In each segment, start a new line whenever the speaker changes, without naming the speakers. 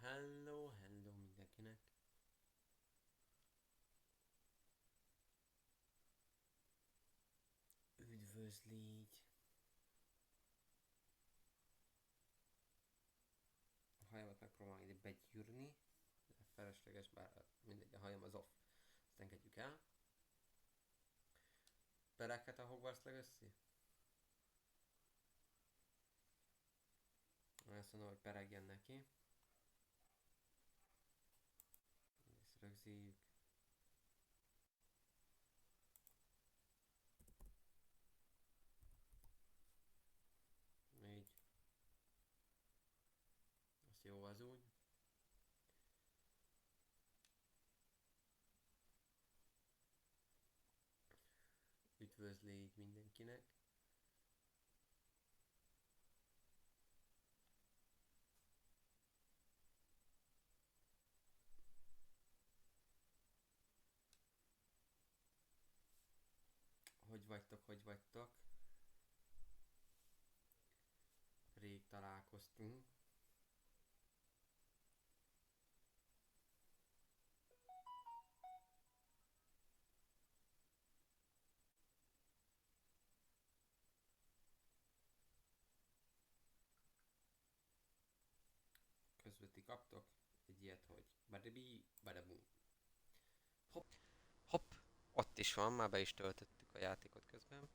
Hello mindenkinek. Üdvözlégy. A hajamat megpróbálom ide begyűrni, de felesleges, bár mindegy, a hajam az off. Ezt engedjük el. Pereket a Hogwarts Legacy? Azt mondom, hogy peregjen neki. Ezt rögzíjük. Így. Azt jó az úgy. Üdvözlégy mindenkinek. Hogy vagytok? Rég találkoztunk. Közveti kaptok egy ilyet, hogy badabi, badabum. Hopp, hopp, ott is van, már be is töltöttük a játékot közben.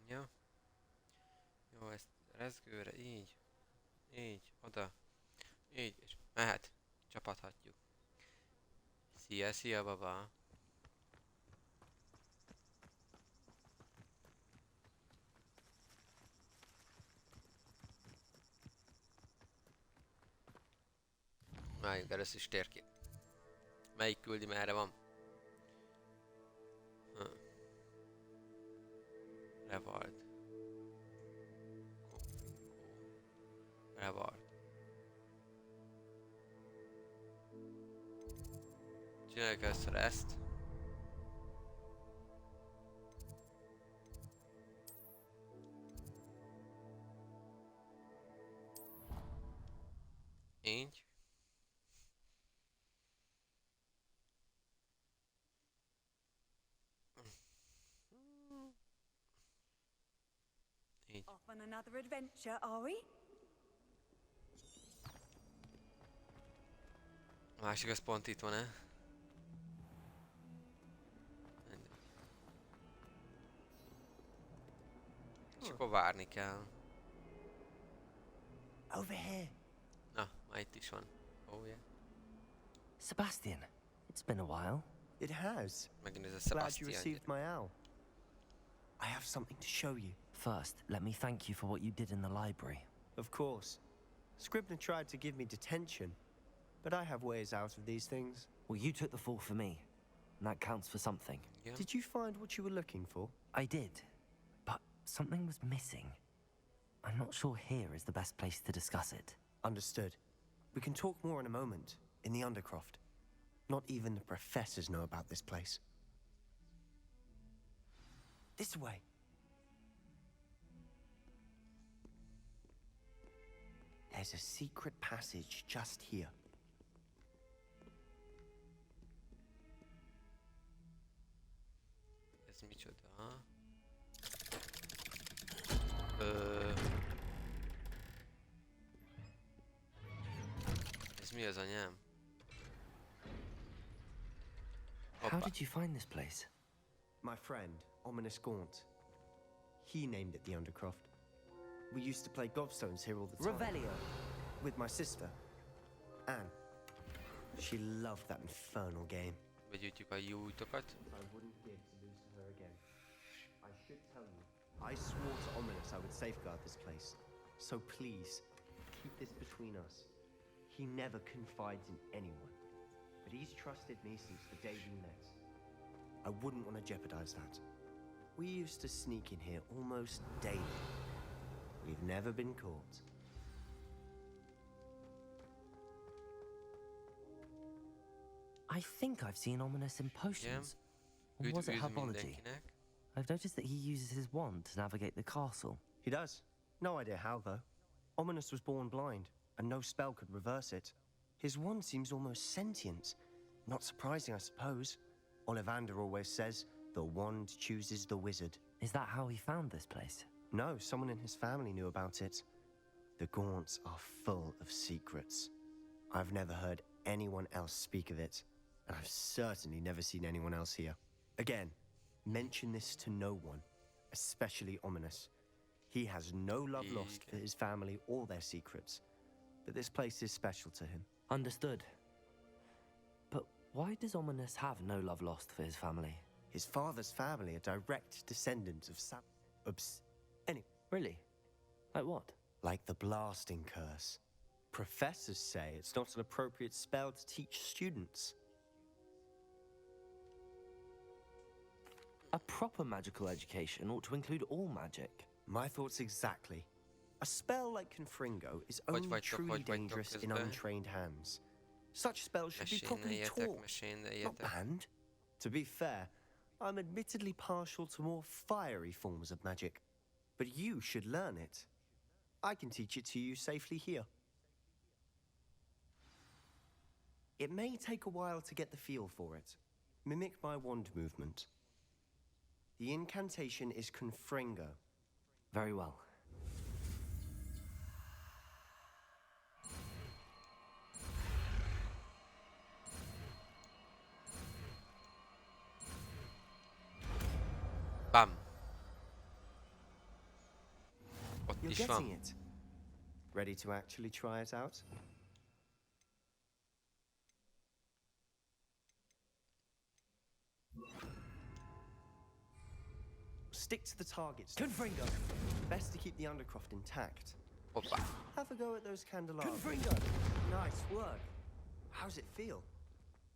Ja. Jó, ezt rezgőre, így, oda, így, és mehet. Csapathatjuk. Szia, baba. Várjunk, először is térkép. Melyik küldi, merre van? Revard. Revard. Csináljuk először ezt. Így. Így.
Off on another adventure, are we?
A másik az pont itt van-e? És akkor várni kell.
Over here.
Na, már itt is van. Oh yeah.
Sebastian, it's been a while. It has.
Megint ez a
Glad you
Sebastian.
received my owl. I have something to show you. First, let me thank you for what you did in the library. Of course. Scribner tried to give me detention, but I have ways out of these things. Well, you took the fall for me, and that counts for something.
Yeah.
Did you find what you were looking for? I did, but something was missing. I'm not sure here is the best place to discuss it. Understood. We can talk more in a moment, in the Undercroft. Not even the professors know about this place. This way. There's a secret passage just here.
Ez micsoda? Ez mi az anyám?
How did you find this place? My friend, Ominous Gaunt. He named it the Undercroft. We used to play gobstones here all the time. Revelio. With my sister, Anne. She loved that infernal game.
Begyűjtjük a jújtokat.
I wouldn't give to lose to her again. I should tell you, I swore to Ominous I would safeguard this place. So please, keep this between us. He never confides in anyone. But he's trusted me since the day we met. I wouldn't want to jeopardize that. We used to sneak in here almost daily. We've never been caught.
I think I've seen Ominous in potions. Or was it herbology?
mindenkinek.
I've noticed that he uses his wand to navigate the castle.
He does. No idea how, though. Ominous was born blind, and no spell could reverse it. His wand seems almost sentient. Not surprising, I suppose. Ollivander always says, the wand chooses the wizard.
Is that how he found this place?
No, someone in his family knew about it. The Gaunts are full of secrets. I've never heard anyone else speak of it, and I've certainly never seen anyone else here. Again, mention this to no one, especially Ominous. He has no love lost for his family or their secrets, but this place is special to him.
Understood. But why does Ominous have no love lost for his family?
His father's family are direct descendants of Anyway,
Really? Like what?
like the blasting curse. Professors say it's not an appropriate spell to teach students.
A proper magical education ought to include all magic.
My thoughts exactly. A spell like Confringo is
Vagy
only
vagytok,
truly
vagy vagytok
dangerous in
közben.
untrained hands. Such spells should be properly taught, not
Meséljetek.
banned. To be fair, I'm admittedly partial to more fiery forms of magic, but you should learn it. I can teach it to you safely here. It may take a while to get the feel for it. Mimic my wand movement. The incantation is Confringo.
Very well.
Bam! Ott
You're
is
getting
van.
it. Ready to actually try it out? Stick to the targets.
Confringo!
Best to keep the undercroft intact.
Hoppa.
Have a go at those candelabras.
Confringo!
Nice work. How's it feel?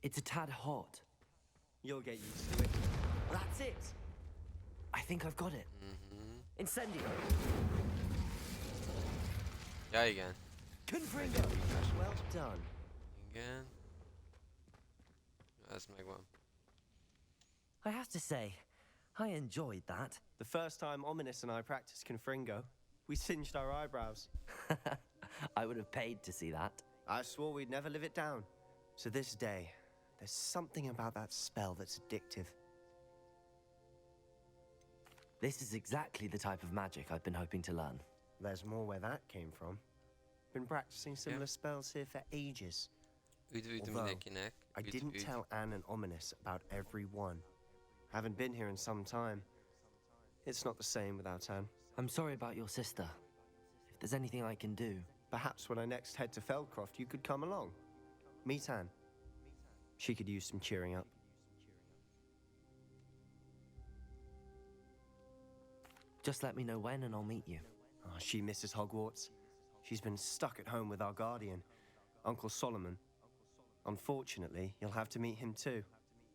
It's a tad hot.
You'll get used to it. That's it.
I think I've got it. Incendio!
Ja, igen.
Confringo!
Well done.
Igen. Ez megvan.
I have to say, I enjoyed that.
The first time Ominous and I practiced Confringo, we singed our eyebrows.
I would have paid to see that.
I swore we'd never live it down. To this day, there's something about that spell that's addictive.
This is exactly the type of magic I've been hoping to learn.
There's more where that came from. Been practicing similar spells here for ages.
Üdv
Although,
mindenkinek.
I didn't tell Anne and Ominous about every one. Haven't been here in some time. It's not the same without Anne.
I'm sorry about your sister. If there's anything I can do...
Perhaps when I next head to Feldcroft, you could come along. Meet Anne. She could use some cheering up.
Just let me know when and I'll meet you.
Oh, she misses Hogwarts. She's been stuck at home with our guardian, Uncle Solomon. Unfortunately, you'll have to meet him too.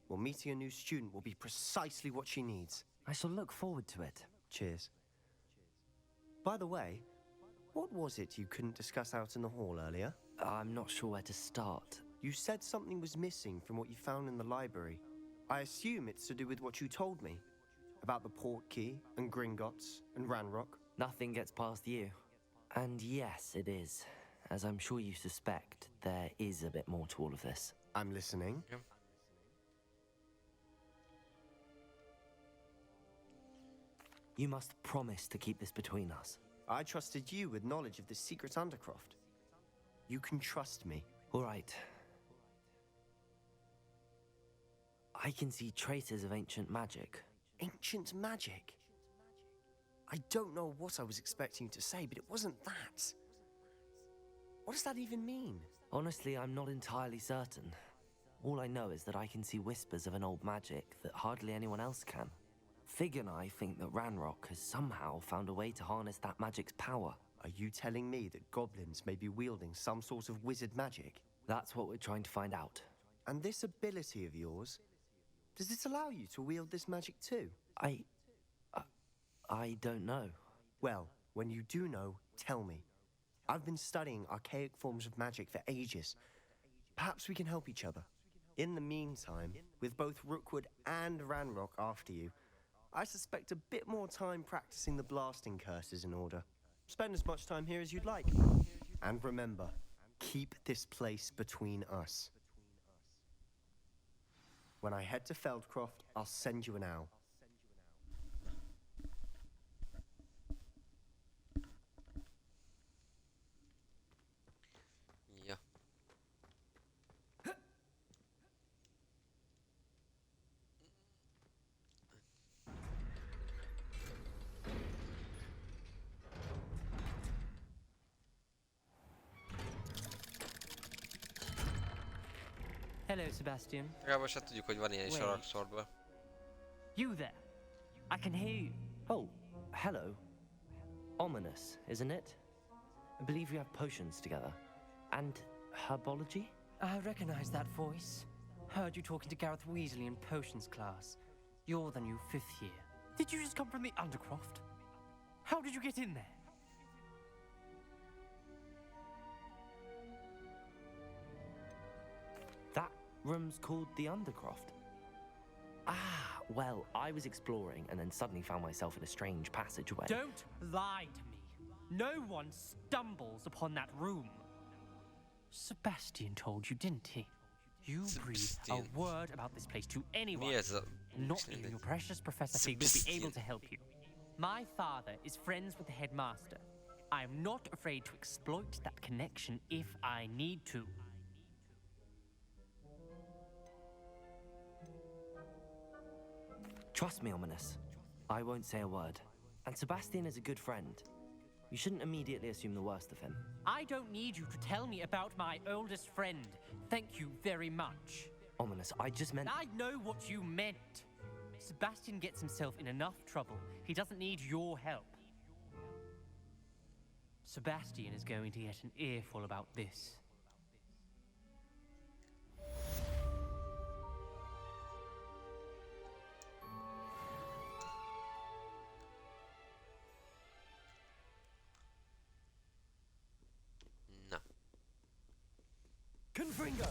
Well, meeting a new student will be precisely what she needs.
I shall look forward to it.
Cheers. By the way, what was it you couldn't discuss out in the hall earlier?
I'm not sure where to start.
You said something was missing from what you found in the library. I assume it's to do with what you told me. About the port key, and Gringotts, and Ranrock.
Nothing gets past you. And yes, it is. As I'm sure you suspect, there is a bit more to all of this.
I'm listening.
Ja.
You must promise to keep this between us.
I trusted you with knowledge of the secret Undercroft. You can trust me.
All right. I can see traces of ancient magic.
Ancient magic? I don't know what I was expecting you to say, but it wasn't that. What does that even mean?
Honestly, I'm not entirely certain. All I know is that I can see whispers of an old magic that hardly anyone else can. Fig and I think that Ranrock has somehow found a way to harness that magic's power.
Are you telling me that goblins may be wielding some sort of wizard magic?
That's what we're trying to find out.
And this ability of yours, does it allow you to wield this magic too?
I don't know.
Well, when you do know, tell me. I've been studying archaic forms of magic for ages. Perhaps we can help each other. In the meantime, with both Rookwood and Ranrock after you, I suspect a bit more time practicing the blasting curse is in order. Spend as much time here as you'd like. And remember, keep this place between us. When I head to Feldcroft, I'll send you an owl.
Ja.
Hello, Sebastian.
Legalább se tudjuk, hogy van ilyen is a
Wait.
rakszorban.
You there? I can hear you.
Oh, hello. Ominous, isn't it? I believe we have potions together. And herbology?
I recognize that voice. Heard you talking to Gareth Weasley in potions class. You're the new 5th year. Did you just come from the Undercroft? How did you get in there?
That room's called the Undercroft. Ah, well, I was exploring and then suddenly found myself in a strange passageway.
Don't lie to me. No one stumbles upon that room. Sebastian told you, didn't he? You breathe a word about this place to anyone.
Mi ez a...
Not even your precious Professor Fig will be able to help you. My father is friends with the headmaster. I am not afraid to exploit that connection if I need to.
Trust me, Ominous. I won't say a word. And Sebastian is a good friend. You shouldn't immediately assume the worst of him.
I don't need you to tell me about my oldest friend. Thank you very much.
Ominous, I just meant...
I know what you meant. Sebastian gets himself in enough trouble. He doesn't need your help. Sebastian is going to get an earful about this.
Na.
Confringo!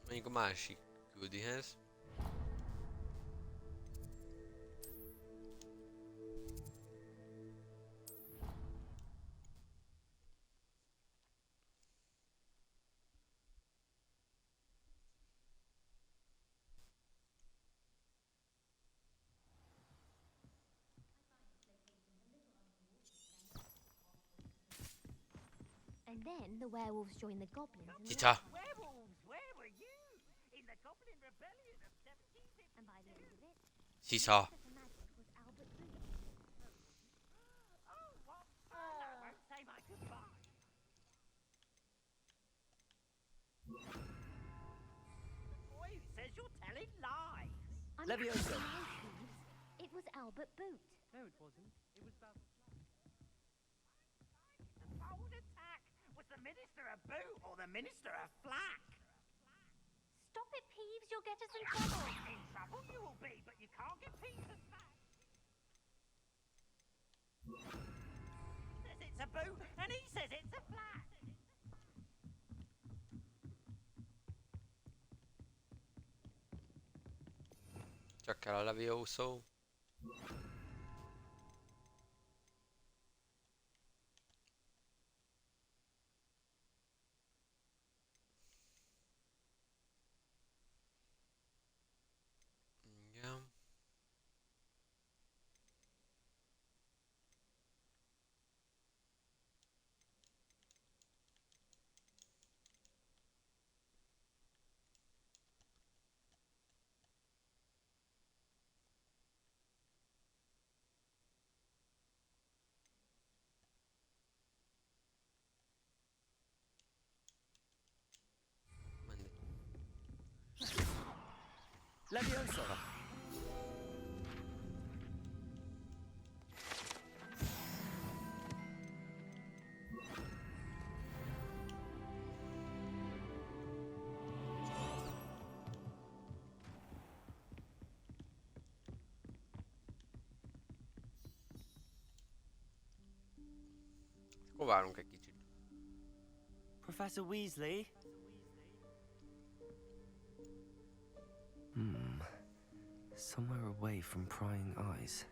Mondjuk a másik küldihez.
And then the werewolves joined the goblins.
Tita!
Werewolves, where were you? In the Goblin Rebellion of 1750.
And by the end of it,
Sisa!
the magic was Albert Booth.
Oh, what fun! I won't say my goodbye. The boy who says you're telling lies.
I'm
Leviosa.
not saying thieves. It was Albert Boot.
No, it wasn't. It was about...
The bold attack. Was the Minister a boot or the Minister a flack?
Stop it, Peeves. You'll get us in trouble.
In trouble you will be, but you can't get peace and flack. He says it's a boot, and he says it's a flack.
Csak kell a Levioso. Igen. Menni.
Leviosa!
Akkor várunk egy kicsit.
Professor Weasley? Somewhere away from prying eyes.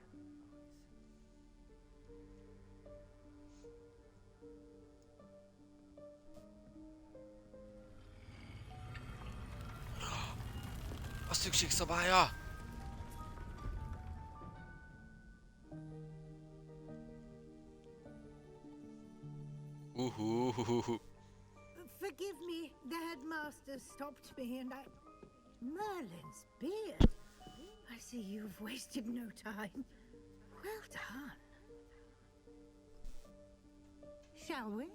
A szükségszobája!
Forgive me, the headmaster stopped me and Merlin's beard. I see you've wasted no time. Well done. Shall we?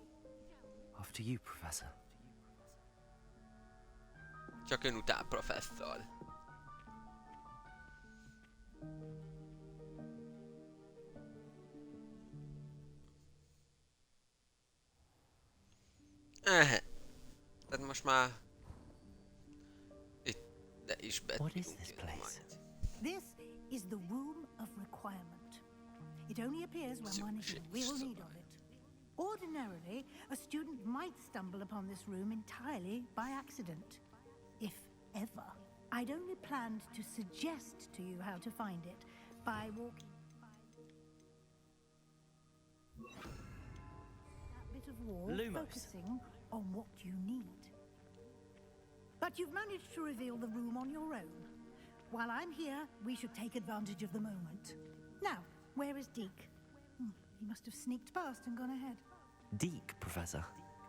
After you, Professor.
Csak ön után, professzor. Tehát most már... Itt, de is
What is this place?
This is the Room of Requirement. It only appears when one is in real need of it. Ordinarily, a student might stumble upon this room entirely by accident. If ever. I'd only planned to suggest to you how to find it by walking that bit of wall, focusing on what you need. But you've managed to reveal the room on your own. While I'm here, we should take advantage of the moment. Now, where is Deke? He must have sneaked past and gone ahead.
Deke, Professor.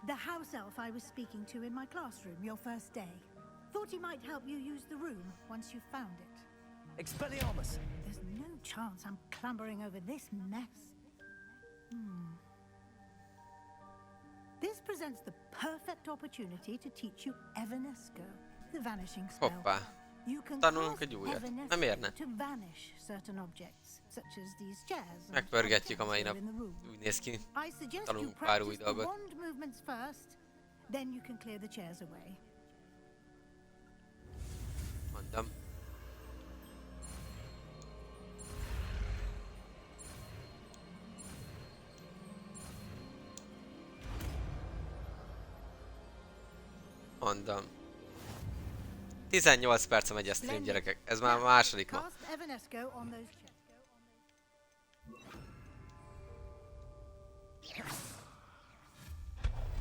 The house elf I was speaking to in my classroom your first day. Thought he might help you use the room once you found it.
Expelliarmus!
There's no chance I'm clambering over this mess. This presents the perfect opportunity to teach you Evanesco, the vanishing spell.
Hoppá.
You can
Tanulunk
cast
egy újat.
Evanesco
Na miért ne?
to vanish certain objects, such as these chairs and
Megpörgetjük a mai
other
nap.
things in the room.
Úgy néz ki.
I suggest you
Tanulunk pár új
practice the
dolgot.
wand movements first, then you can clear the chairs away.
Mondom. Mondom. 18 perc megy a stream, gyerekek. Ez már a második ma.
Cast Evanesco on those chairs.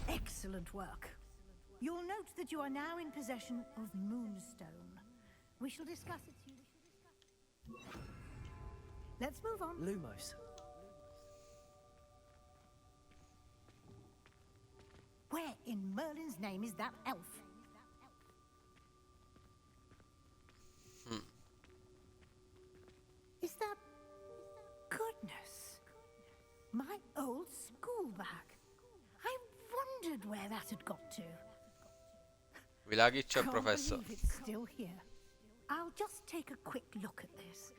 Excellent work. You'll note that you are now in possession of Moonstone. We shall discuss it. Let's move on.
Lumos.
Where in Merlin's name is that elf? Is that... Goodness. My old school bag. I wondered where that had got to.
Világítson,
Can't
professzor.
believe it's still here. I'll just take a quick look at this.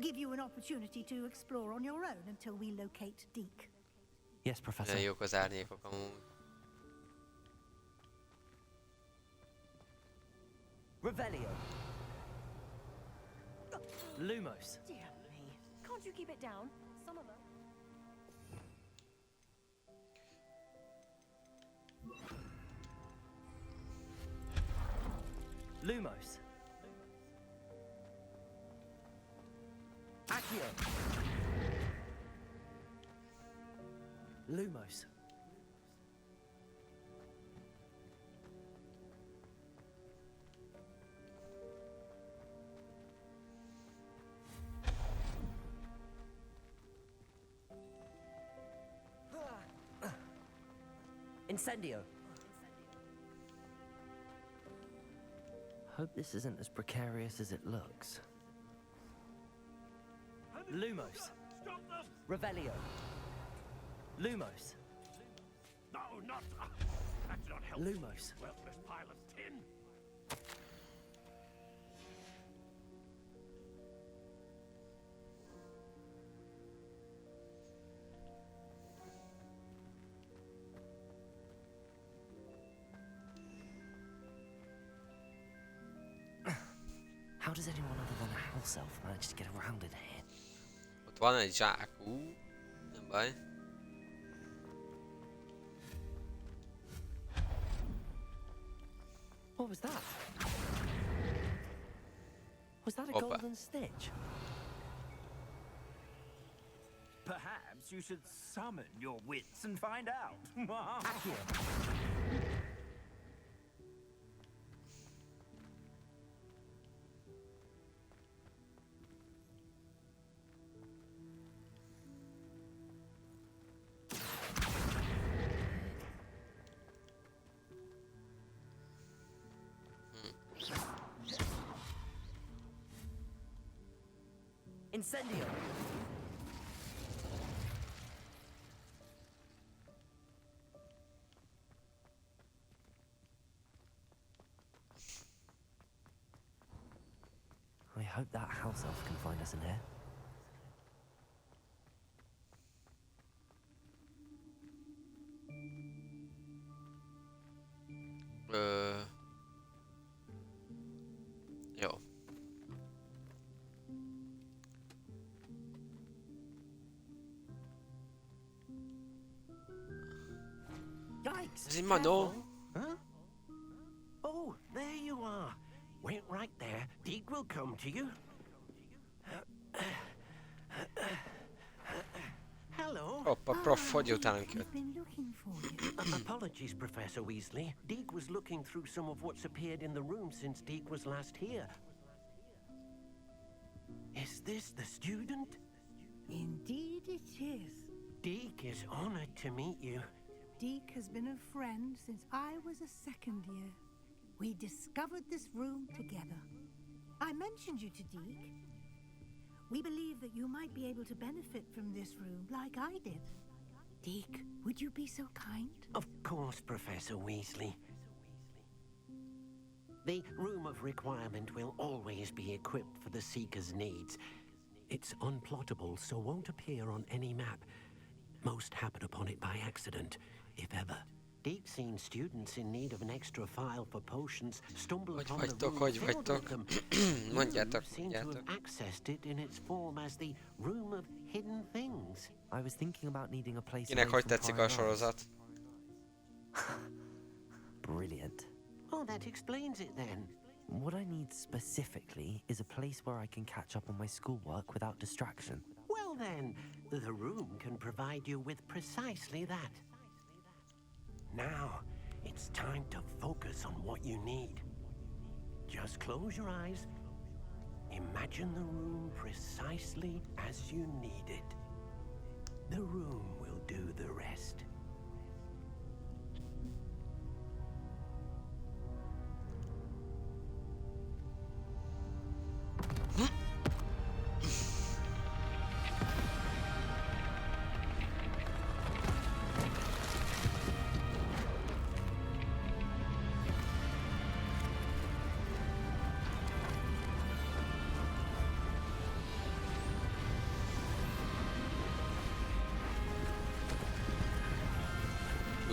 Give you an opportunity to explore on your own until we locate Deke.
Yes, Professor.
Milyen jók az árnyékok amúgy.
Revelio. Lumos.
Dear me. Can't you keep it down? Some of us.
Lumos. Accio. Lumos. Incendio. Hope this isn't as precarious as it looks. Lumos.
Stop them!
Revelio. Lumos.
No, not... That's not helpful.
Lumos.
Worthless pile of tin.
How does anyone other than a house elf manage to get around in here?
Ott van egy zsák. Nem baj.
What was that? Was that a
Opa.
golden stitch?
Perhaps you should summon your wits and find out.
Back here. Incendio! I hope that house elf can find us in here.
Jó.
Yikes!
Ez így manó.
Huh? Oh, there you are. Wait right there. Deke will come to you. Hello.
Hoppa, prof, hogy utánunk jött.
I've been looking for you.
Apologies, Professor Weasley. Deke was looking through some of what's appeared in the room since Deke was last here. Is this the student?
Indeed it is.
Deke is honored to meet you.
Deke has been a friend since I was a second year. We discovered this room together. I mentioned you to Deke. We believe that you might be able to benefit from this room like I did. Deke, would you be so kind?
Of course, Professor Weasley. The Room of Requirement will always be equipped for the Seeker's needs. It's unplottable, so won't appear on any map. Most happen upon it by accident, if ever. Deke's seen students in need of an extra file for potions stumble
Hogy
upon the
vagytok,
room
hogy
filled with
vagytok?
them.
Mondjátok,
You seem to have
mondjátok.
accessed it in its form as the Room of Hidden Things.
I was thinking about needing a place
Kinek
away
hogy
from
tetszik a
prying eyes.
sorozat?
Brilliant.
Oh, that explains it then.
What I need specifically is a place where I can catch up on my schoolwork without distraction.
Well then, the room can provide you with precisely that. Now, it's time to focus on what you need. Just close your eyes. Imagine the room precisely as you need it. The room will do the rest.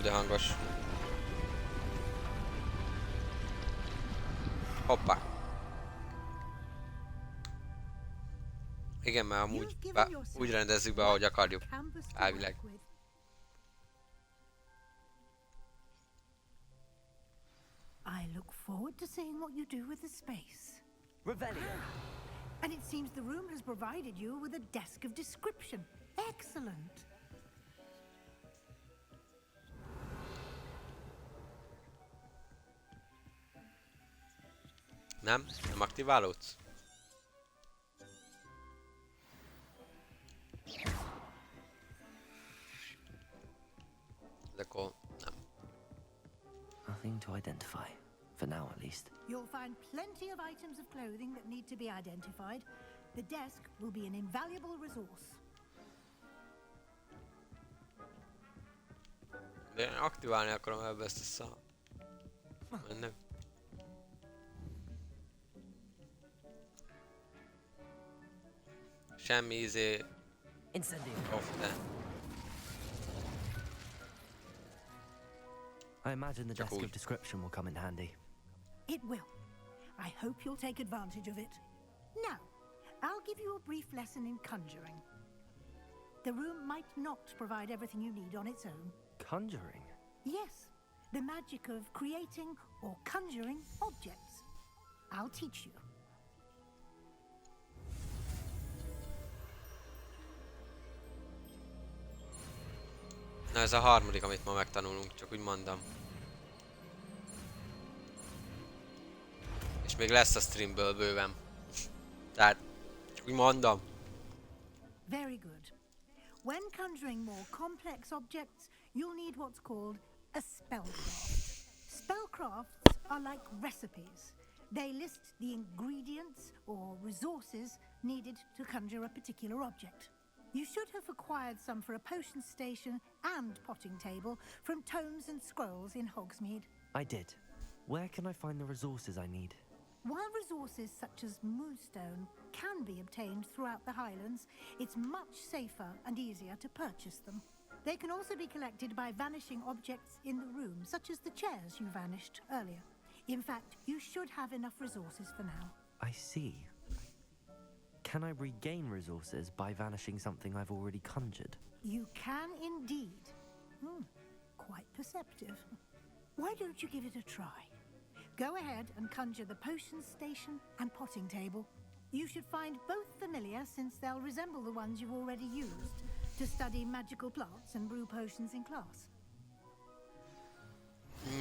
De hangos. Hoppá. Igen, mert amúgy
You've given yourself
úgy rendezzük be, ahogy akarjuk.
canvas to
Elvileg.
work with. I look forward to seeing what you do with the space.
Revelio!
And it seems the room has provided you with a desk of description. Excellent.
Nem? Nem aktiválódsz? De akkor nem.
Nothing to identify. For now, at least.
You'll find plenty of items of clothing that need to be identified. The desk will be an invaluable resource.
De én aktiválni akarom ebbe ezt a szart. Nem. Semmi izé...
Incendio!
Off, de.
I imagine the desk
Cool.
of description will come in handy.
It will. I hope you'll take advantage of it. Now, I'll give you a brief lesson in conjuring. The room might not provide everything you need on its own.
Conjuring?
Yes, The magic of creating or conjuring objects. I'll teach you.
Na ez a harmadik, amit ma megtanulunk, csak úgy mondom. És még lesz a streamből bőven. Tehát, csak úgy mondom.
Very good. When conjuring more complex objects, you'll need what's called a spellcraft. Spellcrafts are like recipes. They list the ingredients or resources needed to conjure a particular object. You should have acquired some for a potion station and potting table from tomes and scrolls in Hogsmeade.
I did. Where can I find the resources I need?
While resources such as moonstone can be obtained throughout the Highlands, it's much safer and easier to purchase them. They can also be collected by vanishing objects in the room, such as the chairs you vanished earlier. In fact, you should have enough resources for now.
I see. Can I regain resources by vanishing something I've already conjured?
You can indeed. Quite perceptive. Why don't you give it a try? Go ahead and conjure the potion station and potting table. You should find both familiar, since they'll resemble the ones you've already used to study magical plants and brew potions in class.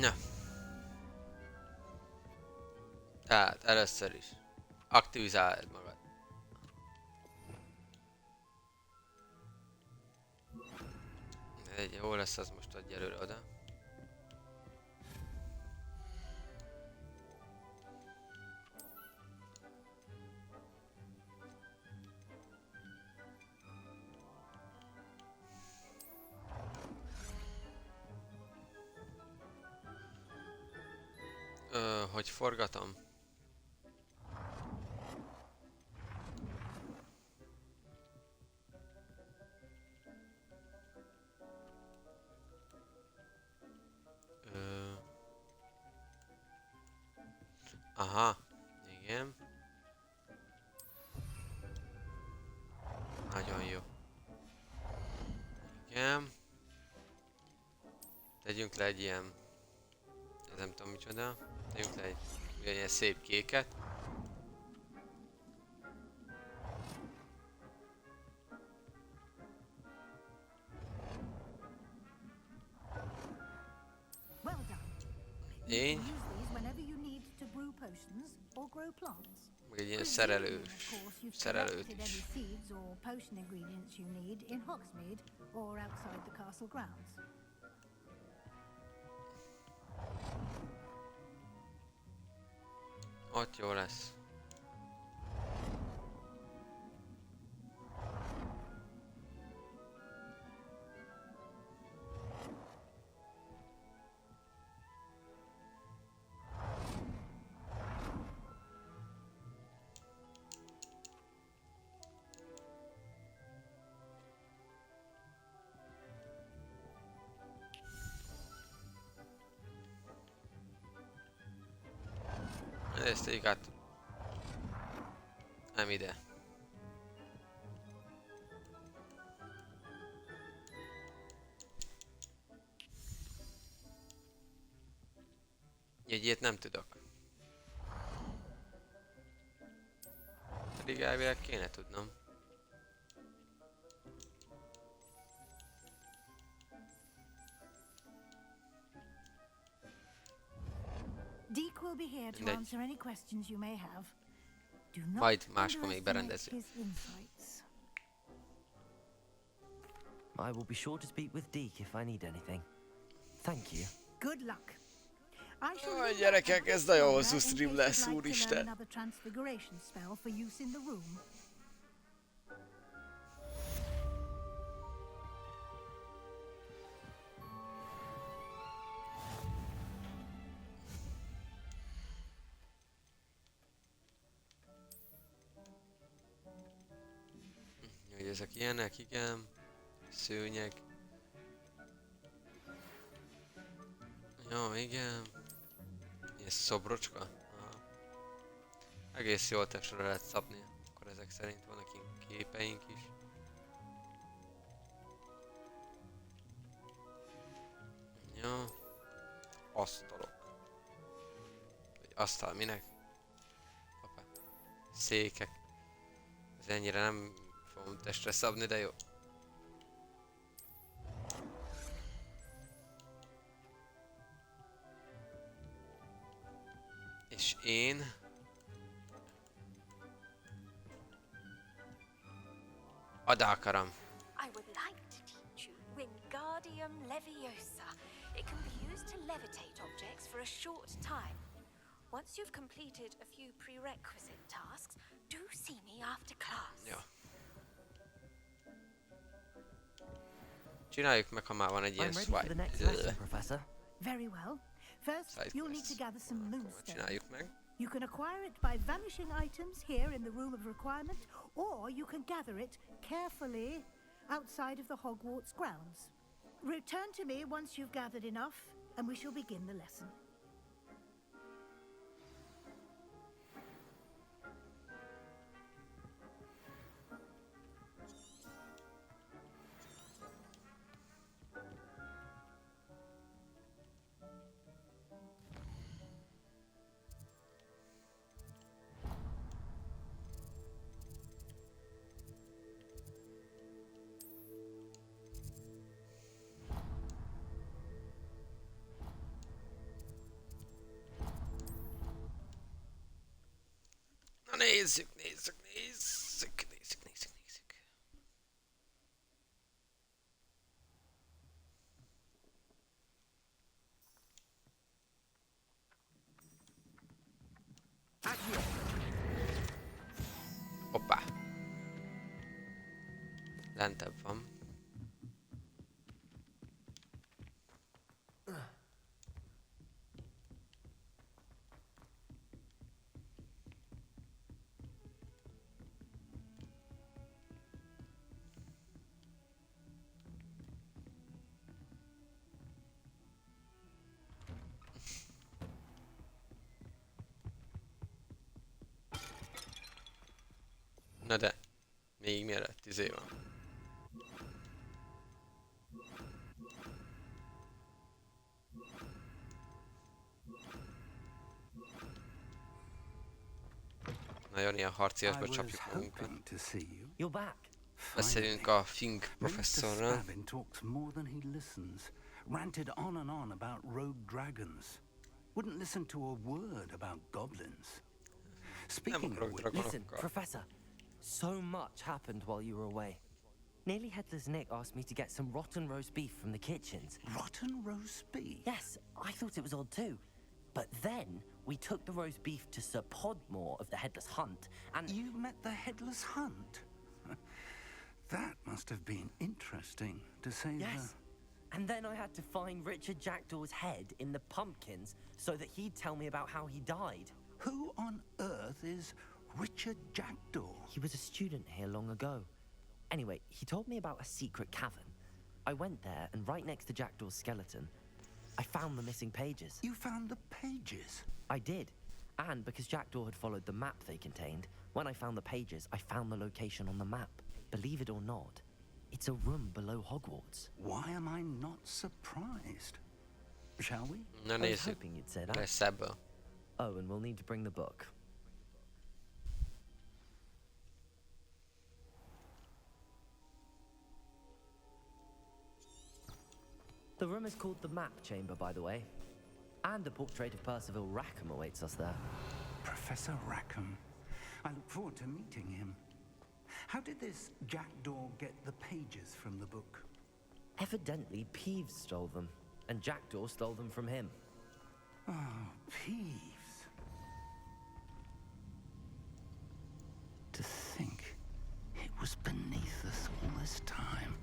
Na. Tehát először is aktivizáld magad. Jó lesz, az most adj előre oda. Hogy forgatom? Aha, igen. Nagyon jó. Igen. Tegyünk le egy ilyen... Ez nem tudom micsoda. Tegyünk le egy ilyen szép kéket.
Well done.
Én.
Use these whenever you need to brew potions or grow plants.
Meg egy ilyen
Presumably, of course, you've
szerelőt
collected
is.
any seeds or potion ingredients you need in Hogsmeade or outside the castle grounds.
Ott jó lesz. Ezt tegyük át. Nem ide. Egy ilyet nem tudok. Pedig elvileg kéne tudnom.
Deke will be here to
Mindegy.
answer any questions you may have. Do not
Majd máskor még
underestimate
berendezzük.
his insights.
I will be sure to speak with Deke if I need anything. Thank you.
Good luck. I shall
Aj,
leave
gyerekek,
that
ez nagyon
longer
hosszú
in
stream
case
lesz,
you'd like to learn
úristen.
another transfiguration spell for use in the room.
Hogy ezek ilyenek, igen. Szőnyeg. Jó, igen. Ilyen szobrocska. Aha. Egész jól testre lehet szabni. Akkor ezek szerint vannak ilyen képeink is. Jó. asztalok. Vagy asztal, minek? Hoppá. Székek. Ez ennyire nem fogom testre szabni, de jó. És én... Oda akarom.
I would like to teach you Wingardium Leviosa. It can be used to levitate objects for a short time. Once you've completed a few prerequisite tasks, do see me after class.
Jó. Csináljuk meg, ha már van egy ilyen
I'm ready for the
swipe.
next lesson, Professor.
Very well. First,
Side
you'll need to
quests.
gather some
Akkor
moonstones.
csináljuk meg.
You can acquire it by vanishing items here in the Room of Requirement, or you can gather it carefully outside of the Hogwarts grounds. Return to me once you've gathered enough, and we shall begin the lesson.
Na nézzük, nézzük, nézzük, nézzük, nézzük, nézzük. Hoppá. Lentebb van. Na de, még mielőtt van. Nagyon ilyen harciasba csapjuk magunkat.
You're back.
Beszélünk a Fink professzorral.
Spavin talks more than he listens. Ranted on and on about rogue dragons. Wouldn't listen to a word about goblins. Speaking of which,
Listen, Professor, so much happened while you were away. Nearly Headless Nick asked me to get some rotten roast beef from the kitchens.
rotten roast beef.
Yes, I thought it was odd too. But then we took the roast beef to Sir Podmore of the Headless Hunt, and
You met the headless hunt? That must have been interesting, to say
yes. And then I had to find Richard Jackdaw's head in the pumpkins so that he'd tell me about how he died.
Who on earth is Richard Jackdaw?
He was a student here long ago. Anyway, he told me about a secret cavern. I went there, and right next to Jackdaw's skeleton, I found the missing pages.
You found the pages?
I did. And because Jackdaw had followed the map they contained, when I found the pages, I found the location on the map. Believe it or not, it's a room below Hogwarts.
Why am I not surprised? Shall we?
Na
I was
nézzük,
hoping you'd say that.
lesz ebből.
Oh, and we'll need to bring the book. The room is called the Map Chamber, by the way. And a portrait of Percival Rackham awaits us there.
Professor Rackham. I look forward to meeting him. How did this Jackdaw get the pages from the book?
Evidently, Peeves stole them, and Jackdaw stole them from him.
Oh, Peeves. To think it was beneath us all this time.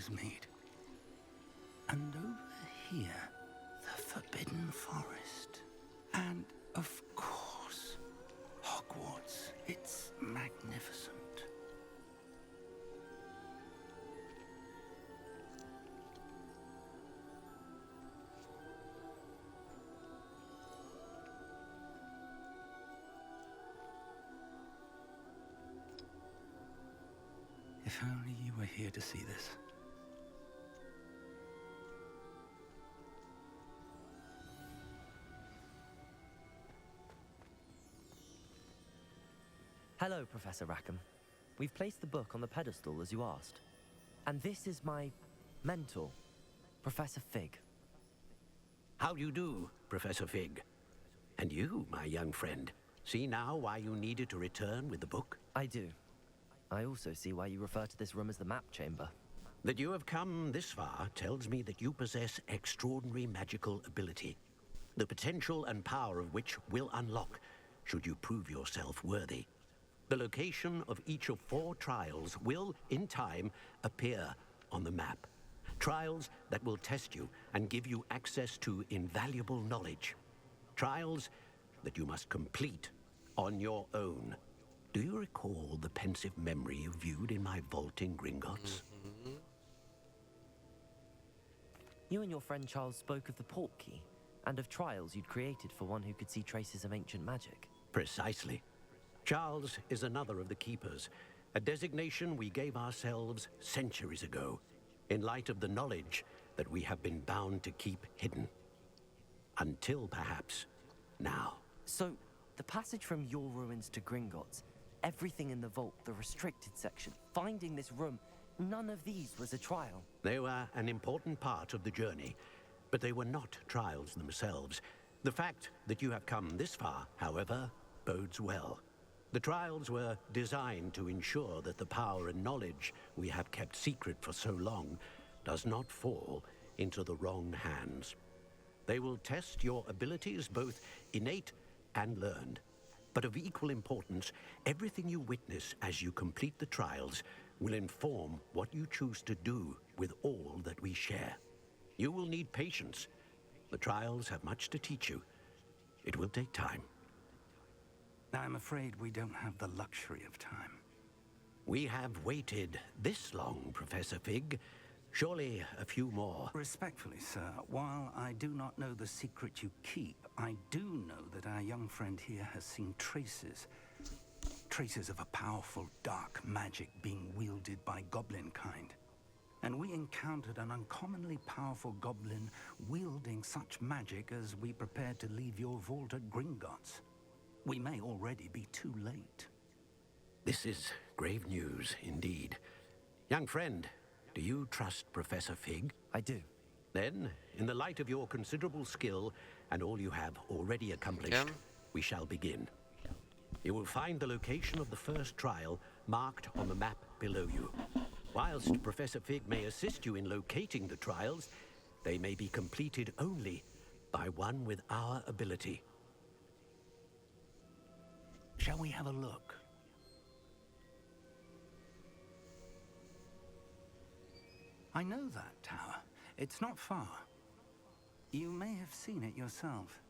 Seekers meet. And over here, the Forbidden Forest. And, of course, Hogwarts. It's magnificent. If only you were here to see this.
Hello, Professor Rackham. We've placed the book on the pedestal as you asked. And this is my mentor, Professor Fig.
How do you do, Professor Fig? And you, my young friend, see now why you needed to return with the book?
I do. I also see why you refer to this room as the map chamber.
That you have come this far tells me that you possess extraordinary magical ability, the potential and power of which will unlock should you prove yourself worthy. The location of each of 4 trials will, in time, appear on the map. Trials that will test you and give you access to invaluable knowledge. Trials that you must complete on your own. Do you recall the pensive memory you viewed in my vault in Gringotts?
You and your friend Charles spoke of the port key, and of trials you'd created for one who could see traces of ancient magic.
Precisely. Charles is another of the Keepers, a designation we gave ourselves centuries ago, in light of the knowledge that we have been bound to keep hidden. Until, perhaps, now.
So, the passage from your ruins to Gringotts, everything in the vault, the restricted section, finding this room, none of these was a trial.
They were an important part of the journey, but they were not trials themselves. The fact that you have come this far, however, bodes well. The trials were designed to ensure that the power and knowledge we have kept secret for so long does not fall into the wrong hands. They will test your abilities, both innate and learned. But of equal importance, everything you witness as you complete the trials will inform what you choose to do with all that we share. You will need patience. The trials have much to teach you. It will take time.
I'm afraid we don't have the luxury of time.
We have waited this long, Professor Fig. Surely a few more.
Respectfully, sir, while I do not know the secret you keep, I do know that our young friend here has seen traces of a powerful dark magic being wielded by goblin kind. And we encountered an uncommonly powerful goblin wielding such magic as we prepared to leave your vault at Gringotts. We may already be too late.
This is grave news indeed. Young friend, do you trust Professor Fig?
I do.
Then, in the light of your considerable skill and all you have already accomplished, we shall begin. You will find the location of the first trial marked on the map below you. Whilst Professor Fig may assist you in locating the trials, they may be completed only by one with our ability.
Shall we have a look? I know that tower. It's not far. You may have seen it yourself.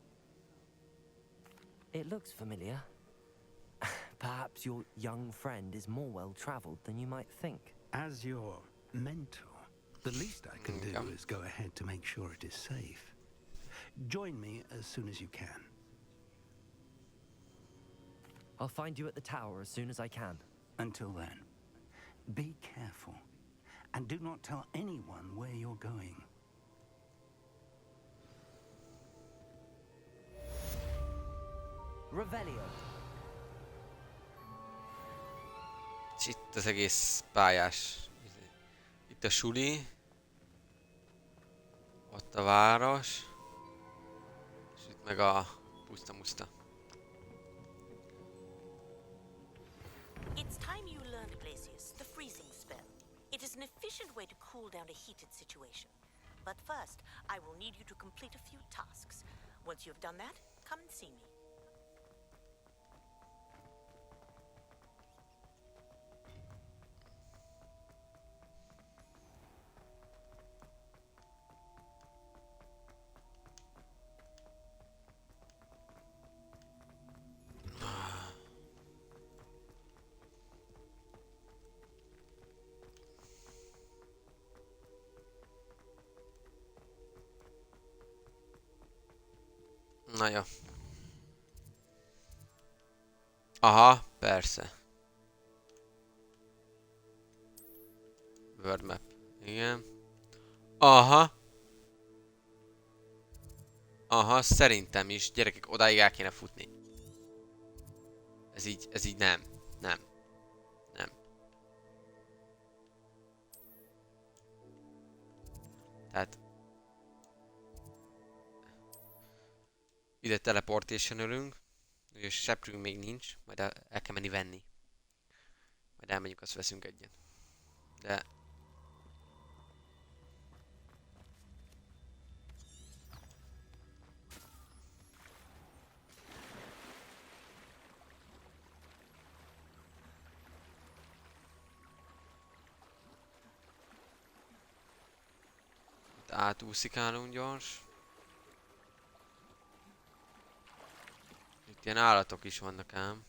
It looks familiar. Perhaps your young friend is more well-traveled than you might think.
As your mentor, the least I can do is go ahead to make sure it is safe. Join me as soon as you can.
I'll find you at the tower as soon as I can.
Until then, be careful. And do not tell anyone where you're going.
Revelio.
Itt az egész pályás. Itt a suli. Ott a város. És itt meg a puszta-muszta.
It's time you learned, Glacius, the freezing spell. It is an efficient way to cool down a heated situation. But first, I will need you to complete a few tasks. Once you've done that, come and see me.
Na jó. Aha, persze. World map. Igen. Aha. Aha, szerintem is. Gyerekek, odáig el kéne futni. Ez így nem. Nem. Nem. Tehát... Ide teleportation ölünk. És seprünk még nincs. Majd el kell menni venni. Majd elmegyünk, azt veszünk egyet. De... Itt átúszikálunk gyors. Itt ilyen állatok is vannak ám.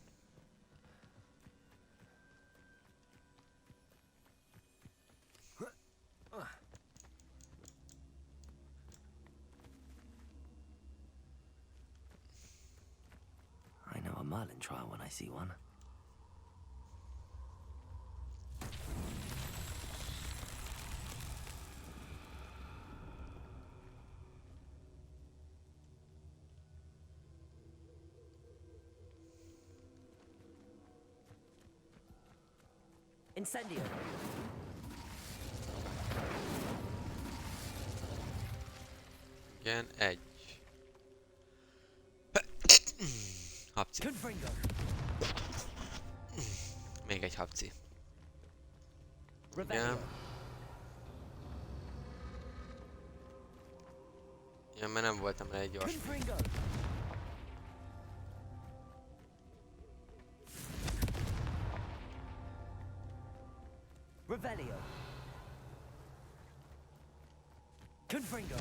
I know a Merlin trial when I see one. Incendio.
Igen, egy. Hapci. Még egy hapci. Igen. Igen, mert nem voltam elég gyors.
Revelio. Confringo.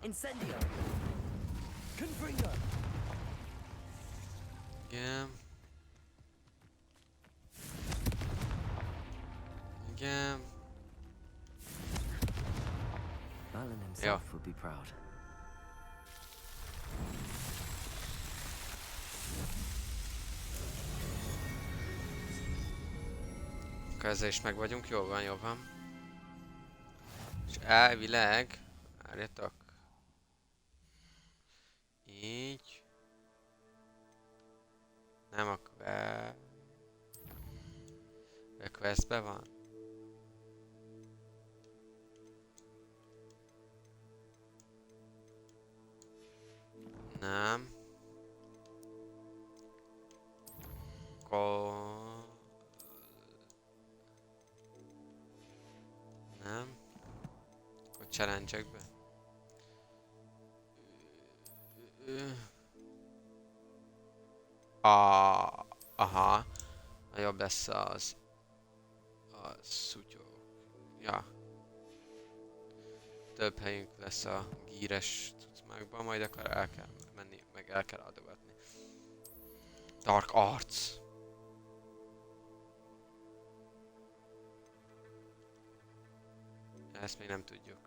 Incendio. Confringo.
Igen. Igen.
Merlin himself would be proud.
Akkor ezzel is meg vagyunk, jól van, jól van. És elvileg... Várjatok. Így. Nem a quest... A questben van? Nem. Nem. Akkor challenge-ekbe. Aha. A jobb lesz az... A szutyók. Ja. Több helyünk lesz a gíres cucmákban, majd akkor el kell menni, meg el kell adogatni. Dark Arts. Ezt még nem tudjuk.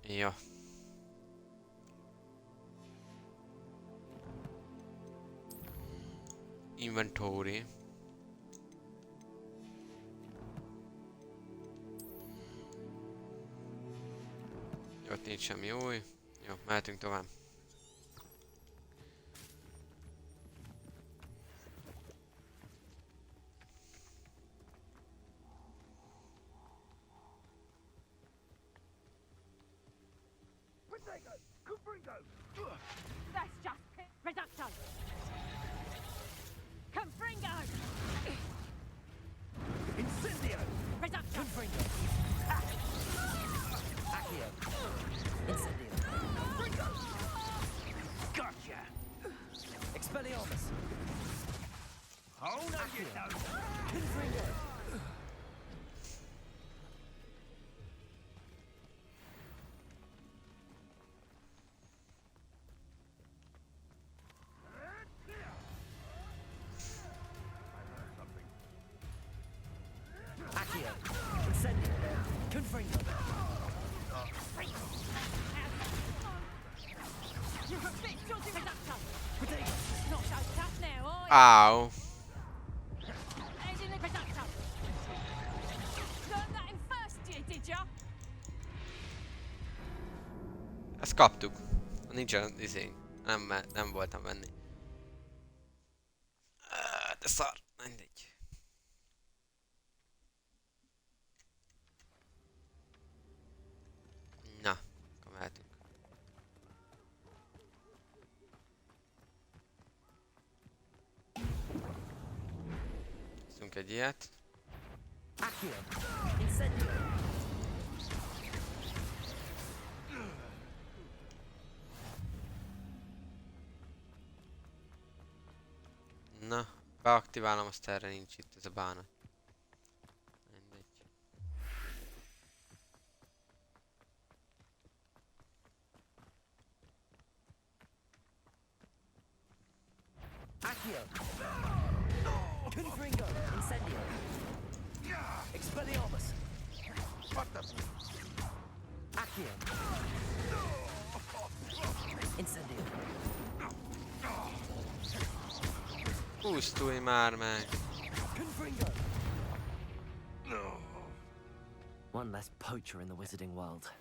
Ja. Inventory. Ott nincs semmi új. Jó, mehetünk tovább.
That's just reduction. Confringo.
Incendio.
Reduction.
Confringo. Accio. Incendio.
Gotcha!
Expelliarmus.
Oh, no, you don't!
Confringo.
Not so tough now, are you?
Áú.
Hands in the conductor. Learned that in first year, did ya?
Ezt kaptuk. Nincsen izénk. Nem voltam venni. De szar. Mindegy. Na, akkor mehetünk. Veszünk egy ilyet. Na, beaktiválom, azt erre nincs itt ez a bánat. Mindegy.
Accio! Confringo! Incendio! Expelliarmus! Accio! Incendio!
Pusztulj már meg!
Confringo! One less poacher in the wizarding world.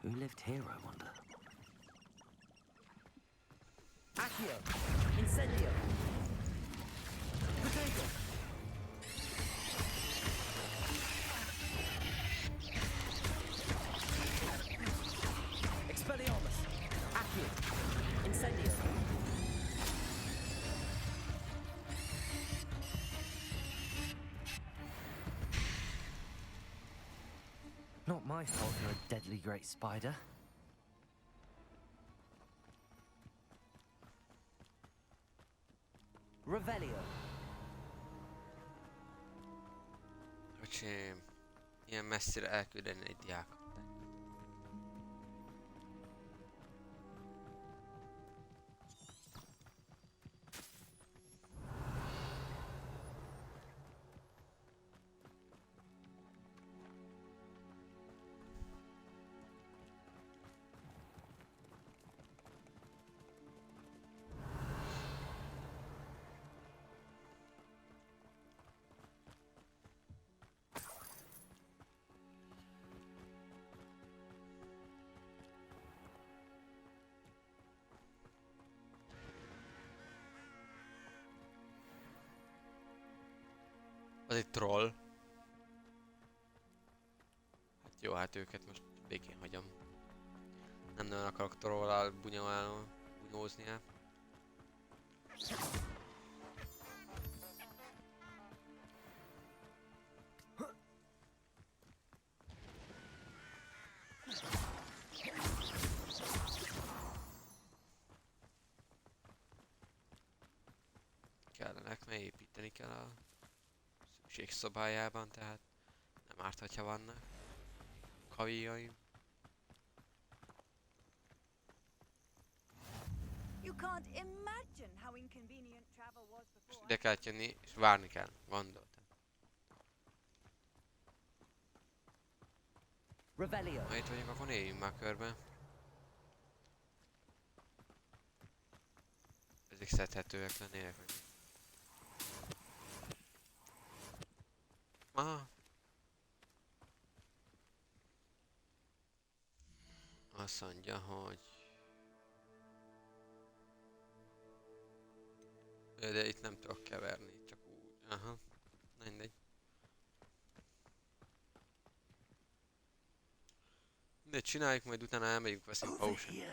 Who lived here, I wonder? Accio! Incendio! Potato! Expelliarmus! Accio! Incendio! Not my fault you're a deadly great spider. Revelio.
Öcsém, ilyen messzire elküldeni egy diákot. Az egy troll. Hát jó, hát őket most békén hagyom. Nem nagyon akarok trollal bunyózni el. Kellenek, mert építeni kell a szükségszobájában, tehát nem árt, hogyha vannak kavijaim.
You can't imagine how inconvenient travel was before.
Ide kell jönni, és várni kell, gondoltam.
Revelio.
Ha itt vagyunk, akkor néljünk már körbe. Ezek szedhetőek lennének, vagy mi? Aha. Azt mondja, hogy... De itt nem tudok keverni, csak úgy. Aha. Mindegy. De csináljuk, majd utána elmegyünk, veszünk potion.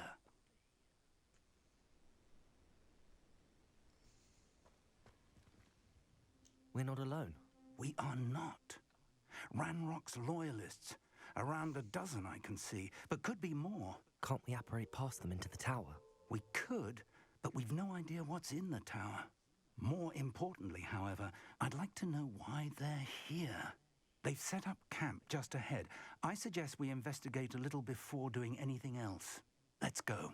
We're not alone.
We are not. Ranrock's loyalists. Around a dozen I can see, but could be more.
Can't we apparate past them into the tower?
We could, but we've no idea what's in the tower. More importantly, however, I'd like to know why they're here. They've set up camp just ahead. I suggest we investigate a little before doing anything else. Let's go.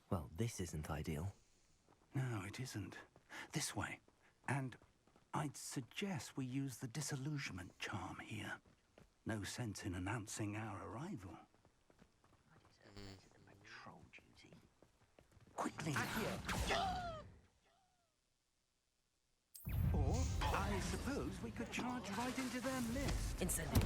Well, this isn't ideal.
No, it isn't. This way. And I'd suggest we use the disillusionment charm here. No sense in announcing our arrival.
Patrol duty.
Quickly! Or, I suppose we could charge right into their mist.
Incendio.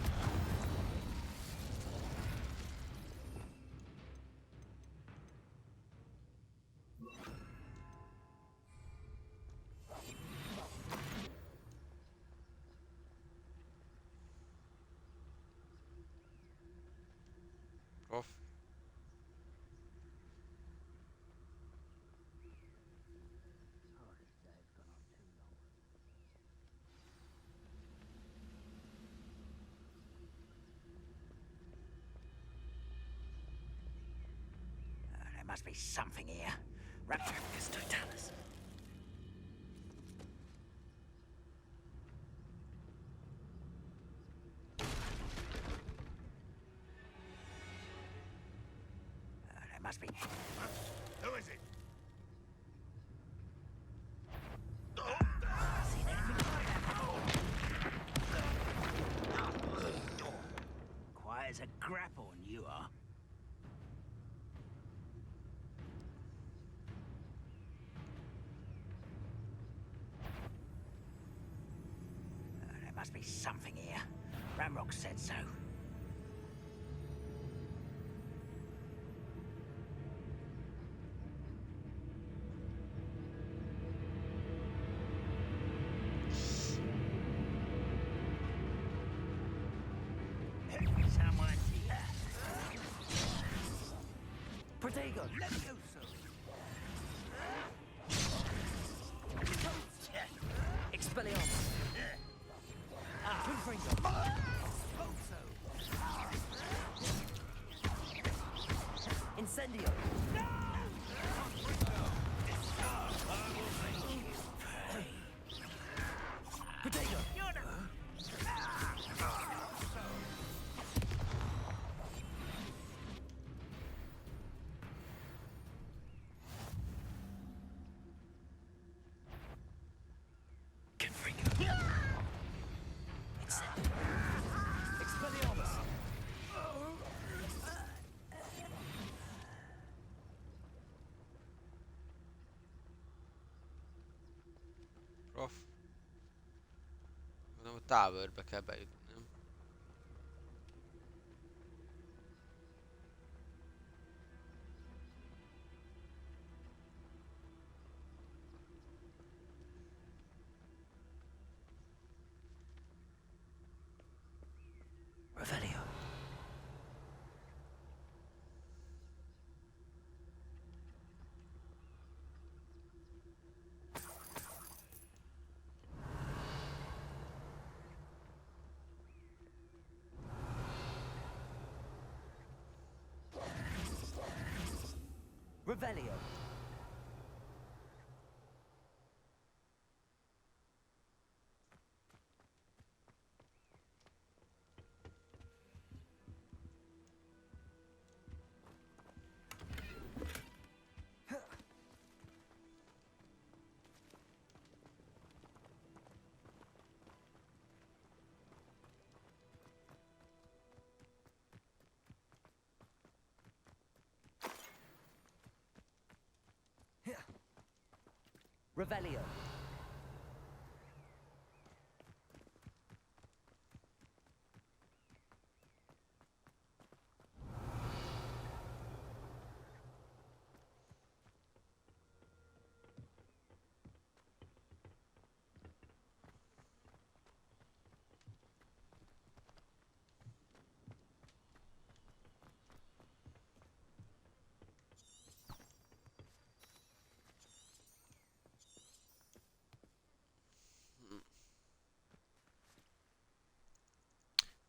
Prof.
There must be something here.
Raptoricus totalis.
There must be.
Who is it?
Seen anything like that? Quiet as a grapple, and you are. There must be something here. Ramrock said so. Someone's here.
Protego.
Levioso.
Expelliarmus. Confringo. Incendio. Protego. Confringo. Expelliarmus.
Prof. Mondom, a towerbe kell bejutni, nem?
Revelio. Revelio. Revelio.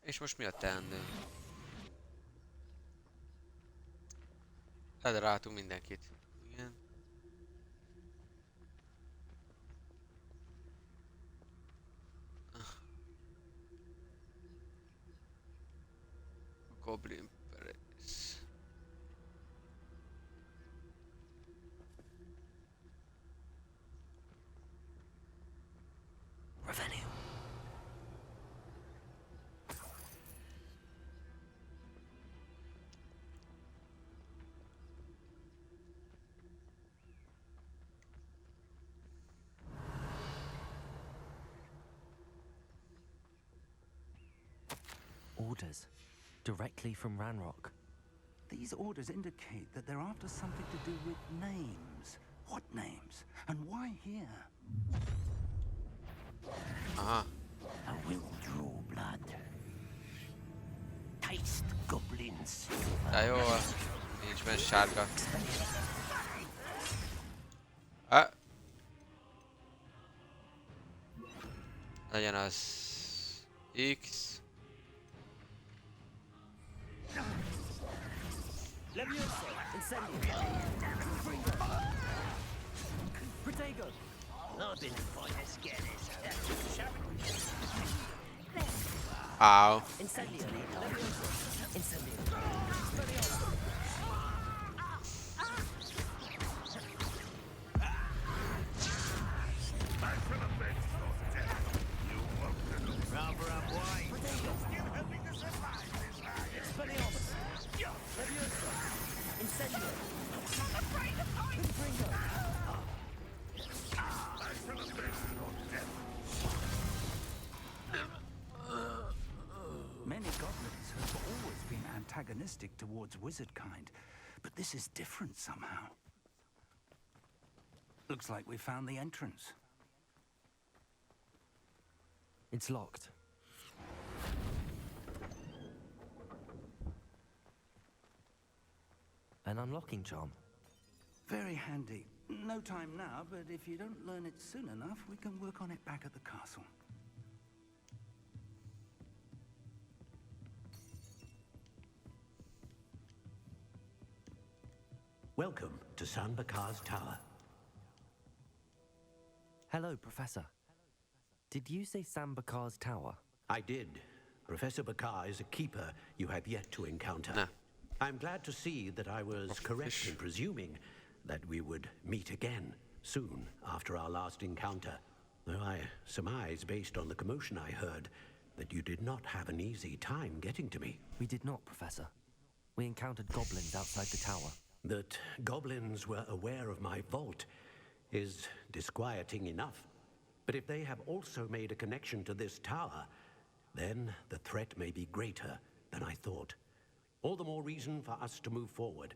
És most mi a teendő? Ledaráltunk mindenkit. Igen. Goblin Press.
Revelio. Orders. Directly from Ranrock.
These orders indicate that they're after something to do with names. What names? And why here?
Aha.
I will draw blood. Taste goblins.
De jó, nincs benne sárga. Ah. Legyen az X.
Levioso. Incendio. Protego.
I've been fighting scared
Ow.
Incendio. Levioso. Incendio.
Rather up wide.
Still hoping to survive this life.
Expelliarmus. Levioso. Incendio.
Afraid of heights.
Confringo.
Many goblins have always been antagonistic towards wizard kind, but this is different somehow. Looks like we found the entrance.
It's locked. An unlocking charm.
Very handy. No time now, but if you don't learn it soon enough, we can work on it back at the castle.
Welcome to San Bakar's Tower.
Hello, Professor. Did you say Sam Bakar's tower?
I did. Professor Bakar is a keeper you have yet to encounter.
Nah.
I'm glad to see that I was correct in presuming that we would meet again soon after our last encounter. Though I surmise, based on the commotion I heard, that you did not have an easy time getting to me.
We did not, Professor. We encountered goblins outside the tower.
That goblins were aware of my vault is disquieting enough. But if they have also made a connection to this tower, then the threat may be greater than I thought. All the more reason for us to move forward.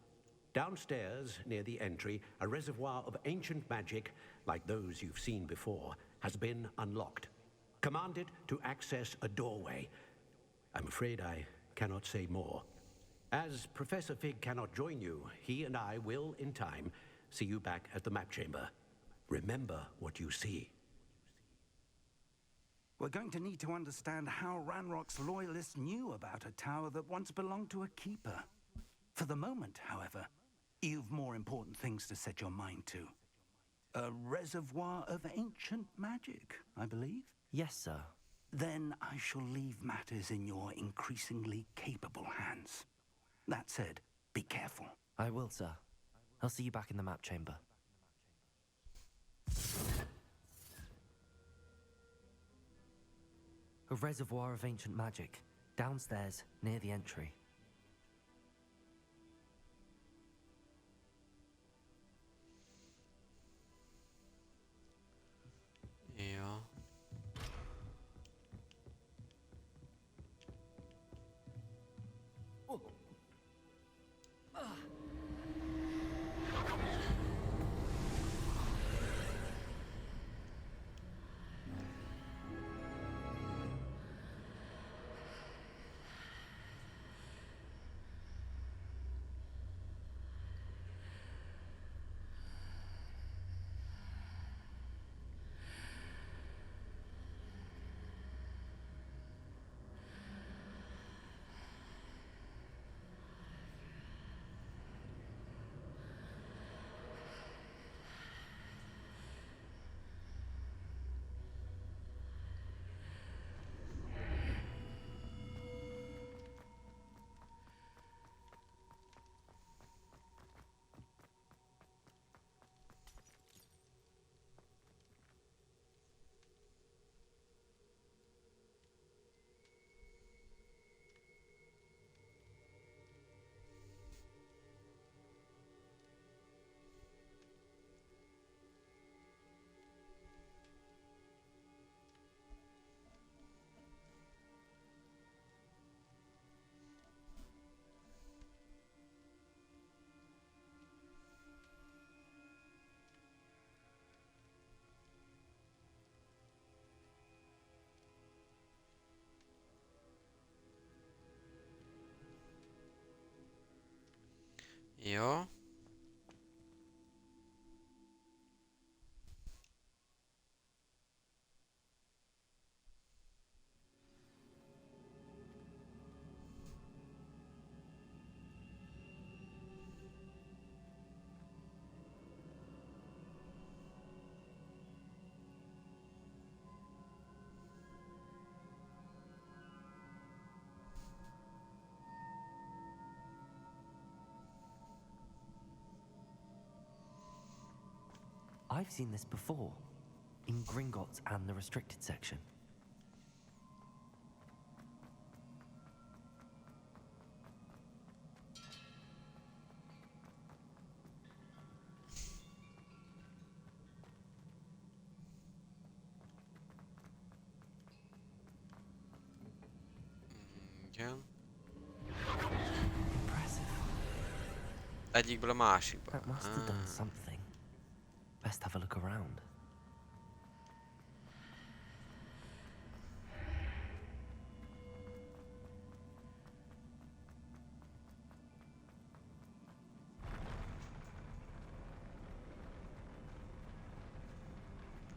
Downstairs, near the entry, a reservoir of ancient magic, like those you've seen before, has been unlocked. Commanded to access a doorway. I'm afraid I cannot say more. As Professor Fig cannot join you, he and I will, in time, see you back at the map chamber. Remember what you see.
We're going to need to understand how Ranrock's loyalists knew about a tower that once belonged to a keeper. For the moment, however, you've more important things to set your mind to. A reservoir of ancient magic, I believe?
Yes, sir.
Then I shall leave matters in your increasingly capable hands. That said, be careful.
I will, sir. I'll see you back in the map chamber. A reservoir of ancient magic, downstairs, near the entry.
Jó.
I've seen this before, in Gringotts and the restricted section.
Igen.
Impressive.
Egyikből a másikba.
That must have done something. Best have a look around.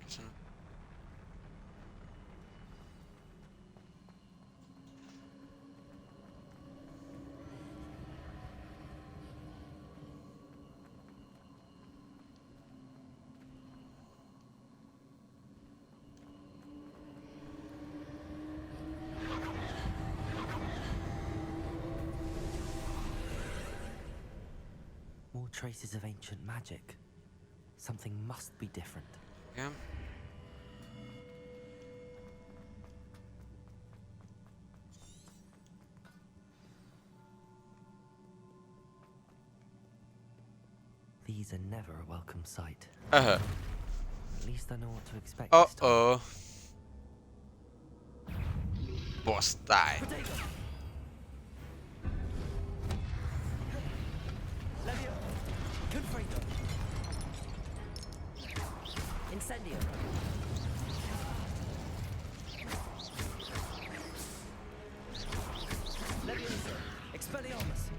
Köszönöm.
More traces of ancient magic. Something must be different.
Igen.
These are never a welcome sight.
Aha.
At least I know what to expect this time.
Uh-oh. Boss die.
Incendio. Leviosa. Expelliarmus.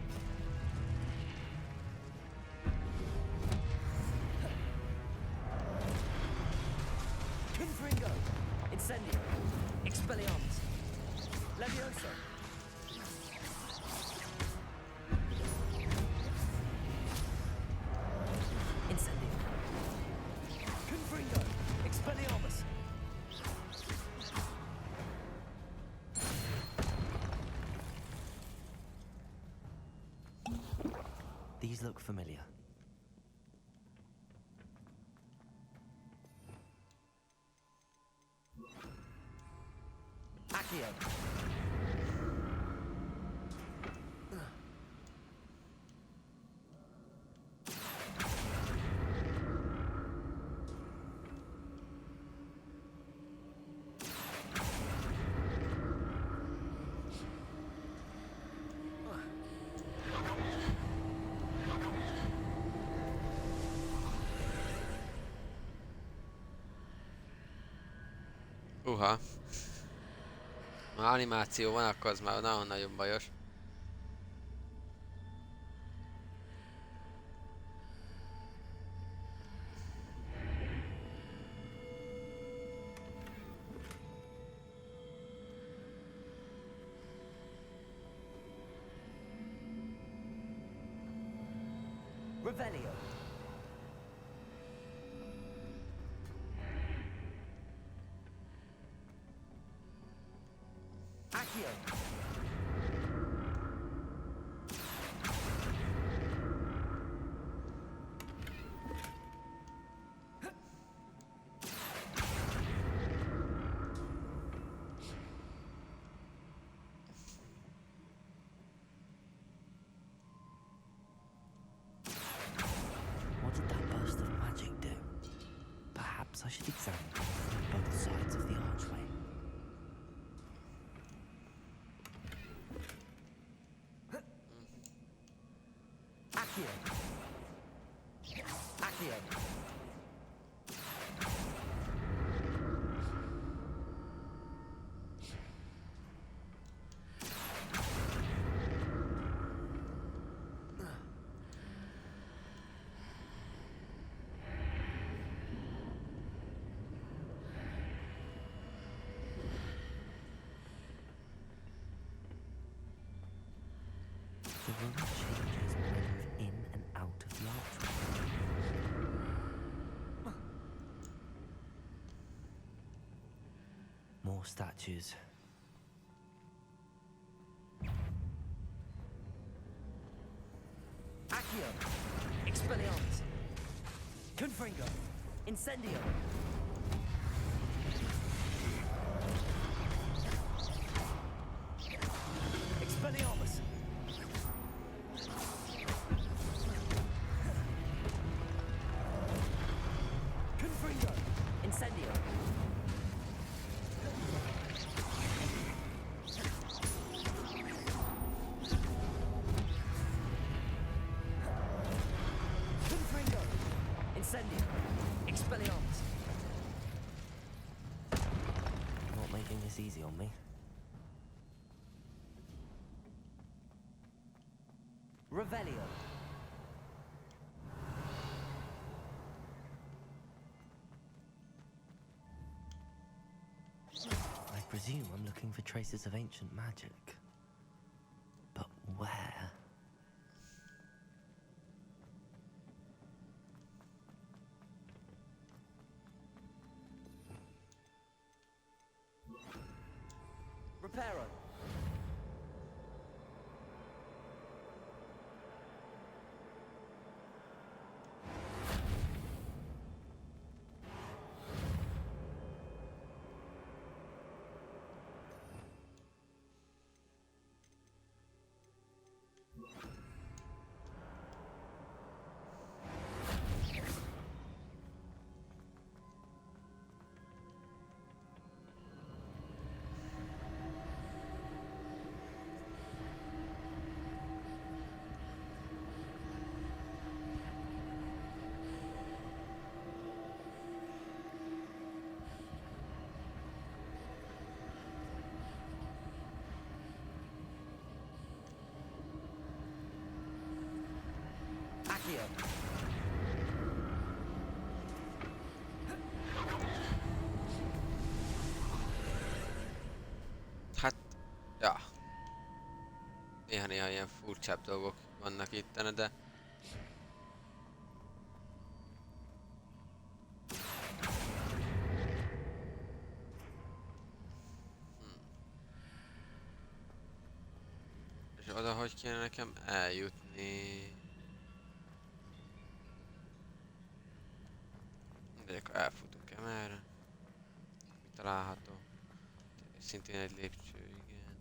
Confringo. Incendio. Expelliarmus. Leviosa. Incendio. Confringo. Expelliarmus. These look familiar. Accio.
Uha. Ha animáció van, akkor az már nagyon nagyon bajos.
Revelio. Accio. What did that burst of magic do? Perhaps I should examine both sides of the archway. Accio. Accio. The room changes when I move in and out of the archway. More statues. Accio! Expelliarmus! Confringo! Incendio! Expelliarmus! Confringo! Incendio! Confringo! Incendio! Expelliarmus! Not making this easy on me. Revelio. I presume I'm looking for traces of ancient magic. But where? Reparo. Accio.
Hát, ja. Néha ilyen furcsább dolgok vannak itt, de... És oda hogy kéne nekem eljutni? De akkor elfutunk erre. Mi található? Szintén egy lépcső, igen.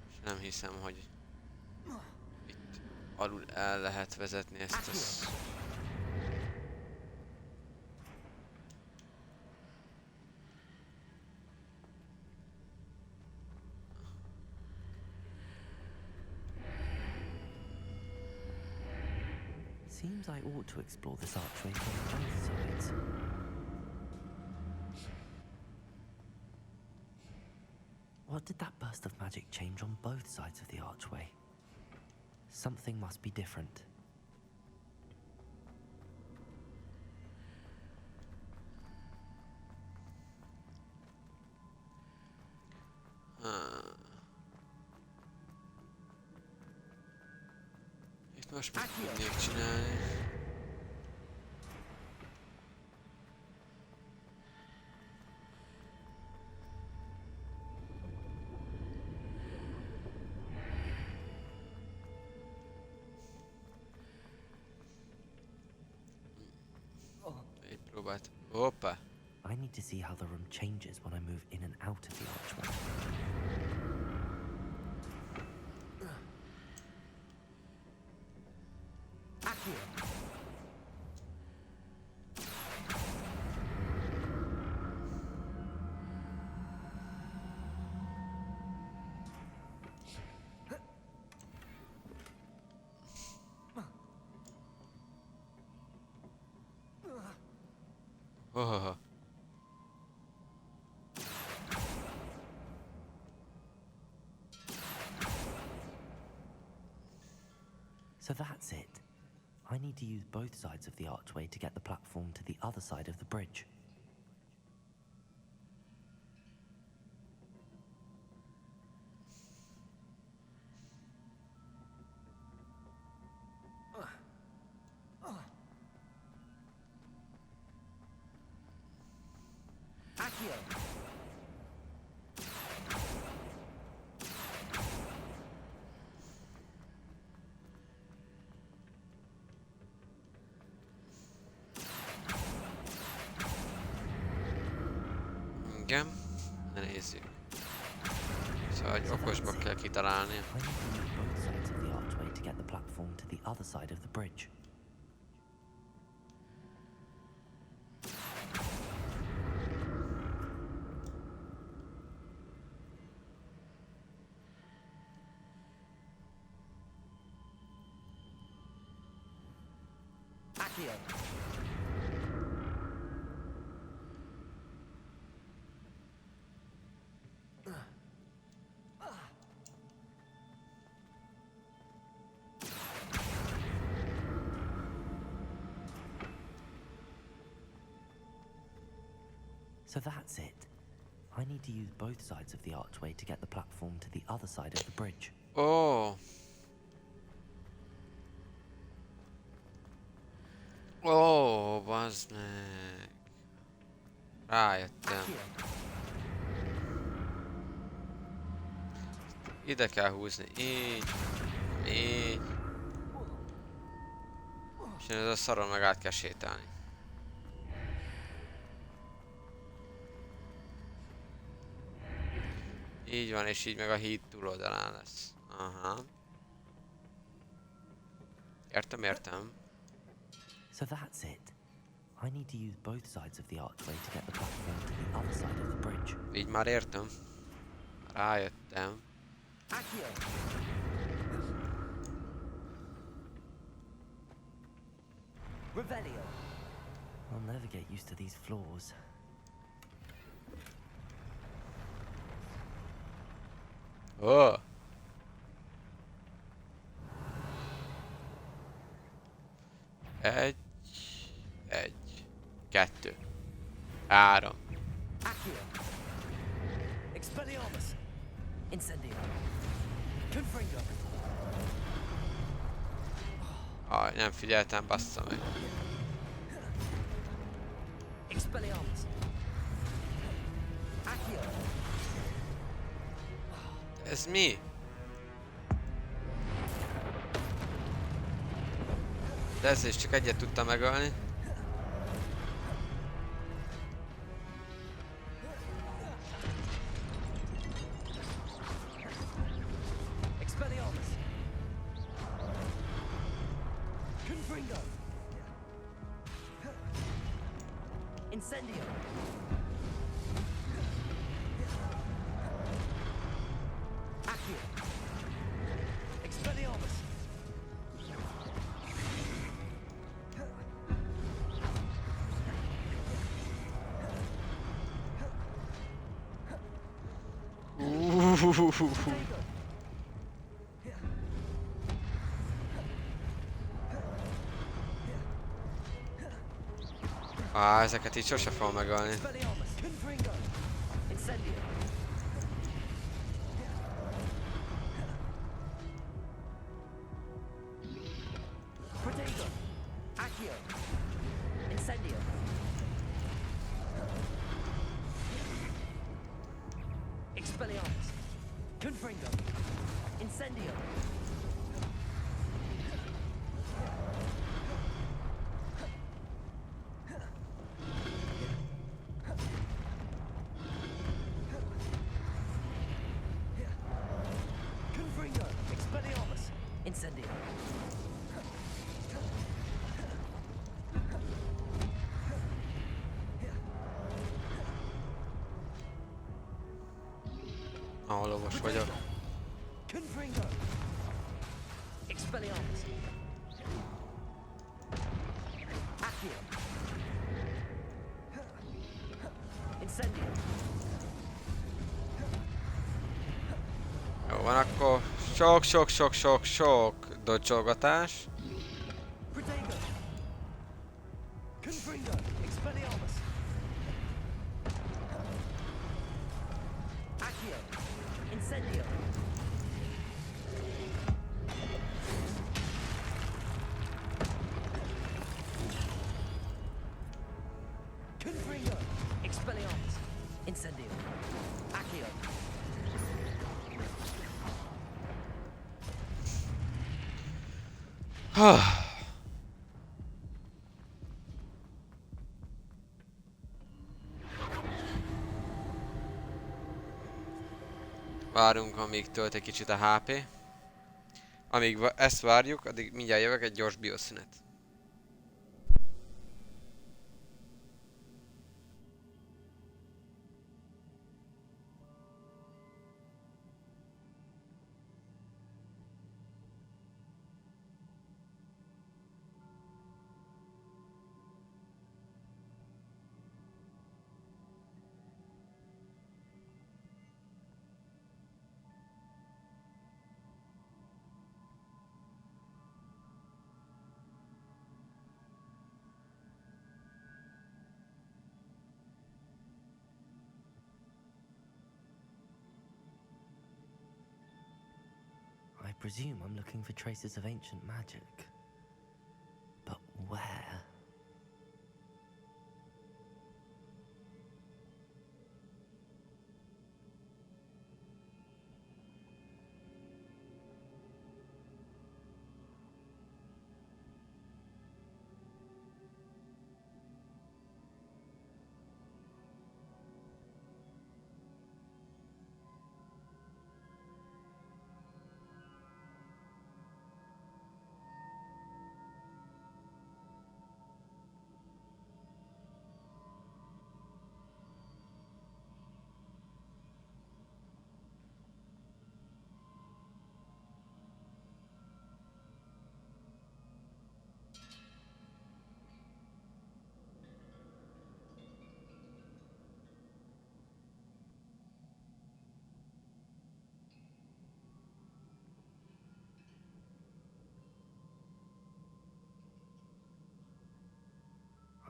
És nem hiszem, hogy itt alul el lehet vezetni ezt a...
Seems I ought to explore this archway from both sides. What did that burst of magic change on both sides of the archway? Something must be different.
Itt most mit tudnék csinálni? Itt próbált. Hoppá!
I need to see how the room changes when I move in and out of the archway.
Oh.
So that's it. I need to use both sides of the archway to get the platform to the other side of the bridge.
Igen, ne nézzük. Szóval, hogy okosba kell kitalálni.
I need to use both sides of the archway to get the platform to the other side of the bridge. So that's it. I need to use both sides of the archway to get the platform to the other side of the bridge.
Oh. Oh, bazd meg. Rájöttem. Ide kell húzni. Így. Így. És ez a szaron meg át kell sétálni. Így van, és így meg a híd túloldalán lesz. Aha. Értem.
So that's it. I need to use both sides of the archway to get the platform to the other side of the bridge.
Így már értem. Rájöttem.
Revelio. I'll never get used to these floors.
Oh. Egy, kettő, három.
Expelliarmus. Incendio. Confringo.
Aj, nem figyeltem, bassza meg.
Expelliarmus.
Ez mi? De ezzel is csak egyet tudtam megölni.
Expelliarmus. Confringo. Incendio. Expelliarmus.
Ezeket így sose fogom megölni. Ahol lovas vagyok. Jó van, akkor sok docsolgatás. Várunk, amíg tölt egy kicsit a HP. Amíg ezt várjuk, addig mindjárt jövök, egy gyors bioszünet.
I presume I'm looking for traces of ancient magic. But where?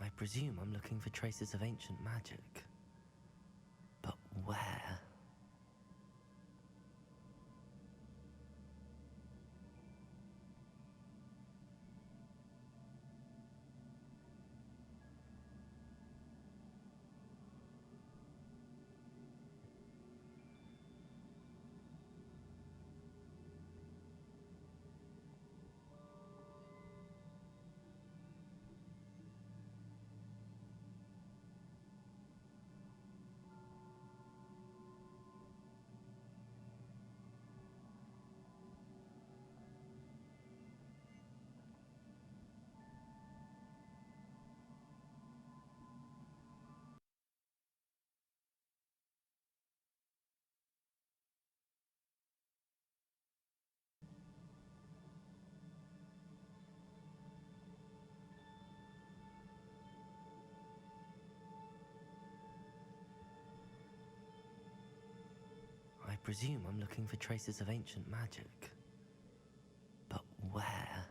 I presume I'm looking for traces of ancient magic. But where? presume I'm looking for traces of ancient magic. But where?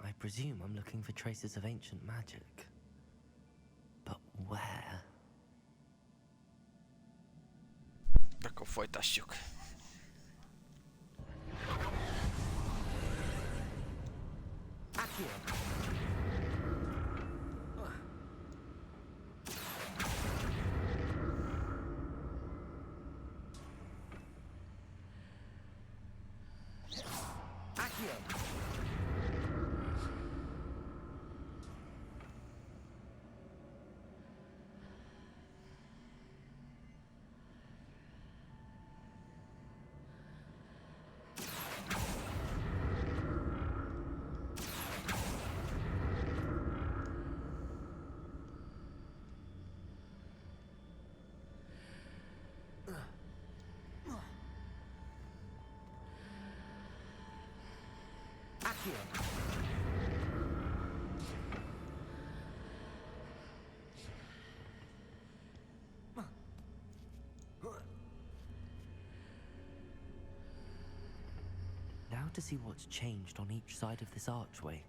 I presume I'm looking for traces of ancient magic. But where?
Akkor folytassuk.
Now to see what's changed on each side of this archway.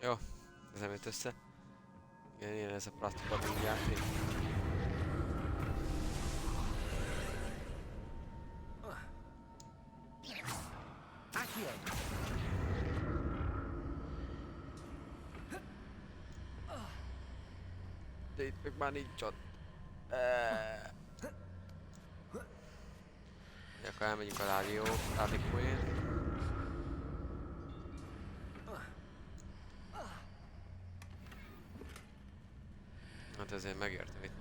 Jó, ez nem jött össze. Igen, ilyen ez a platforming játék. De itt meg már nincs ott. Akkor elmegyünk a Ládikóért. Hát ezért megértem itt.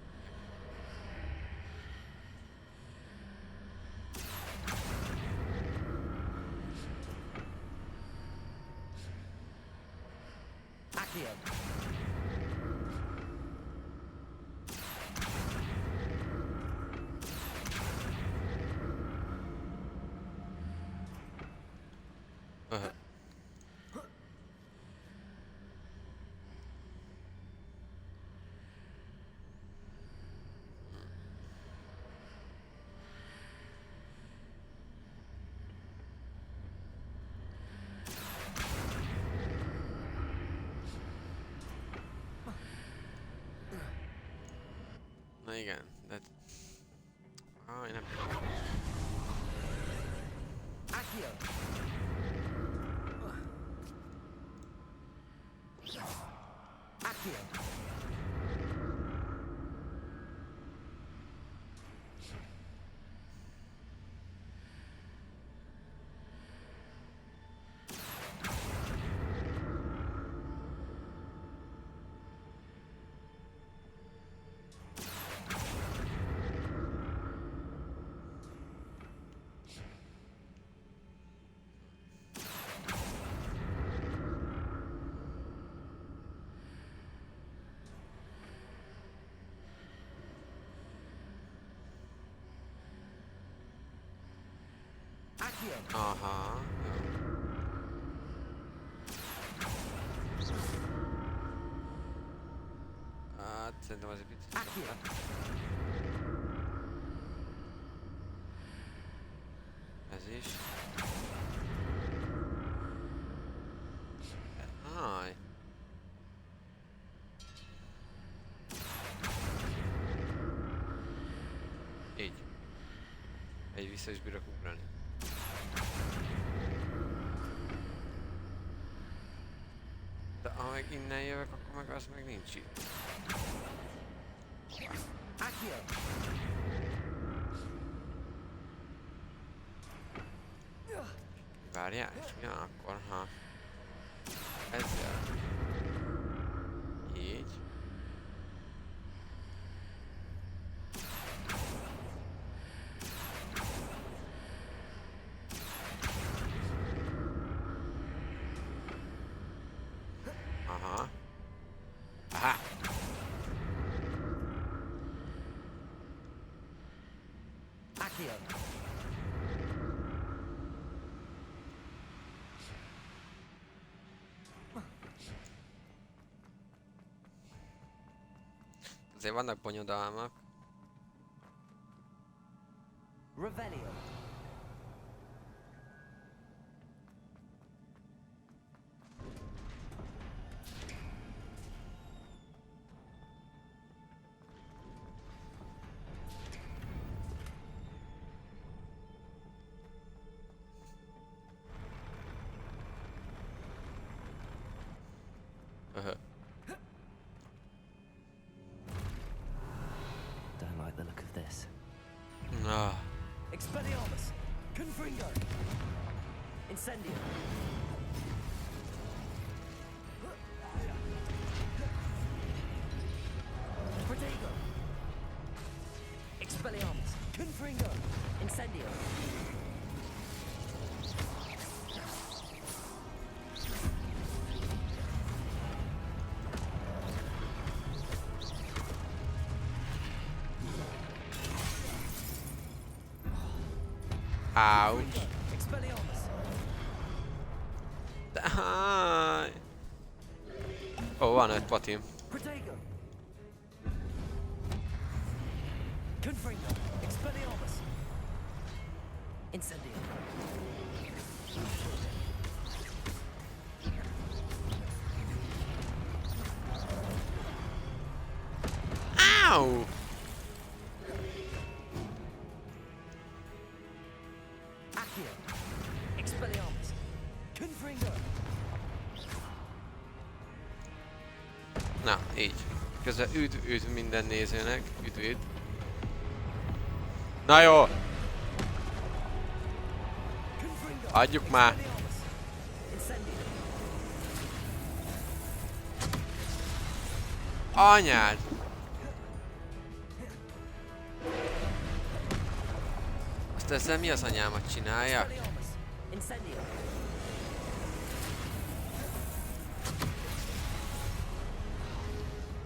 Na igen, de... én nem tudom. Aha. Hát szerintem az egy picit sok. Ez is. így vissza is bírok ugrani. De ha meg innen jövök, akkor meg az meg nincs itt. Várjál, és mi van akkor, ha ezzel így. Aha. Aha. Azért vannak bonyodalmak.
Revelio. Don't like the look of this.
Ah.
Expelliarmus! Confringo! Incendio! Protego! Expelliarmus! Confringo! Incendio!
Ouch. Háj. Ó, van egy patim.
Protego! Confringo! Expelliarmus! Incendio!
Ow!
Accio! Expelliarmus! Confringo!
Na, így. Közben üdv minden nézőnek. Üdv. Na jó! Adjuk már! Anyád! Azt ezzel mi az anyámat csinálja?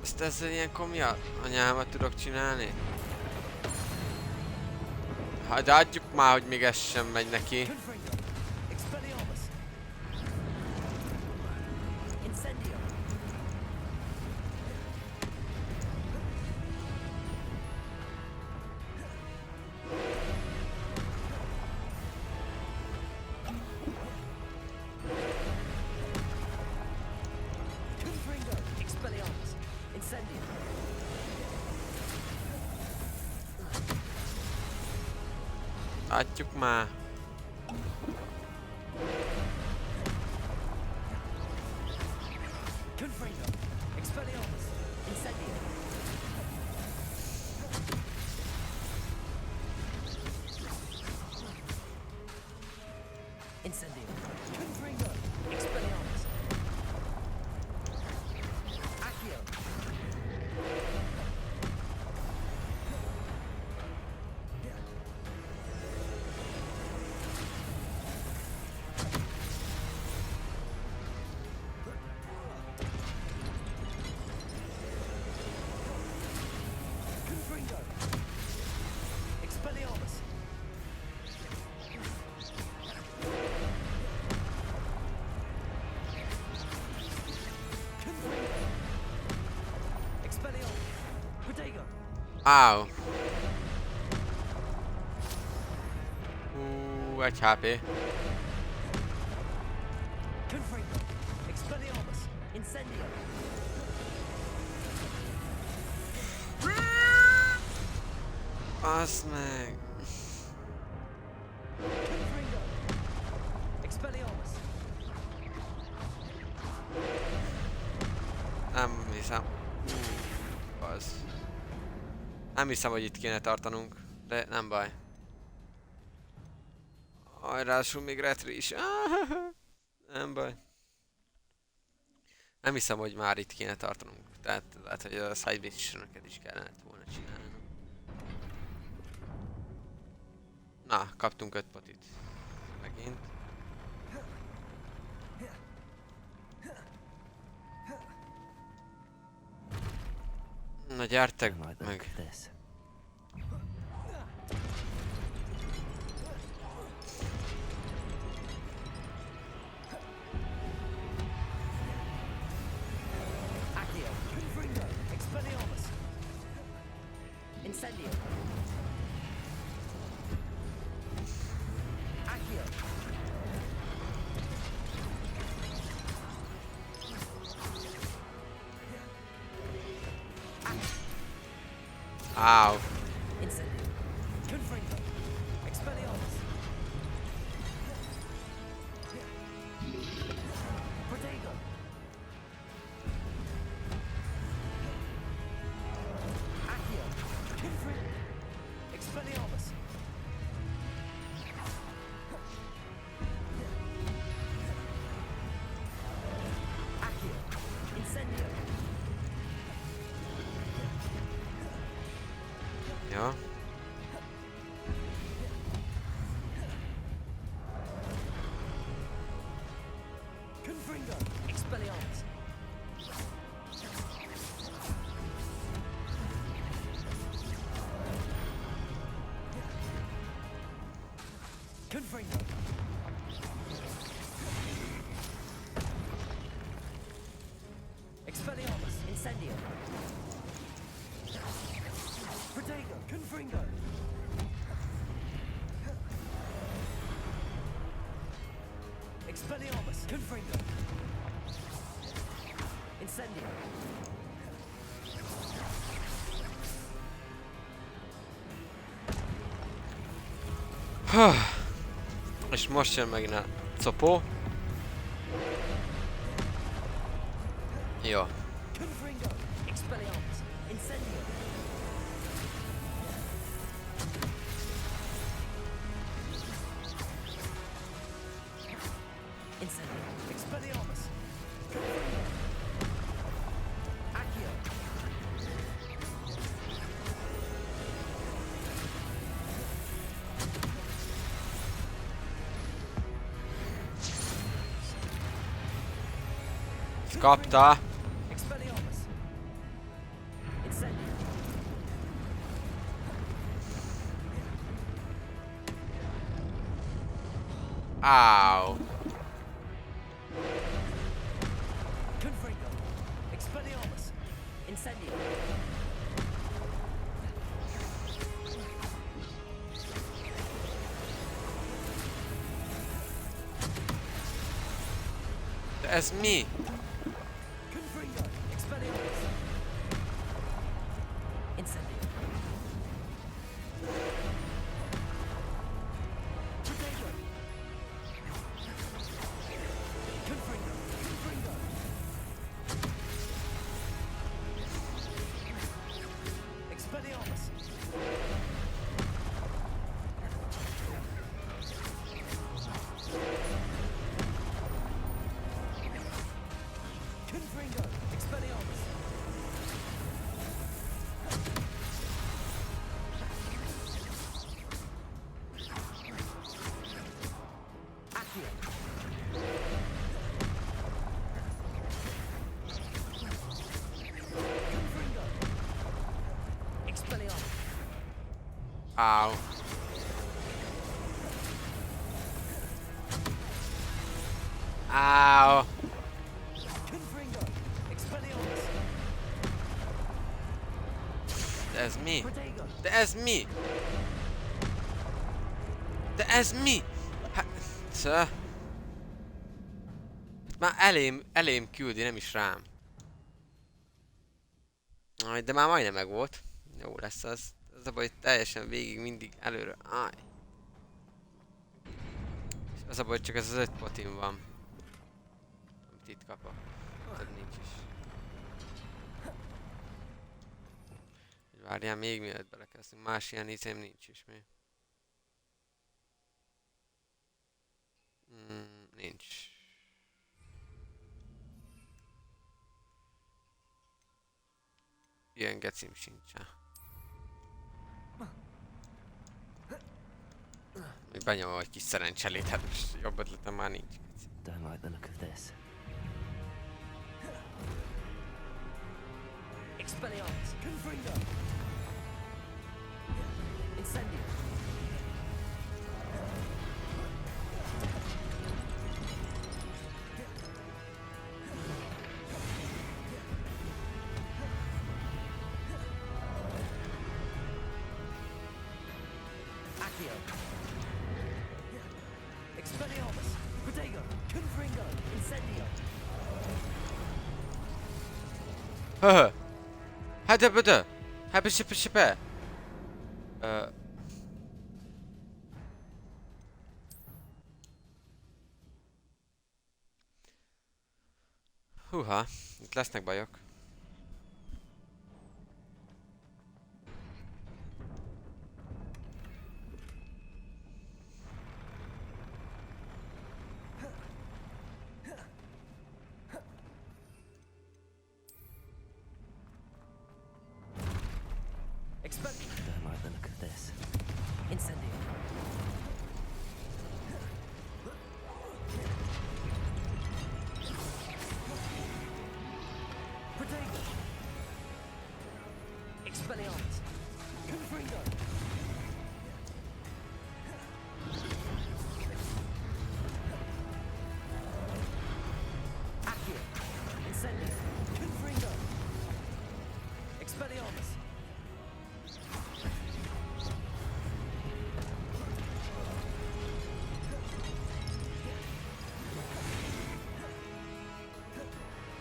Azt ezzel ilyenkor mi az anyámat tudok csinálni? Hát adjuk már, hogy még ez sem megy neki. Adjuk már.
Confringo! Expelliarmus! Incendio! Incendio! Confringo! Expelliarmus! Accio! Confringo! Expelliarmus! Confringo! Expelliarmus! Protego!
Áú. Egy HP.
Confringo! Expelliarmus! Incendio!
Azt meg. Nem hiszem, hogy itt kéne tartanunk, de nem baj. Ráadásul még retri is. Nem baj. Nem hiszem, hogy már itt kéne tartanunk. Tehát lehet, hogy a side mission-öket is kellene volna csinálnom. Na, kaptunk 5 potit. Megint. Na gyertek meg.
Incendio.
Ow.
Incendio. Confringo. Expelliarmus. Protego. Accio. Confringo. Expelliarmus. Accio. Incendio.
Ja.
Confringo. Expelliarmus. Confringo. Expelliarmus. Incendio. Protego. Confringo. Expelliarmus. Confringo. Incendio.
És most jön megint a copó. Jó.
Confringo. Expelliarmus. Incendio. Incendio. Expelliarmus. Confringo. Accio.
Kapta.
Expelliarmus. Incendio.
Ow.
Confringo. Expelliarmus. Incendio.
De ez mi?
Confringo. Expelliarmus. Incendio. Protego. Confringo. Confringo. Expelliarmus. Confringo. Expelliarmus. Accio. Confringo. Expelliarmus.
Ow. Ow.
Confringo. Expelliarmus.
De ez mi?
Protego.
De ez mi? De ez mi? Hát... Hát már elém küldi, nem is rám. Aj, de már majdnem meg volt. Jó lesz az. Az a baj, hogy teljesen végig mindig előre. Aj. És az a baj, hogy csak ez az 5 potim van. Amit itt kapok. Több nincs is. Várjál, még mielőtt belekezdünk. Más ilyen izém nincs is még. Nincs. Ilyen gecim sincsen. Még benyomom egy kis szerencselét, hát most jobb ötletem már nincs.
Don't like the look of this. Expelliarmus! Confringo! Incendio! Accio! Expelliarmus! Protego! Confringo! Incendio!
Hadi bıdı. Hadi şıpı şıpı. Húha, itt lesznek bajok.
Don't like the look of this. Incendio! Protego! Expelliarmus! Confringo! Accio! Incendio! Confringo! Expelliarmus!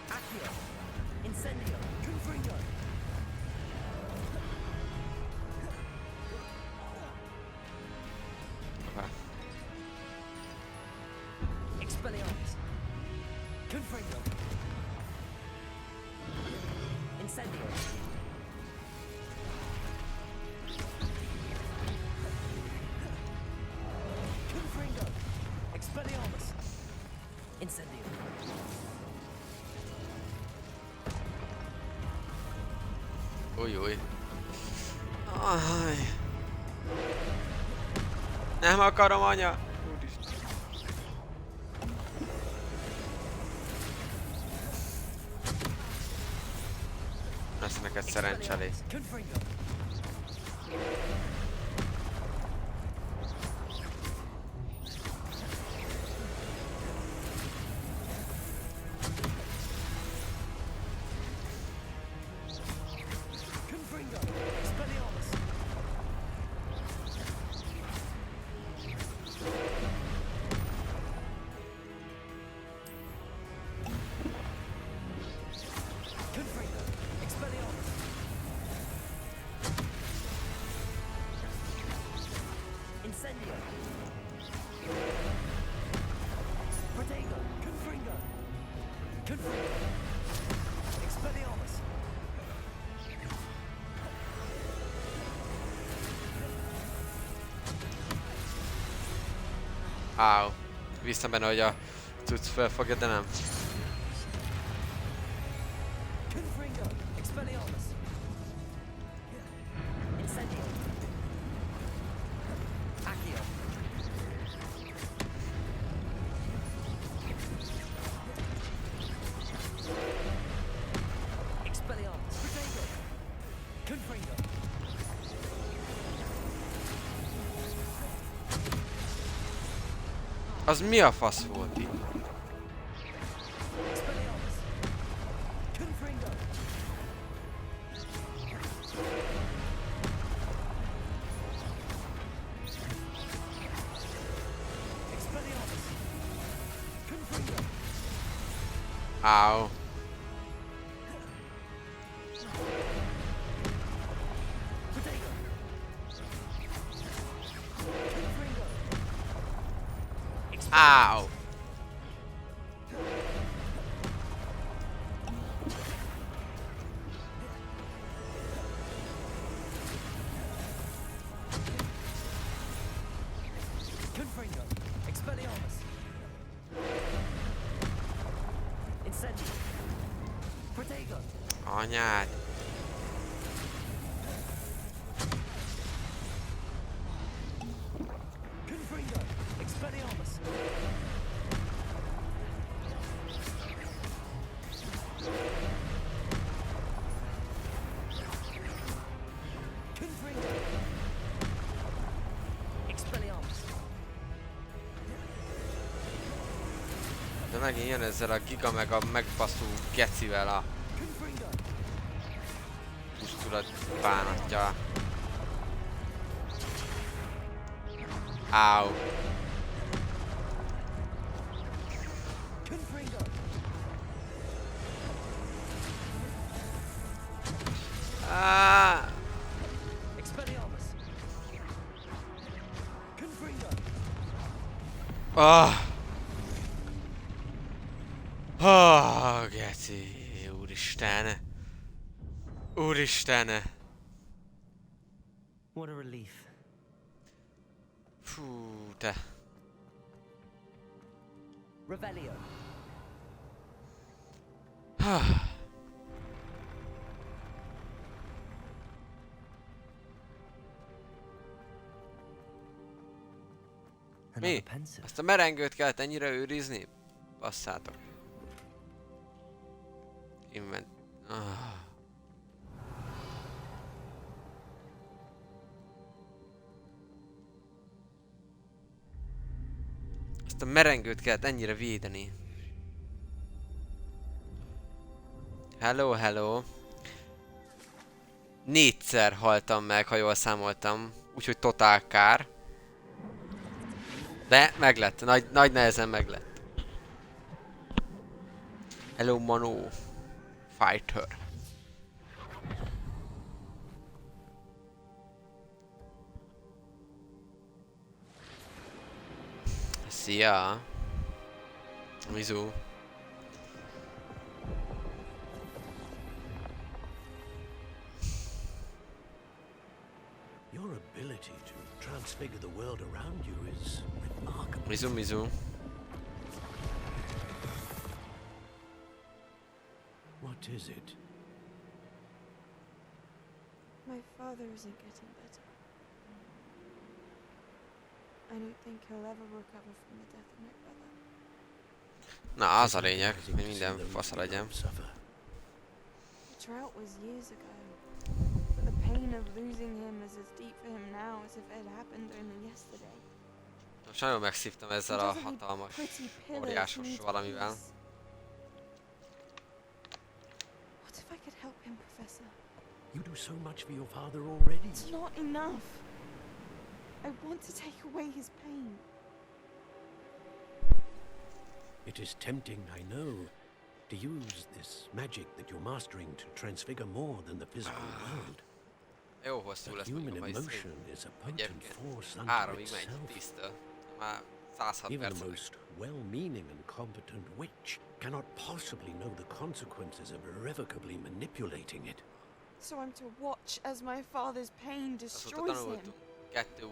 Accio! Incendio! Confringo!
Hoppá.
Expelliarmus! Confringo! Incendio! Confringo! Expelliarmus! Incendio!
Új, új. Aj. Nem akarom, anya! Úristen. Lesz neked szerencselés.
Confringo! Confringo! Expelliarmus! Confringo! Expelliarmus! Incendio! Protego! Confringo! Confringo! Expelliarmus!
Áú. Bíztam benne, hogy a cucc felfogja, de nem.
Confringo! Expelliarmus! Incendio! Accio! Expelliarmus! Protego! Confringo!
Az mi a fasz volt itt?
Expelliarmus! Confringo! Expelliarmus! Confringo!
Áú.
Protego! Confringo!
Áú. Anyád.
Confringo! Expelliarmus! Confringo! Expelliarmus!
De megint jön ezzel a giga meg a megbaszó gecivel a
Confringo!
pusztulat bánatja. Áú.
Confringo! Expelliarmus! Confringo!
Geci, úristen. Úristen.
What a relief.
Fú, te.
Revelio!
Another
Mi?
pensive.
Azt a merengőt kellett ennyire őrizni? Basszátok. Invent... Azt a merengőt kellett ennyire védeni. Hello, hello. 4-szer haltam meg, ha jól számoltam. Úgyhogy totál kár. De meglett, nagy nehezen meglett. Hello, Mano. Fighter. Szia. Mizu.
Your ability to transfigure the world around you is remarkable.
Mizu.
What is it?
My father isn't getting better. I don't think he'll ever recover from the death of my brother.
Na, az a lényeg, hogy minden fasza legyen.
The drought was years ago, but the pain of losing him is as deep for him now as if it had happened only yesterday.
Most nagyon megszívtam ezzel a hatalmas, óriásos valamivel.
What if I could help him, Professor?
You do so much for your father already.
It's not enough. I want to take away his pain.
It is tempting, I know, to use this magic that you're mastering to transfigure more than the physical world.
Jó hosszú lesz
Human
mondjuk a
emotion is a potent force unto
3-ig megy
itself.
10-től. Már 106
Even the
percet.
most well-meaning and competent witch cannot possibly know the consequences of irrevocably manipulating it.
So I'm to watch as my father's pain
Azóta
destroys him.
tanultunk kettő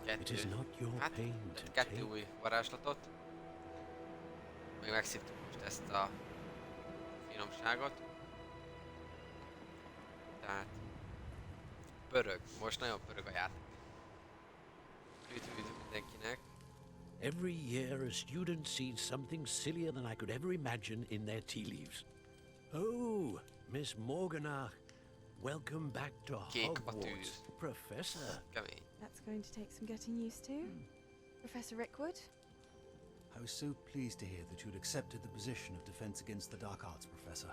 It is not your pain to
kettő
take.
új varázslatot. Még megszívtuk most ezt a finomságot. Tehát pörög, most nagyon pörög a játék. Üdv mindenkinek.
Every year a student sees something sillier than I could ever imagine in their tea leaves. Oh, Miss Morganach, welcome back to Hogwarts, Professor.
Kemény.
That's going to take some getting used to. Professor Rickwood?
I was so pleased to hear that you'd accepted the position of Defense Against the Dark Arts, Professor.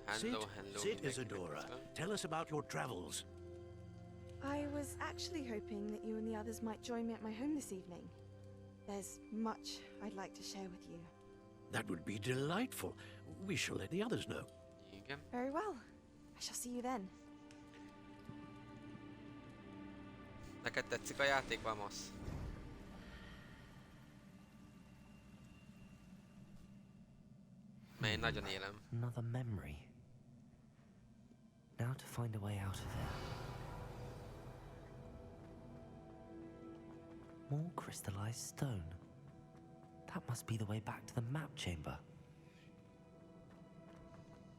Hello,
Sit, Isadora. Tell us about your travels.
I was actually hoping that you and the others might join me at my home this evening. There's much I'd like to share with you.
That would be delightful. We shall let the others know.
Igen.
Very well. I shall see you then.
Neked tetszik a játék, Vamos? Mert én nagyon élem.
Another memory. Now to find a way out of here. More crystallized stone. That must be the way back to the map chamber.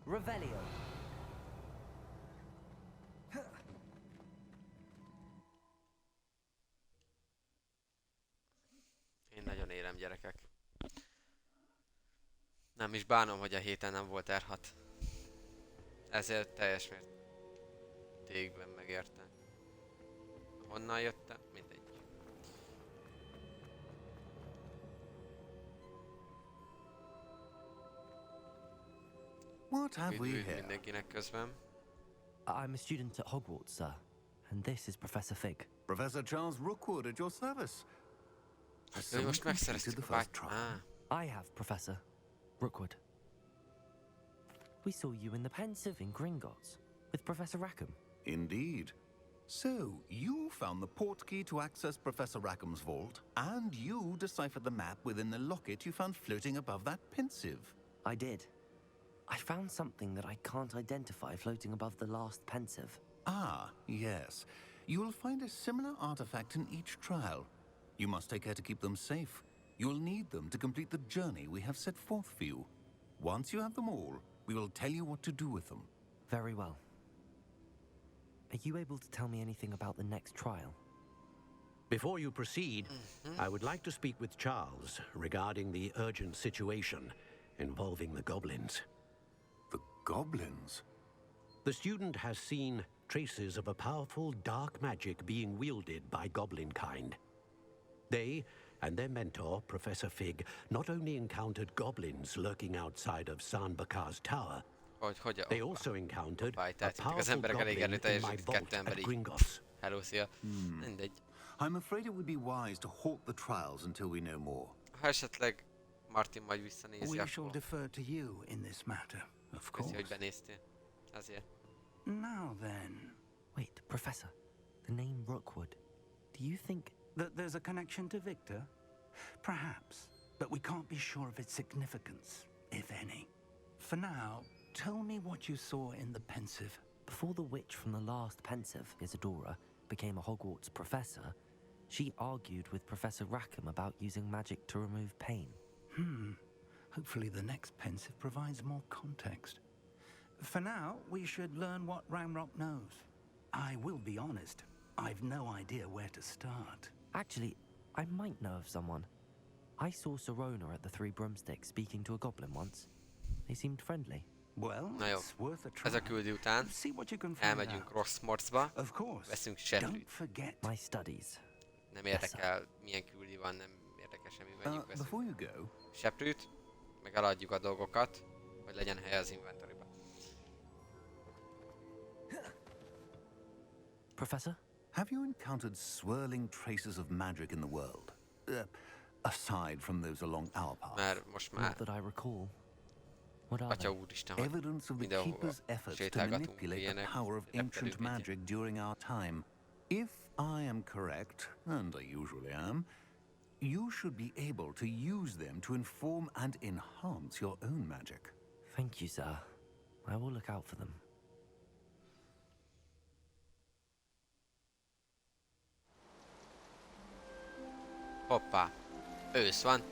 Revelio.
Én nagyon élem, gyerekek. Nem is bánom, hogy a héten nem volt R6. Ezért teljes mértékben megérte. Honnan jöttem? Mindegy.
What have we here?
Mindenkinek közben.
I'm a student at Hogwarts, sir. And this is Professor Fig.
Professor Charles Rookwood at your service. Has
Ő
someone
most
completed
megszereztük
the
a
first
vágy...
trial?
I have, Professor Rookwood. We saw you in the Pensive in Gringotts with Professor Rackham.
Indeed. So, you found the portkey to access Professor Rackham's vault, and you deciphered the map within the locket you found floating above that Pensive.
I did. I found something that I can't identify floating above the last Pensive.
Ah, yes. You will find a similar artifact in each trial. You must take care to keep them safe. You will need them to complete the journey we have set forth for you. Once you have them all, we will tell you what to do with them.
Very well. Are you able to tell me anything about the next trial?
Before you proceed, I would like to speak with Charles regarding the urgent situation involving the goblins.
The goblins?
The student has seen traces of a powerful dark magic being wielded by goblin kind. They and their mentor, Professor Fig, not only encountered goblins lurking outside of San Bakar's tower, they also encountered a powerful goblin in my vault at Gringotts.
Hello, szia. Mindegy.
I'm afraid it would be wise to halt the trials until we know more.
Ha esetleg Martin majd visszanézi,
We shall
akkor
defer to you in this matter, of course.
köszi, hogy benéztél. Azért.
Now then.
Wait, Professor. The name Rookwood. Do you think
that there's a connection to Victor? Perhaps, but we can't be sure of its significance, if any. For now, tell me what you saw in the Pensive.
before the witch from the last Pensive, Isadora, became a Hogwarts professor, she argued with Professor Rackham about using magic to remove pain?
Hopefully the next Pensive provides more context. For now, we should learn what Ranrock knows. I will be honest, I've no idea where to start.
Actually, I might know of someone. I saw Serona at the Three Broomsticks speaking to a goblin once. They seemed friendly.
Well,
Na jó,
it's worth a try.
ez a küldi után
See what you can find
elmegyünk
out.
Roxmorcba,
Of course.
veszünk
Don't
seprűt.
forget.
My studies.
Nem érdekel milyen küldi van, nem érdekel semmi, menjünk,
Before
veszünk
you go,
seprűt, meg eladjuk a dolgokat, hogy legyen hely az inventoryban.
Professor?
have you encountered swirling traces of magic in the world? Aside from those along our path.
Mert most már
Not that I recall. What are
Atya
they?
úristen, hogy
Evidence of the
mindenhova
Keeper's efforts to
sétálgatunk,
manipulate the
ilyenek,
power of ancient
repterük,
magic during our time. If I am correct, and I usually am, you should be able to use them to inform and enhance your own magic.
Thank you, sir. I will look out for them.
Hoppá, ősz van.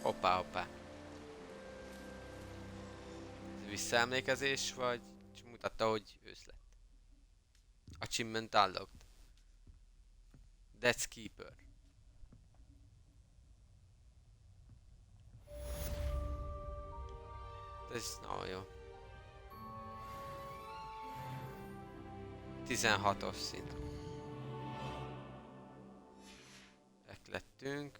Hoppá, hoppá. Ez visszaemlékezés, vagy csak mutatta, hogy ősz lett? Achievement unlocked. Death's Keeper. Ez nagyon jó. 16-os szint. Lettünk.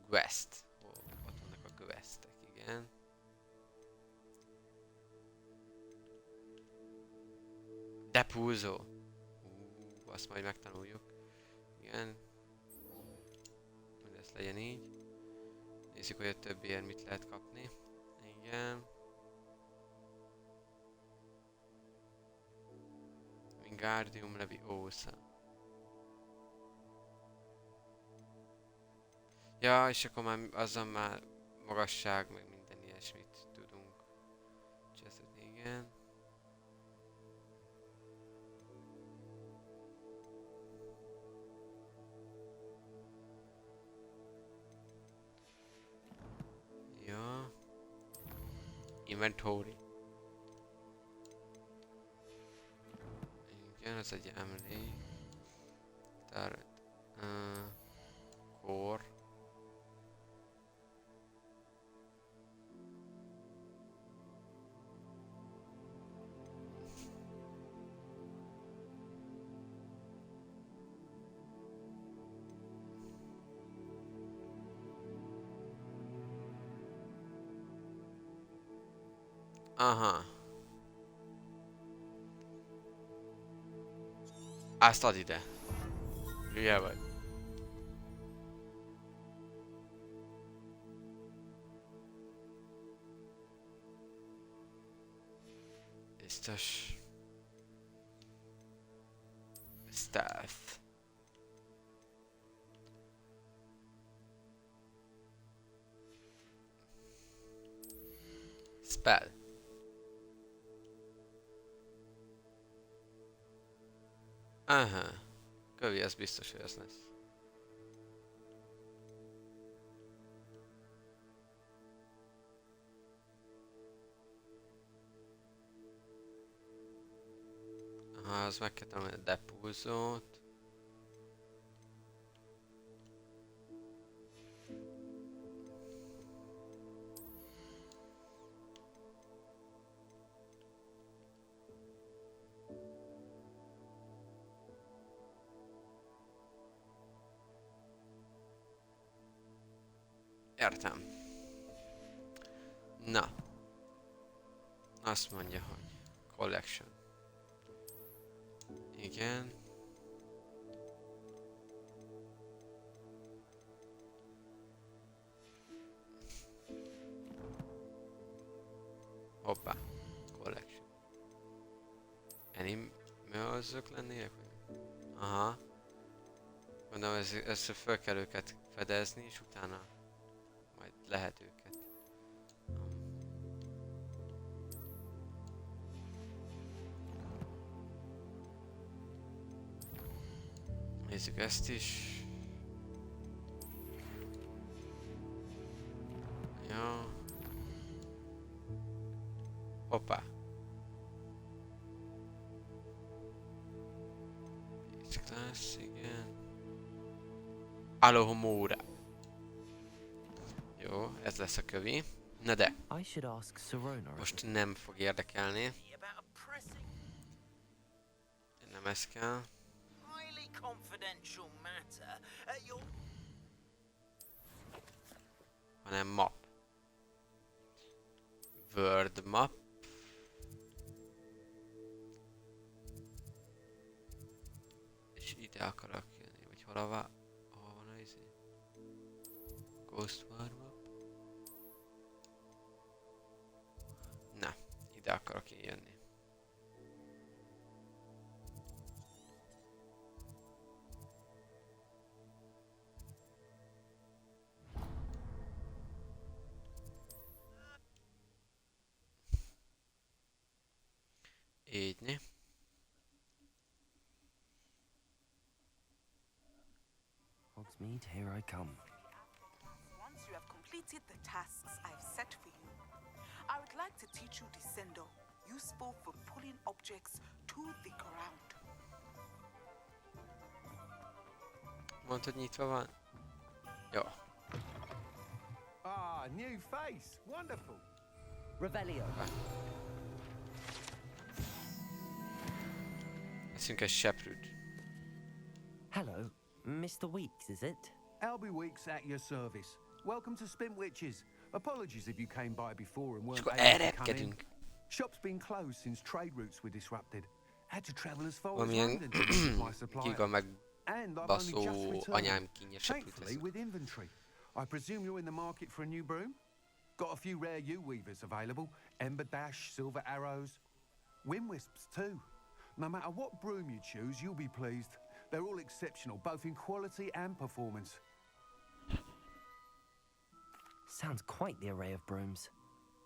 Quest. Ott vannak a questek, igen. Depulzó. Azt majd megtanuljuk. Igen. Mindezt legyen így. Nézzük, hogy a többiért mit lehet kapni. Igen. Wingardium Leviosa. Ja, és akkor már azzal már magasság, meg minden ilyesmit tudunk csinálni, igen. Inventory. Igen, ez egy emlék. Kor. Aha. Azt add ide. Hülye vagy. Biztos. Stealth. Spell. Aha. Kövi, ez biztos, hogy ez lesz. Aha, az meg kell tanulni a depulzót. Értem. Na. Azt mondja, hogy collection. Igen. Hoppá. Collection. Animals-ök lennének? Aha. Mondom, ezt fel kell őket fedezni, és utána majd lehet őket. Nézzük ezt is. Ja. Hoppá. Beach class, igen. Alohomóra. Jó, ez lesz a kövi. Na de. Most nem fog érdekelni. Nem ez kell.
Confidential matter.
Hanem map. World map. És ide akarok jönni, vagy hol van a izé? Ghost War map. Na, ide akarok én jönni. Így, né?
Hogsmeade, here I come.
Once you have completed the tasks I've set for you, I would like to teach you Descendo, useful for pulling objects to the ground.
Mondtad, nyitva van? Jó.
Ah, new face. Wonderful.
Revelio.
Eszünk egy seprűt.
Hello, Mr. Weeks, is it?
Albie Weeks at your service. Welcome to Spintwitches. Apologies if you came by before and weren't able to come in. Shop's been closed since trade routes were disrupted. Had to travel as far as London to visit my supplier. And I've only just returned, thankfully with inventory. I presume you're in the market for a new broom? Got a few rare yew-weavers available. Ember Dash, Silver Arrows. Wind Wisps too. No matter what broom you choose, you'll be pleased. They're all exceptional, both in quality and performance.
Sounds quite the array of brooms.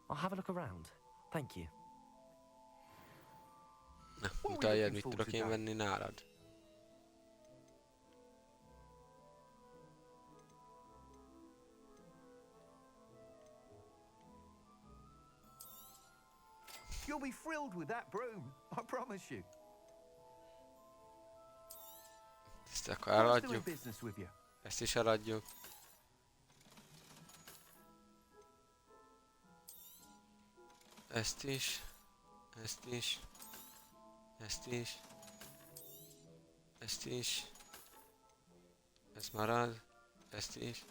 I'll have a look around. Thank you.
Na, mutaljad, mit tudok én venni nálad.
She'll be thrilled with that broom, I promise you.
Ezt akkor
What's doing
eladjuk.
business with you?
Ezt is eladjuk. Ezt is. Ezt is. Ezt is. Ezt is. Ez marad. Ezt is.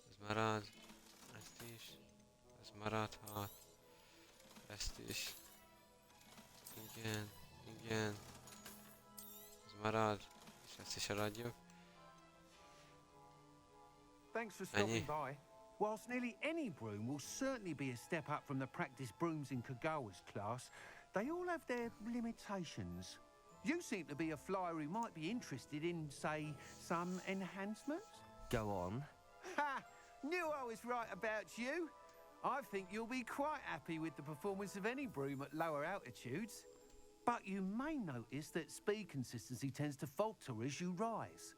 Ez marad. Ezt is. Ez maradhat. Ezt is. Igen. Igen. Ez marad. És ezt is eladjuk.
Thanks for stopping by. Whilst nearly any broom will certainly be a step up from the practice brooms in Kagawa's class, they all have their limitations. You seem to be a flyer who might be interested in, say, some enhancements?
Go on.
Ha! Knew I was right about you. I think you'll be quite happy with the performance of any broom at lower altitudes. But you may notice that speed consistency tends to falter as you rise.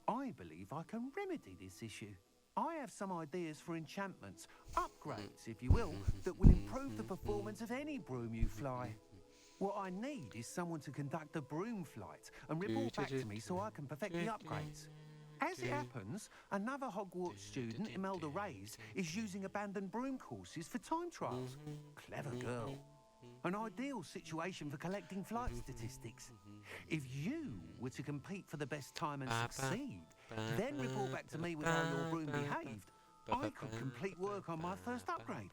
I believe I can remedy this issue. I have some ideas for enchantments, upgrades, if you will, that will improve the performance of any broom you fly. What I need is someone to conduct a broom flight and report back to me so I can perfect the upgrades. As it happens, another Hogwarts student, Imelda Reyes, is using abandoned broom courses for time trials. Clever girl. An ideal situation for collecting flight statistics. If you were to compete for the best time and succeed, then report back to me with how your broom behaved, I could complete work on my first upgrade.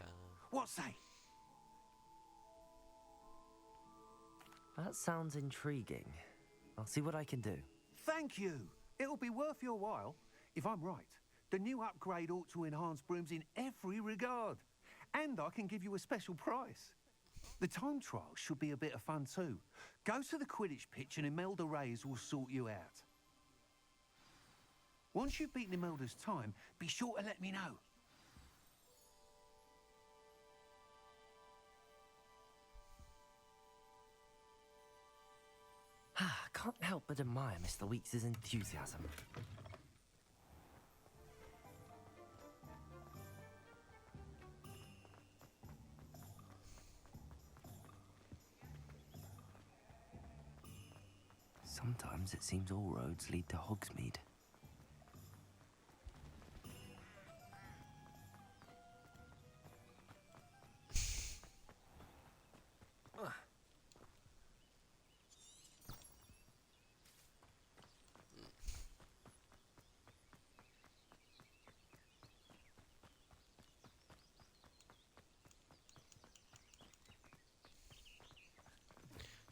What say?
That sounds intriguing. I'll see what I can do.
Thank you. It'll be worth your while. If I'm right, the new upgrade ought to enhance brooms in every regard. And I can give you a special price. The time trial should be a bit of fun too. Go to the Quidditch pitch and Imelda Reyes will sort you out. Once you've beaten Imelda's time, be sure to let me know.
Can't help but admire Mr. Weeks' enthusiasm. Sometimes it seems all roads lead to Hogsmeade.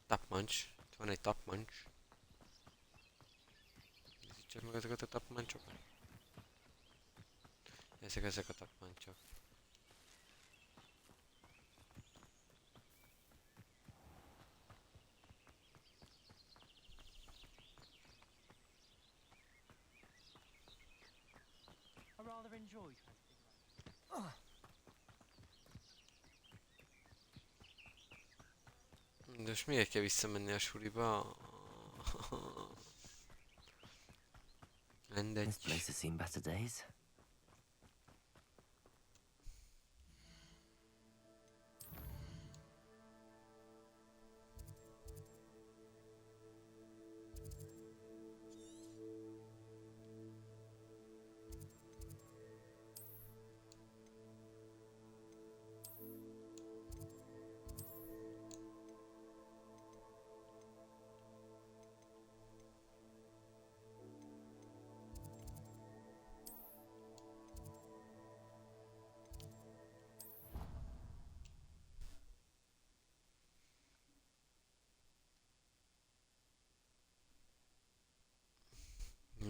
Tapmancs. Itt van egy tapmancs. Nézzük meg ezeket a tapmancsokat. Ezek a tapmancsok.
I rather enjoy
De most miért kell visszamenni a suliba?
This place has seen better days.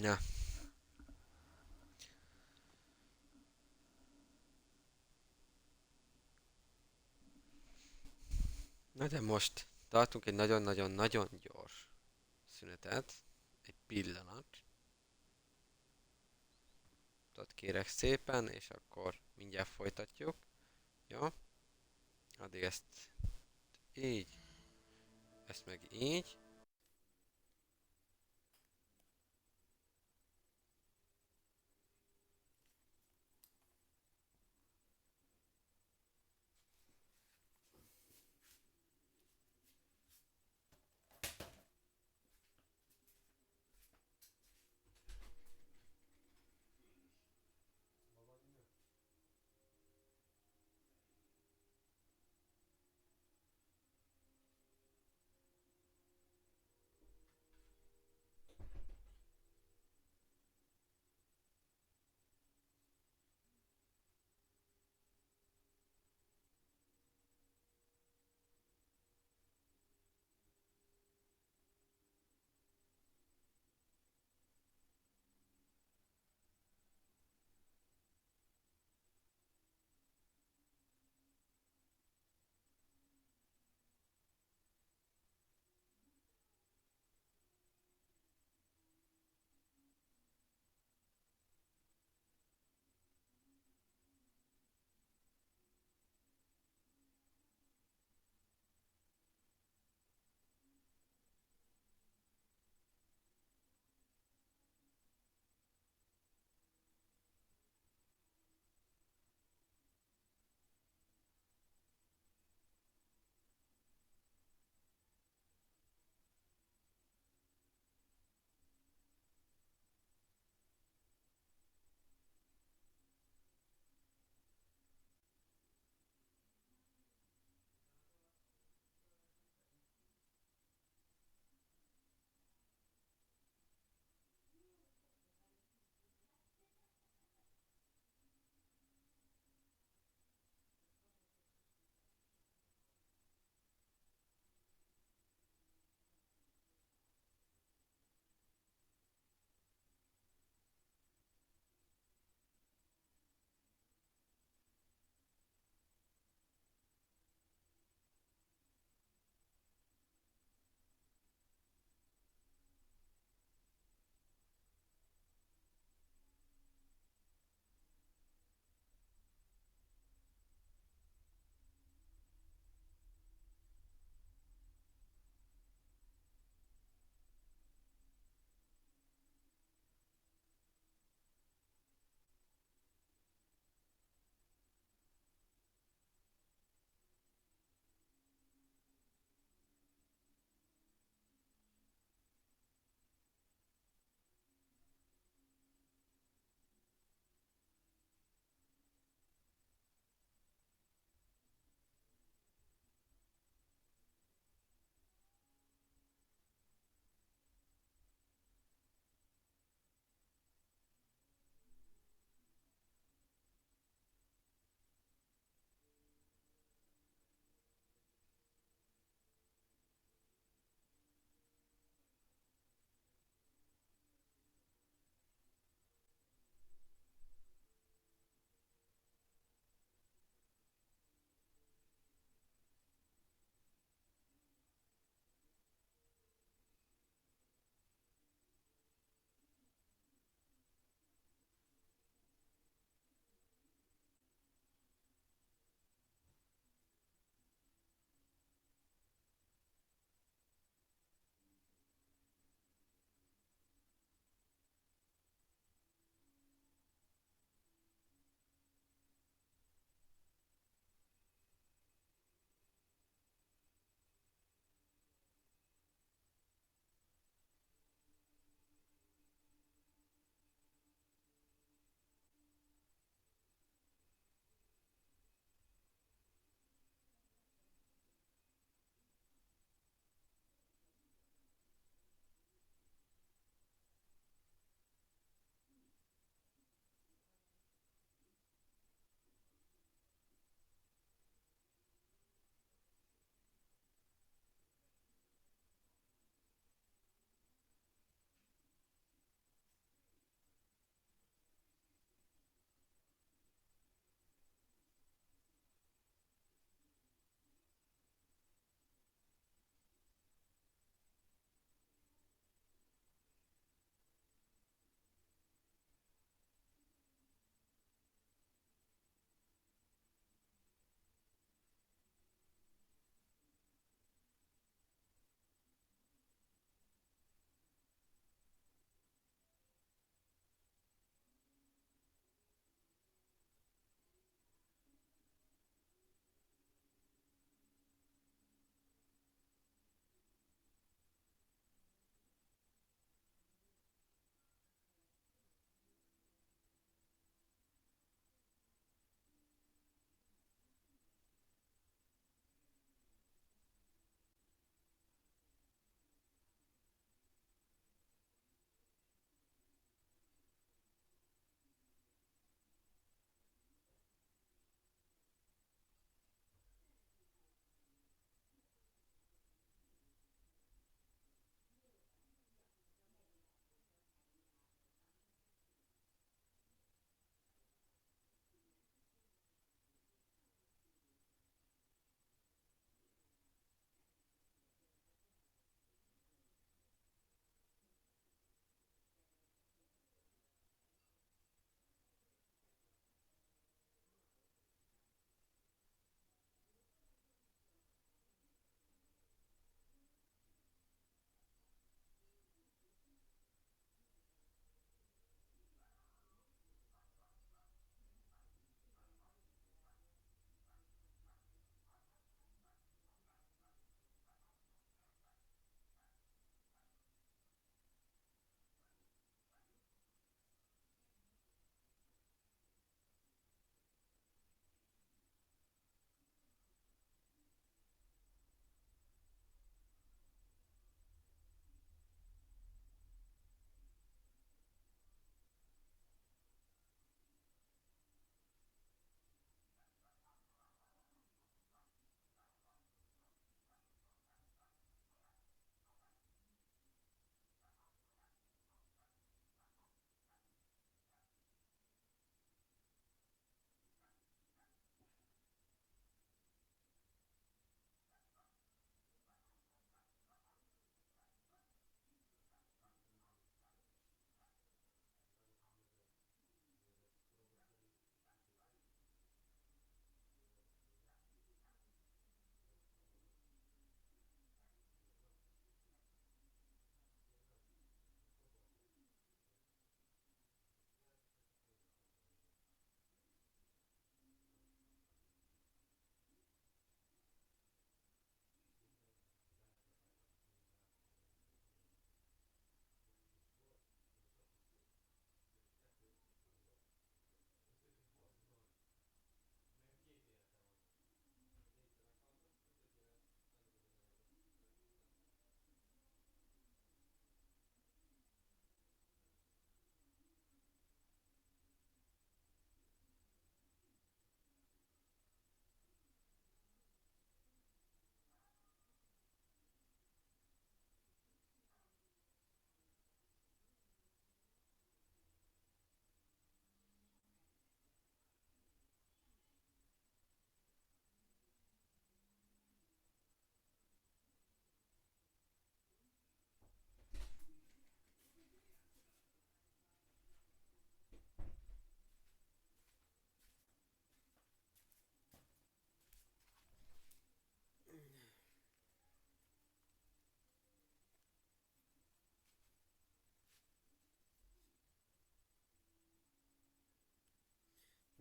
Na. Na de most tartunk egy nagyon-nagyon-nagyon gyors szünetet. Egy pillanat. Ott kérek szépen, és akkor mindjárt folytatjuk. Jó? Addig ezt így. Ezt meg így.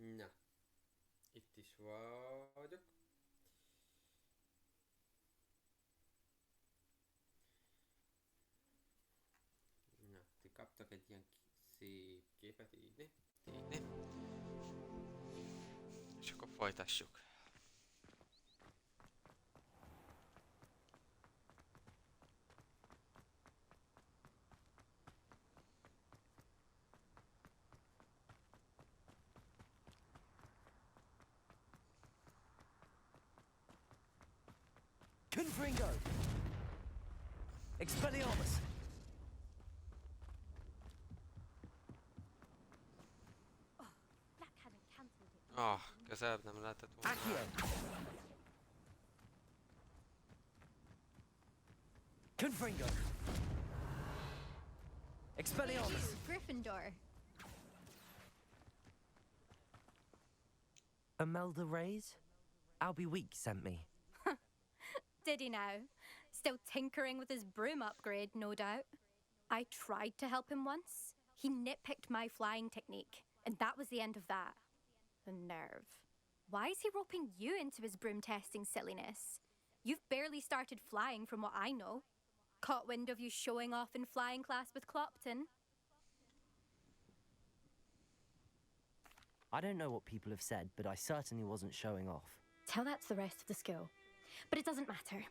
Na, itt is vagyok. Na, ti kaptak egy ilyen szép képet, így. És akkor folytassuk.
Confringo! Expelliarmus!
Közelebb nem lehetett volna.
Accio! Confringo! Expelliarmus!
Gryffindor.
Imelda Reyes? Albie Week sent me.
Did he now? Still tinkering with his broom upgrade, no doubt. I tried to help him once. He nitpicked my flying technique, and that was the end of that. The nerve. Why is he roping you into his broom testing silliness? You've barely started flying from what I know. Caught wind of you showing off in flying class with Clopton.
I don't know what people have said, but I certainly wasn't showing off.
Tell that to the rest of the school. But it doesn't matter.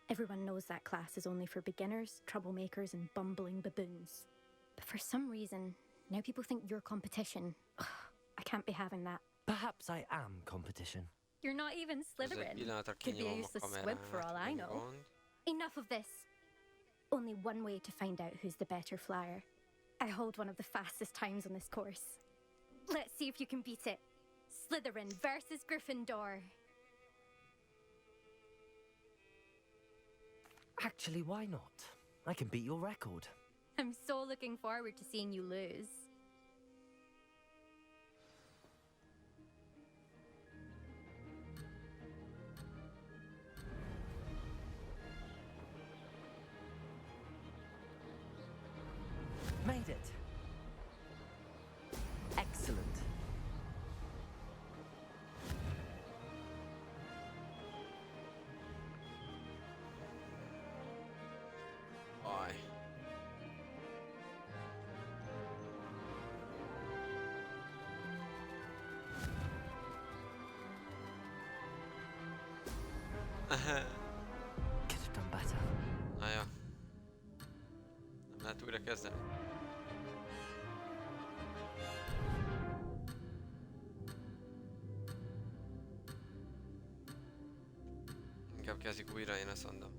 Everyone knows that class is only for beginners, troublemakers, and bumbling baboons. But for some reason, now people think you're competition. Ugh, I can't be having that.
Perhaps I am competition.
You're not even Slytherin. Could be a useless squib for all I know. Enough of this. Only one way to find out who's the better flyer. I hold one of the fastest times on this course. Let's see if you can beat it. Slytherin versus Gryffindor.
Actually, why not? I can beat your record.
I'm so looking forward to seeing you lose.
Made it. Excellent.
Aj.
Could have done better.
Na ja. Nem lehet újra kezdeni. Inkább kezdjük újra, én azt mondom.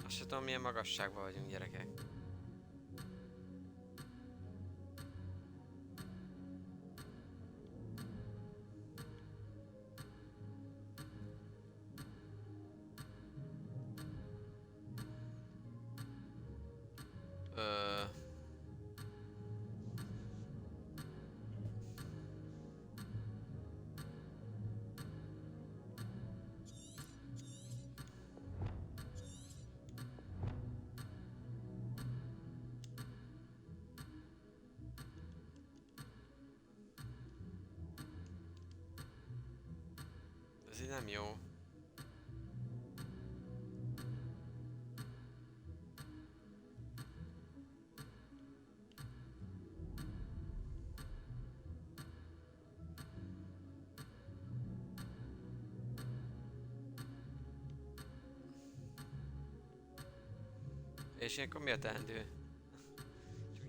Azt sem tudom, milyen magasságban vagyunk, gyerekek. Ez így nem jó. És ilyenkor mi a teendő?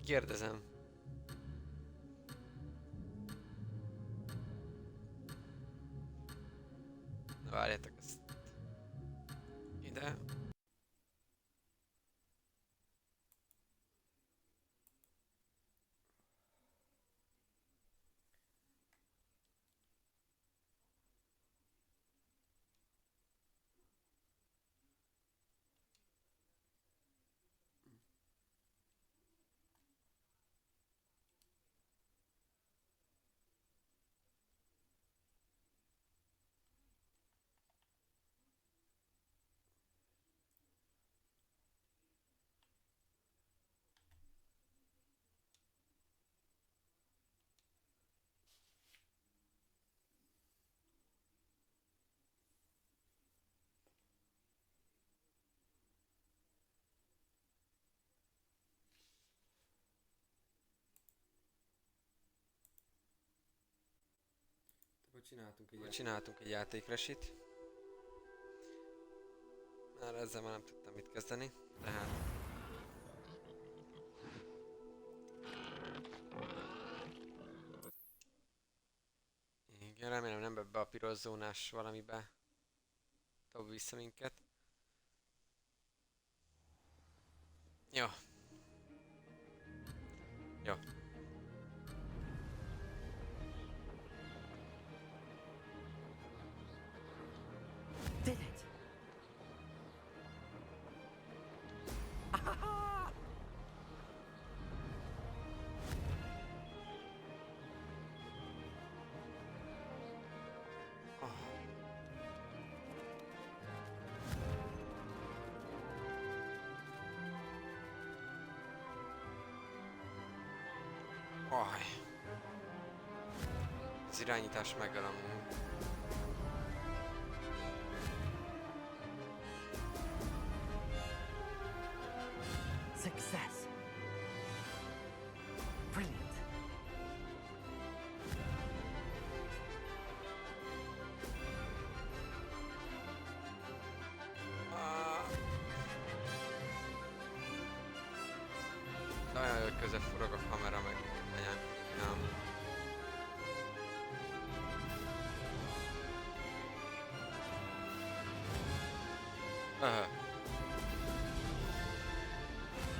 Kérdezem. Na várjátok ezt. Ide. Csináltunk egy játékresit. Már ezzel már nem tudtam mit kezdeni, tehát... Igen, remélem nem ebbe a piros zónás valamibe tovább vissza minket. Jó. Jó.
Did it!
Az irányítás megöl amúgy.
Success! Brilliant!
Nagyon jó, hogy közebb forog a kamera meg legyen. Nem.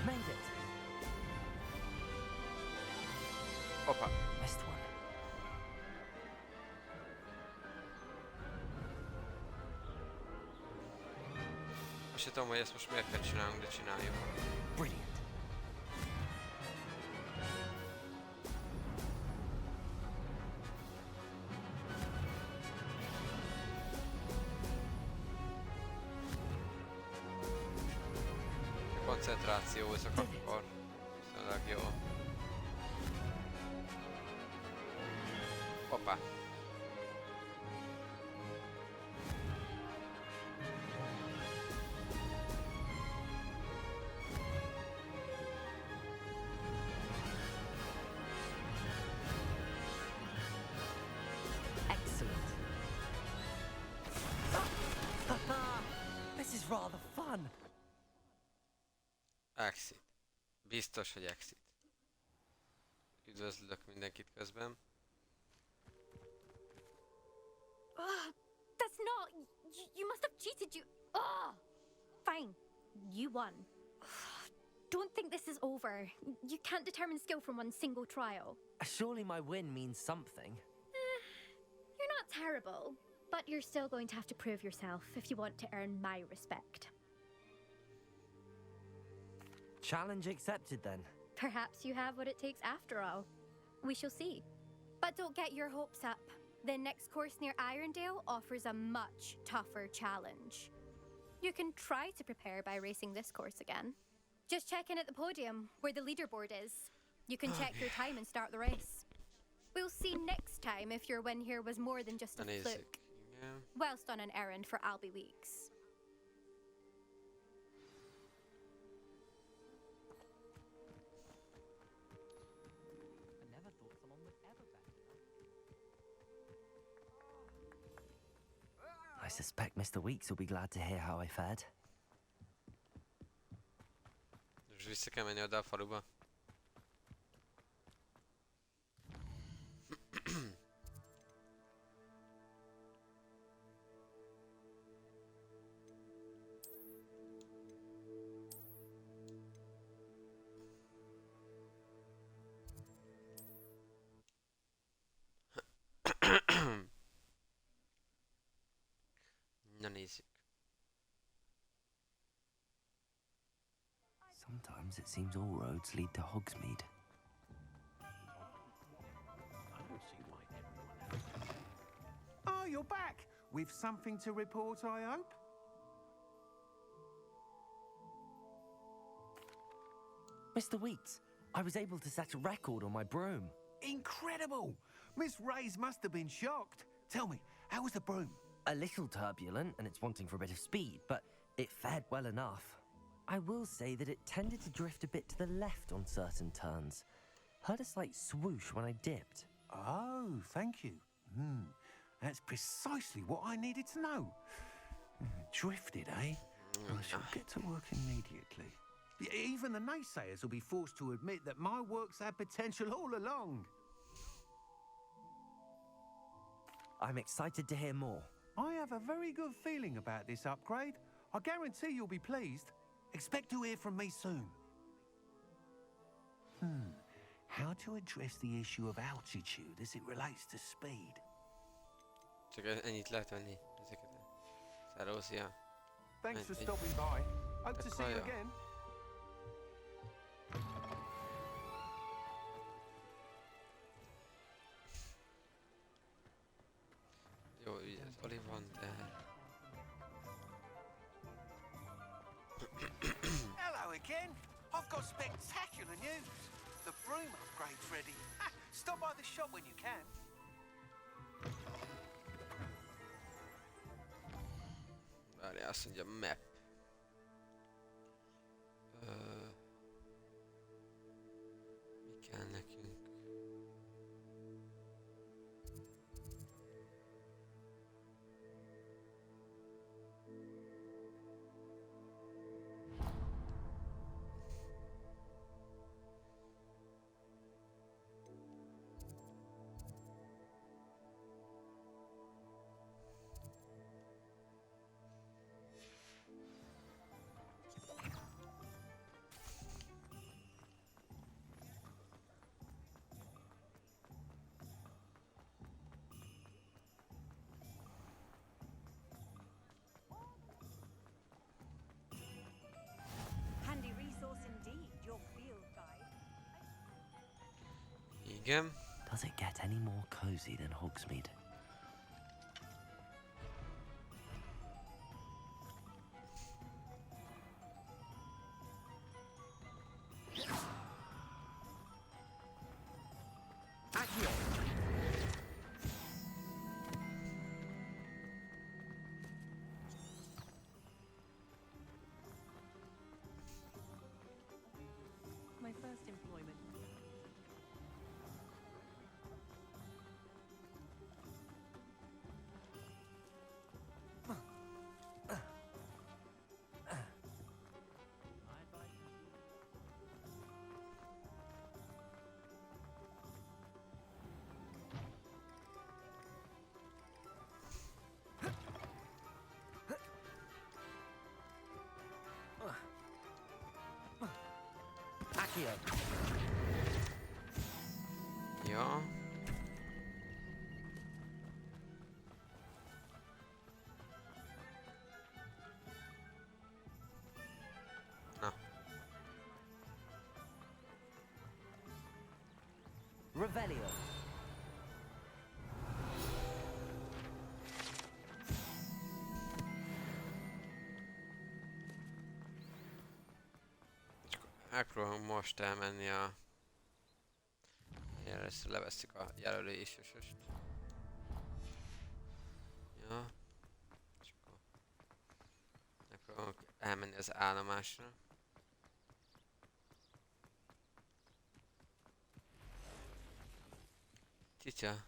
Made it!
Hoppá.
Missed one.
Most tudom, hogy ezt most miért kell csinálnunk, de csináljuk.
Brilliant.
Koncentrációzok akkor. Viszonylag jó. Hoppá.
Excellent. This is rather fun.
Exit. Biztos, hogy exit. Üdvözlök mindenkit közben.
That's not... You must have cheated, you... Fine. You won. Don't think this is over. You can't determine skill from one single trial.
Surely my win means something.
You're not terrible, but you're still going to have to prove yourself if you want to earn my respect.
Challenge accepted then.
Perhaps you have what it takes after all. We shall see. But don't get your hopes up. The next course near Irondale offers a much tougher challenge. You can try to prepare by racing this course again. Just check in at the podium, where the leaderboard is. You can check your time and start the race. We'll see next time if your win here was more than just a fluke.
Yeah.
Whilst on an errand for Albie Weeks.
I suspect Mr. Weeks will be glad to hear how I fared.
Most vissza kell menni oda a faluba. nézzük.
Sometimes it seems all roads lead to Hogsmeade.
Oh, you're back! With something to report, I hope?
Mr. Weeks, I was able to set a record on my broom.
Incredible! Miss Ray's must have been shocked. Tell me, how was the broom?
A little turbulent, and it's wanting for a bit of speed, but it fared well enough. I will say that it tended to drift a bit to the left on certain turns. Heard a slight swoosh when I dipped.
Oh, thank you. That's precisely what I needed to know. Drifted, eh? I shall get to work immediately. Even the naysayers will be forced to admit that my work's had potential all along.
I'm excited to hear more.
I have a very good feeling about this upgrade. I guarantee you'll be pleased. Expect to hear from me soon. How to address the issue of altitude as it relates to speed?
Csak ennyit lehet venni ezeket a szárózia.
Thanks for stopping by. Hope to see you
Takarja.
again.
Jó, ugye az Oli van, de...
Hello again. I've got spectacular news. The broom upgrade's ready. Stop by the shop when you can.
Várjál, azt mondja map. Mi kell nekünk?
Handy resource indeed, your field guide.
Igen.
Does it get any more cozy than Hogsmeade?
My first employment.
Accio.
Ja. Na.
Revelio.
Megpróbálom most elmenni a... Először leveszik a jelölésöst. Ja. És akkor megpróbálok elmenni az állomásra. Csicsa.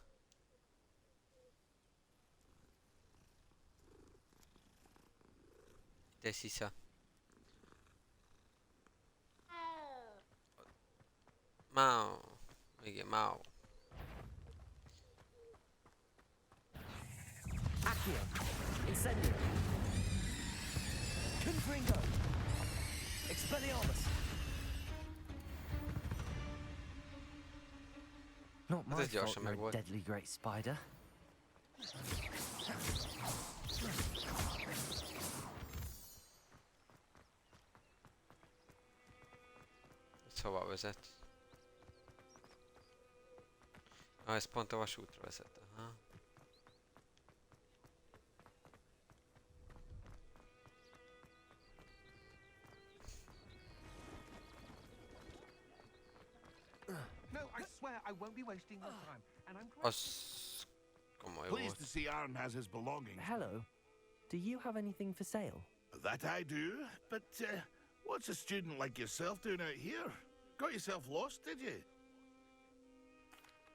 Te szisza. Mao. Igen, Mao.
Accio. Incendio. Confringo. Expelliarmus. Not my
Ez
fault
gyorsan
you're
meg
a
volt.
deadly great spider.
Ez hova vezet? Ez pont a vasútra vezet. Aha.
No, I swear I won't be wasting your time. And I'm
Az komoly
Pleased
volt.
to see Aaron has his belongings.
Hello. Do you have anything for sale?
That I do, but what's a student like yourself doing out here? Got yourself lost, did you?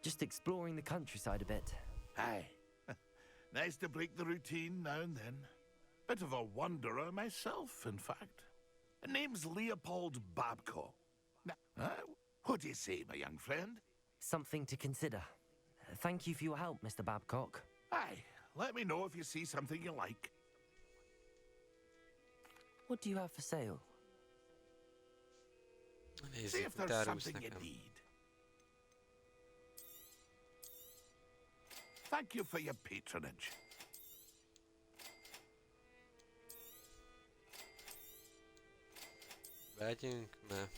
Just exploring the countryside a bit.
Aye. Nice to break the routine now and then. Bit of a wanderer myself, in fact. Name's Leopold Babcock. Now, what do you say, my young friend?
Something to consider. Thank you for your help, Mr. Babcock.
Aye, let me know if you see something you like.
What do you have for sale?
See if there's something you need. Thank you for your patronage.
Vegyünk, mert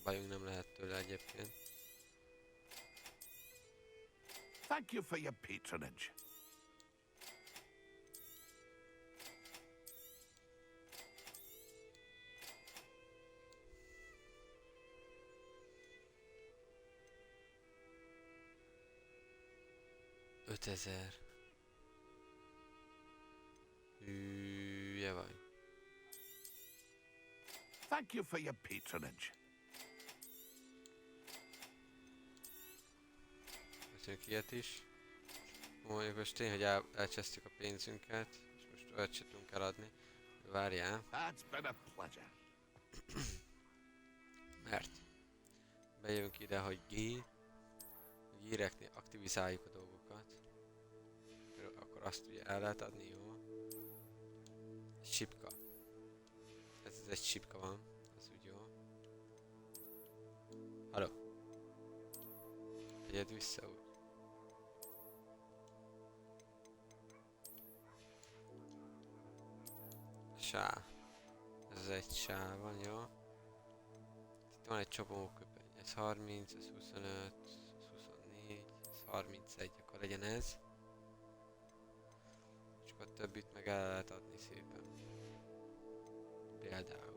bajunk nem lehet tőle egyébként.
Thank you for your patronage.
$5000. Hülye vagy.
Thank you for your patronage.
Veszünk ilyet is. Mondjuk most tény, hogy elcsesztük a pénzünket, és most olyat se tudunk eladni. Várjál.
That's been a pleasure.
Mert bejövünk ide, hogy gíreknél aktivizáljuk a dolgokat. Akkor azt ugye el lehet adni, jó? Sipka. Ez egy sipka van, az úgy jó. Halló. Egyed vissza úgy. Sá. Ez egy sá van, jó? Itt van egy csomóköpeny. Ez 30, ez 25, ez 24, ez 31, akkor legyen ez. És akkor a többit meg el lehet adni szépen. Például.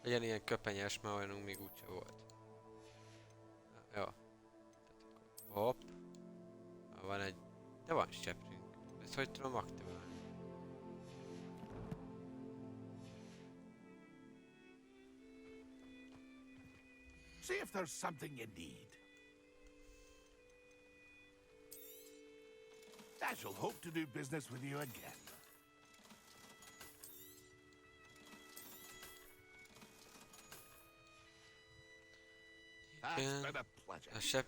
Legyen ilyen köpenyes, mert olyanunk még úgyse volt. Jó. Hopp. Van egy... De van seprünk. Ezt hogy tudom aktiválni?
See if there's something you need. I shall hope to do business with you again. That's been a pleasure.
A sep...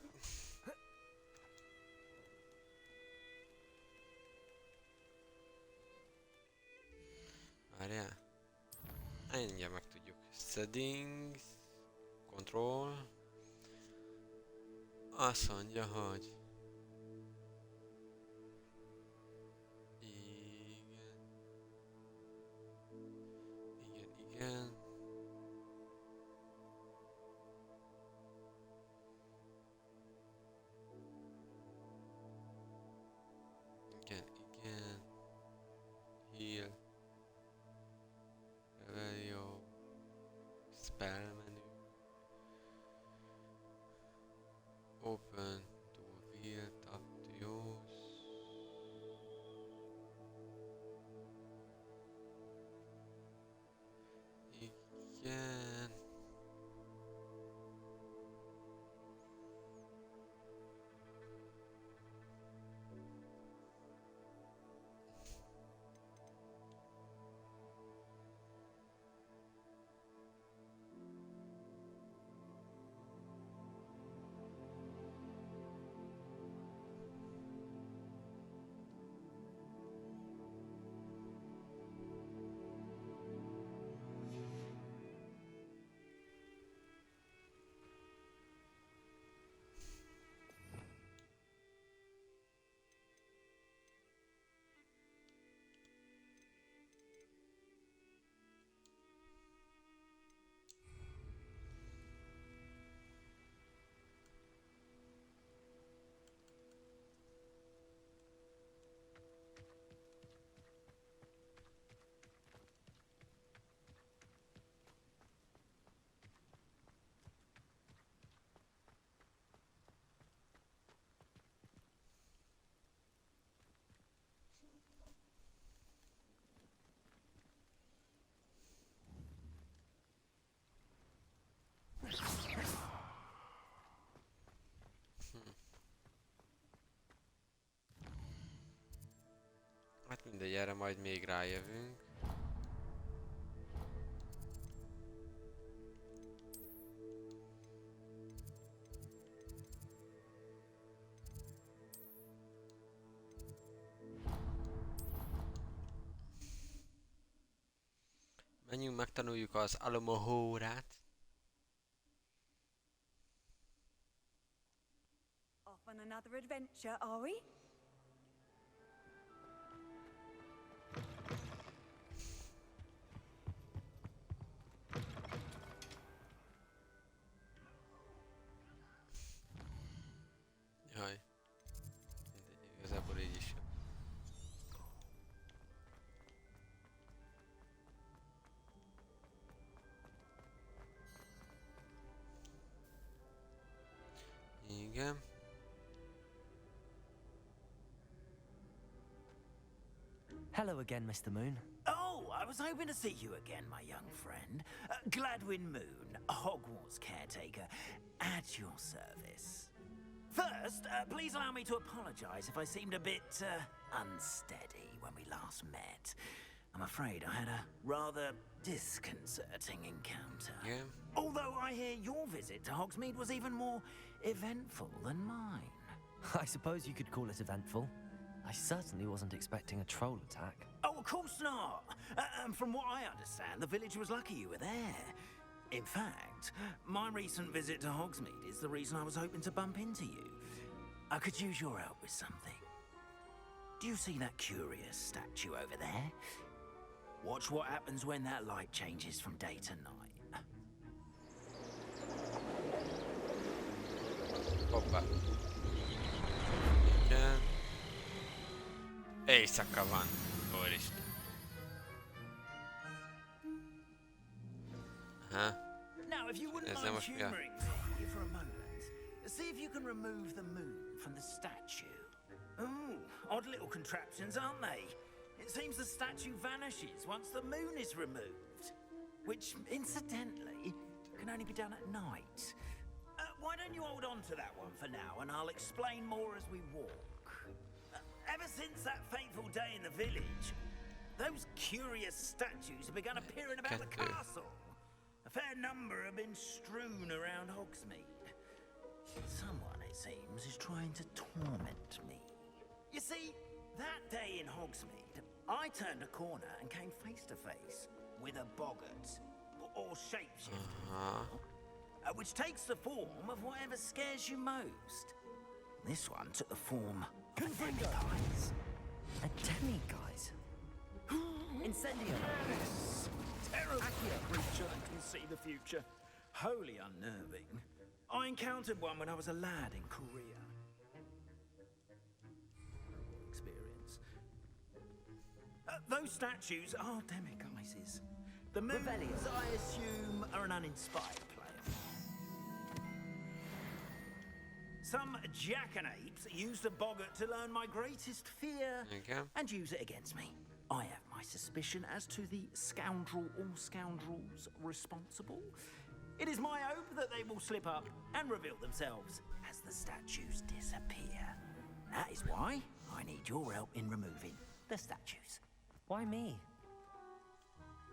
Várjál. Ennyi meg tudjuk. Settings. Control. Azt mondja, hogy... Igen. Heal. Revelio. Spell menu. Open to Hát mindegy, erre majd még rájövünk. Menjünk, megtanuljuk az Alohomorát.
Off on another adventure, are we?
Jaj. Mindegy, igazából így is. Igen.
Hello again, Mr. Moon.
Oh, I was hoping to see you again, my young friend. Gladwin Moon, Hogwarts caretaker, at your service. First, please allow me to apologize if I seemed a bit unsteady when we last met. I'm afraid I had a rather disconcerting encounter.
Yeah.
Although I hear your visit to Hogsmeade was even more eventful than mine.
I suppose you could call it eventful. I certainly wasn't expecting a troll attack.
Oh, of course not. And from what I understand, the village was lucky you were there. In fact, my recent visit to Hogsmeade is the reason I was hoping to bump into you. I could use your help with something. Do you see that curious statue over there? Watch what happens when that light changes from day to night.
Hoppá. Igen. Éjszaka van. Úristen. Aha.
Now, if you wouldn't
Ez
mind
most mi a...
humoring me for a moment, see if you can remove the moon from the statue. Ooh, odd little contraptions, aren't they? It seems the statue vanishes once the moon is removed. Which, incidentally, can only be done at night. Why don't you hold on to that one for now, and I'll explain more as we walk. Ever since that fateful day in the village, those curious statues have begun appearing about the castle. A fair number have been strewn around Hogsmeade. Someone, it seems, is trying to torment me. You see, that day in Hogsmeade, I turned a corner and came face to face with a boggart, or shapeshifter, which takes the form of whatever scares you most. This one took the form of a demiguise.
A demiguise? Incendio!
This terrible creature that can see the future. Wholly unnerving. I encountered one when I was a lad in Korea. Experience. Those statues are demiguises. The moons, I assume, are an uninspired play. Some jackanapes used a boggart to learn my greatest fear and use it against me. I have my suspicion as to the scoundrel or scoundrels responsible. It is my hope that they will slip up and reveal themselves as the statues disappear. That is why I need your help in removing the statues.
Why me?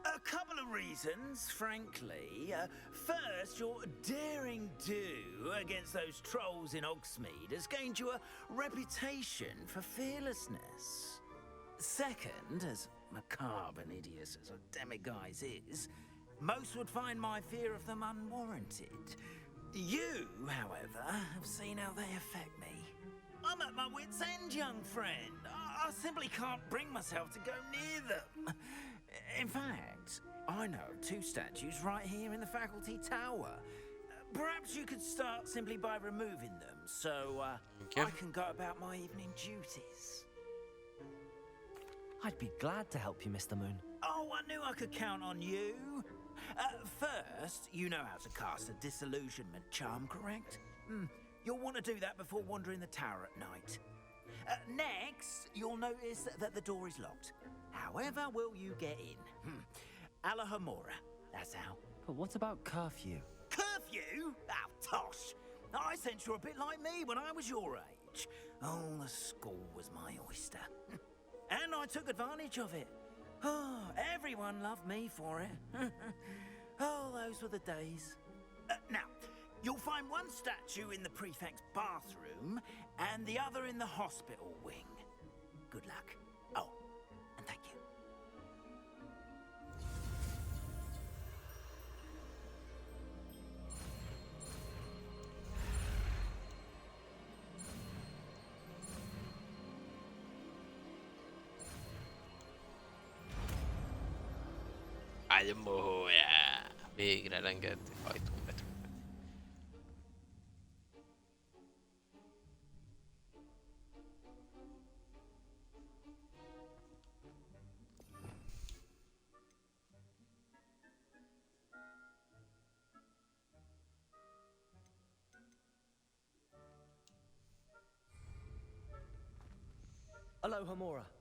A couple of reasons, frankly. First, your daring do against those trolls in Hogsmeade has gained you a reputation for fearlessness. Second, as macabre and hideous as a demiguise is, most would find my fear of them unwarranted. You, however, have seen how they affect me. I'm at my wit's end, young friend. I simply can't bring myself to go near them. In fact, I know of two statues right here in the faculty tower. Perhaps you could start simply by removing them, so I can go about my evening duties.
I'd be glad to help you, Mr. Moon.
Oh, I knew I could count on you. First, you know how to cast a disillusionment charm, correct? You'll want to do that before wandering the tower at night. Next, you'll notice that the door is locked. However will you get in? Alohomora, that's how.
But what about curfew?
Curfew? Oh, tosh. I sense you're a bit like me when I was your age. Oh, the school was my oyster. And I took advantage of it. Oh, everyone loved me for it. Oh, those were the days. Now, you'll find one statue in the prefect's bathroom and the other in the hospital wing. Good luck. Oh, and thank you.
Álmója! Végre rengeteg ajtón be tudunk menni.
Aloha, Mora.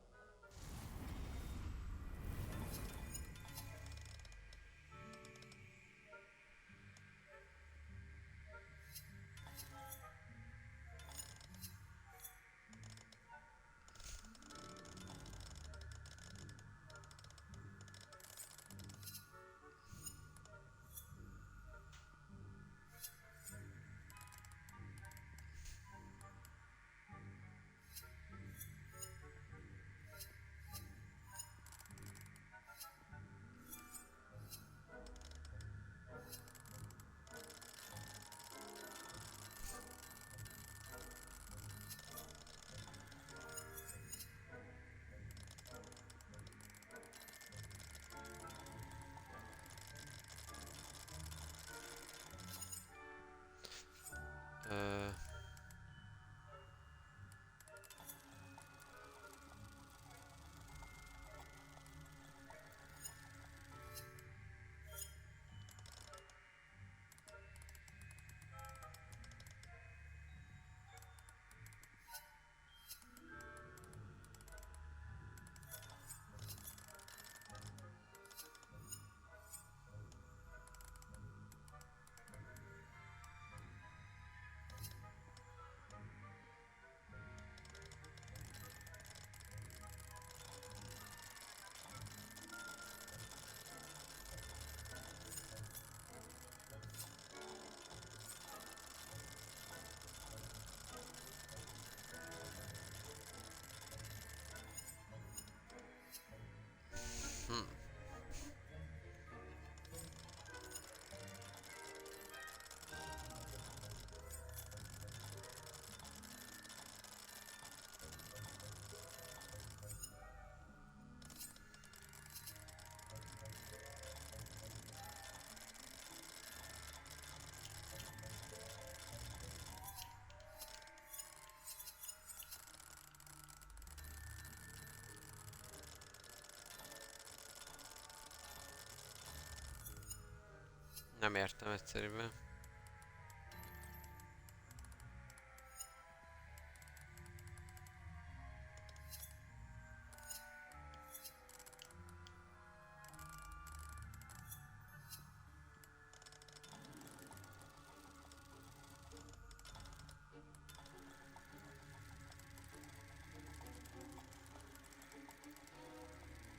Nem értem egyszerűen.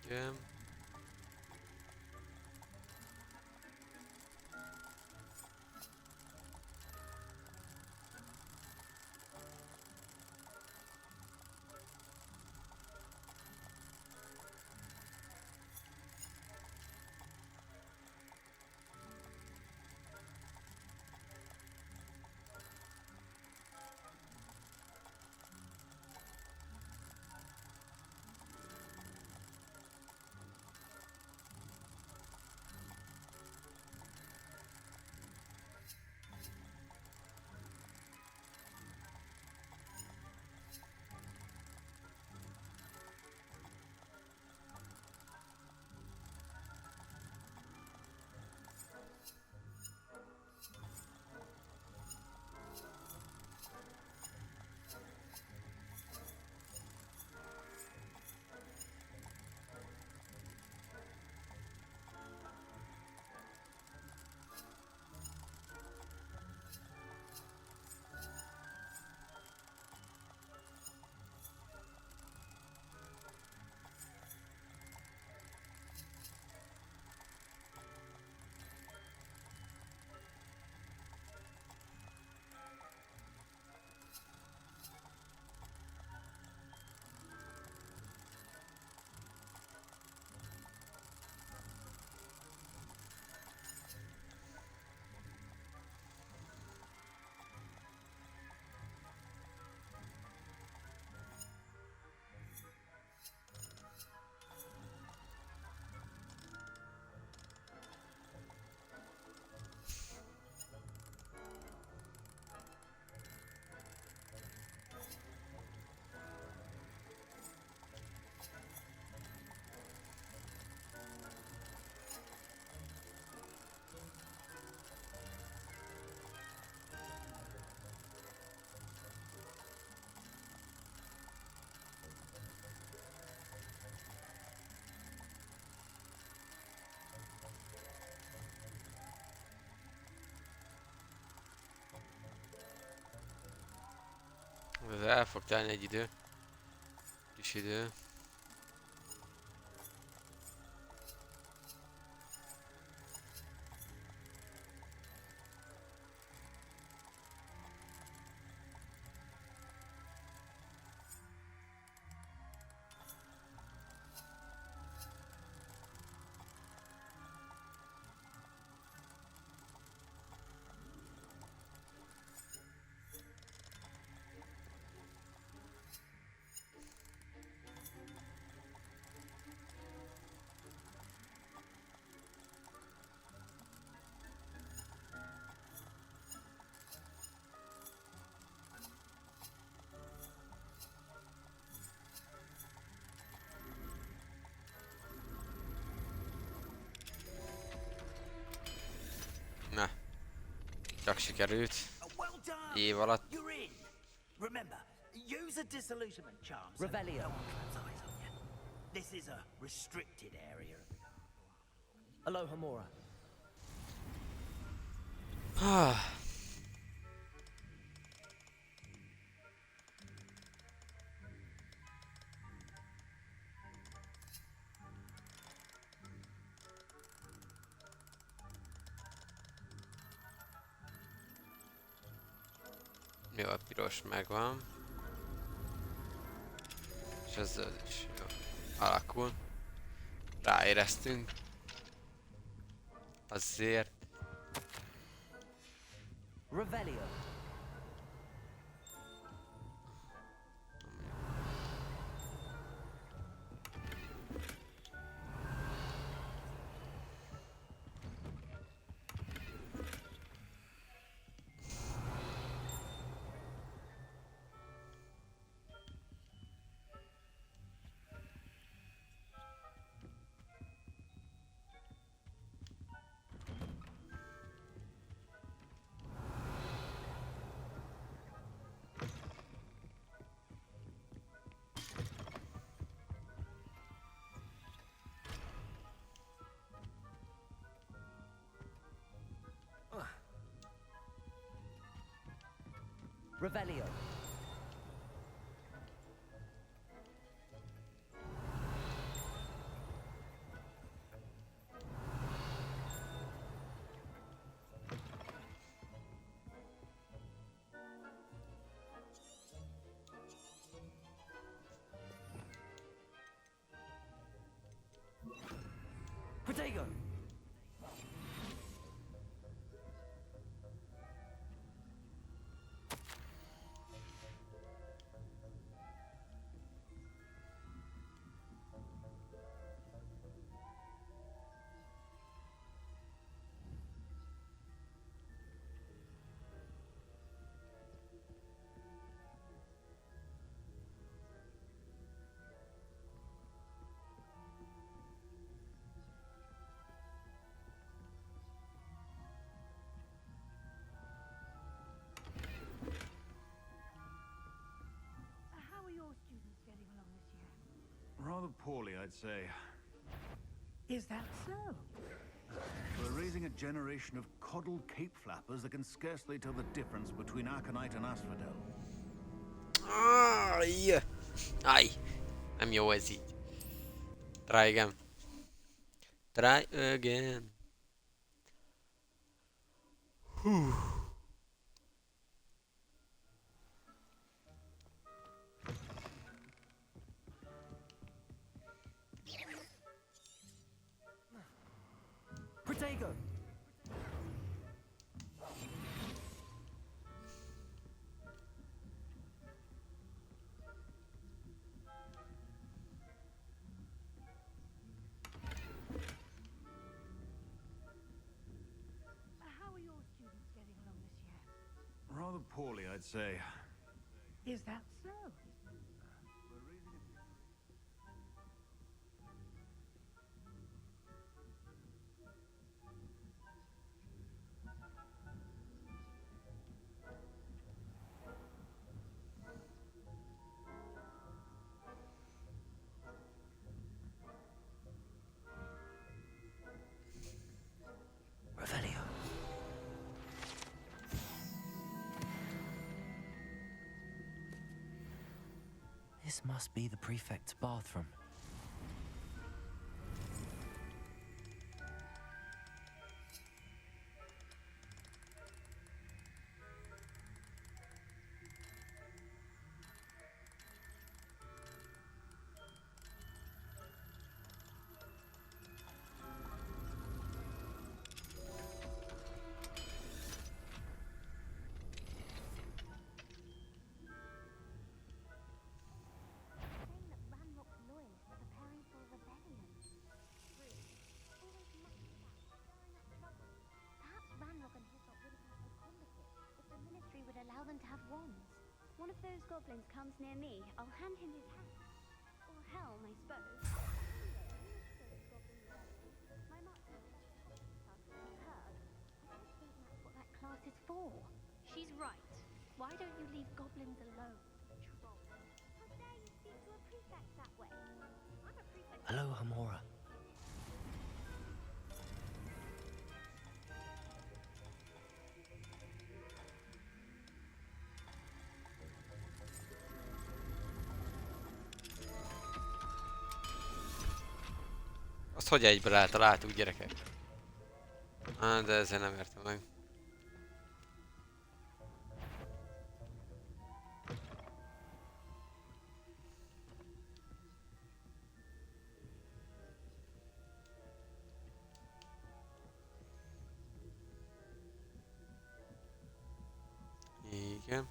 Igen. Ez el fog telni egy idő. Kis idő. Na, csak sikerült.
Well done.
Év alatt.
You're in. Remember, use a disillusionment charm. So
Revelio.
no one claps eyes on you. This is a restricted area.
Aloha Mora.
Jó, a piros megvan. És ez zöld is jó. Alakul. Ráéreztünk. Azért.
Revelio. Revelio. Protego.
How are your students getting along this year?
Rather poorly, I'd say.
Is that so?
We're raising a generation of coddled cape flappers that can scarcely tell the difference between Aconite and Asphodel.
Aj! Aj! Nem jó ez így. Try again. Try again. Hú.
Protego.
How are your students getting along this year?
Rather poorly, I'd say.
Is that so?
Revelio. This must be the prefect's bathroom.
Allow them to have wands. One of those goblins comes near me, I'll hand him his hat. Or helm, I suppose. My master heard. I don't think that's what that class is for.
She's right. Why don't you leave goblins alone?
Troll. How dare you speak to a prefect that way? I'm a prefect.
Hello, Hamora.
Azt hogy egybe találtuk, gyerekek? De ezzel nem értem meg. Igen.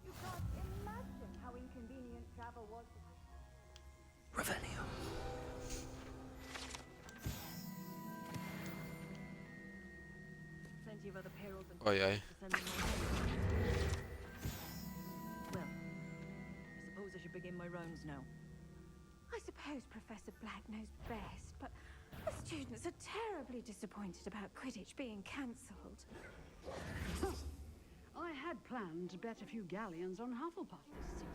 You can't imagine how inconvenient travel was.
Revelio.
Plenty of other perils and
Ajaj.
Well, I suppose I should begin my rounds now.
I suppose Professor Black knows best, but the students are terribly disappointed about Quidditch being cancelled.
I had planned to bet a few galleons on Hufflepuff this season.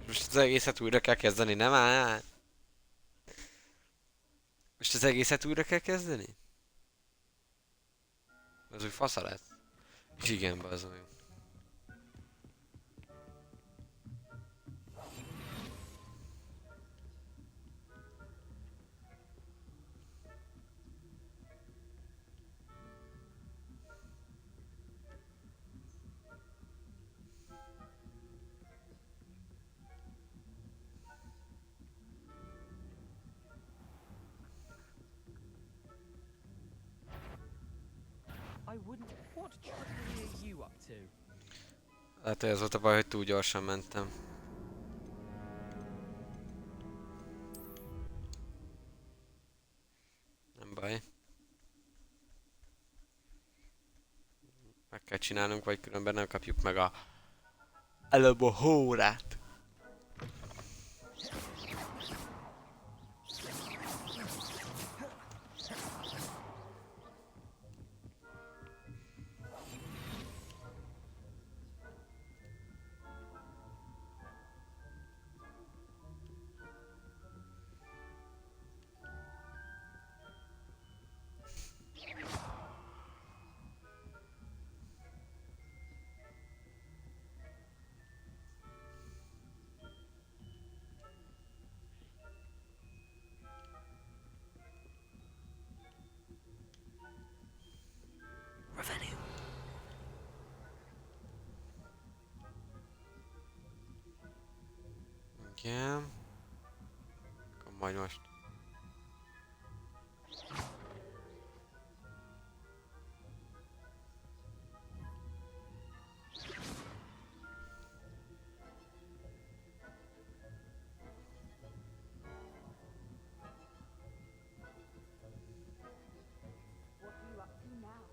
Most az egészet újra kell kezdeni, nem áll? Most az egészet újra kell kezdeni? Az úgy fasza lesz. Igen, bazd meg.
I wouldn't. What trickery are you up to?
Hát hogy ez volt a baj, hogy túl gyorsan mentem. Nem baj. Meg kell csinálnunk, vagy különben nem kapjuk meg a előbb a hórát. Igen. Akkor majd most.
What are you up to now?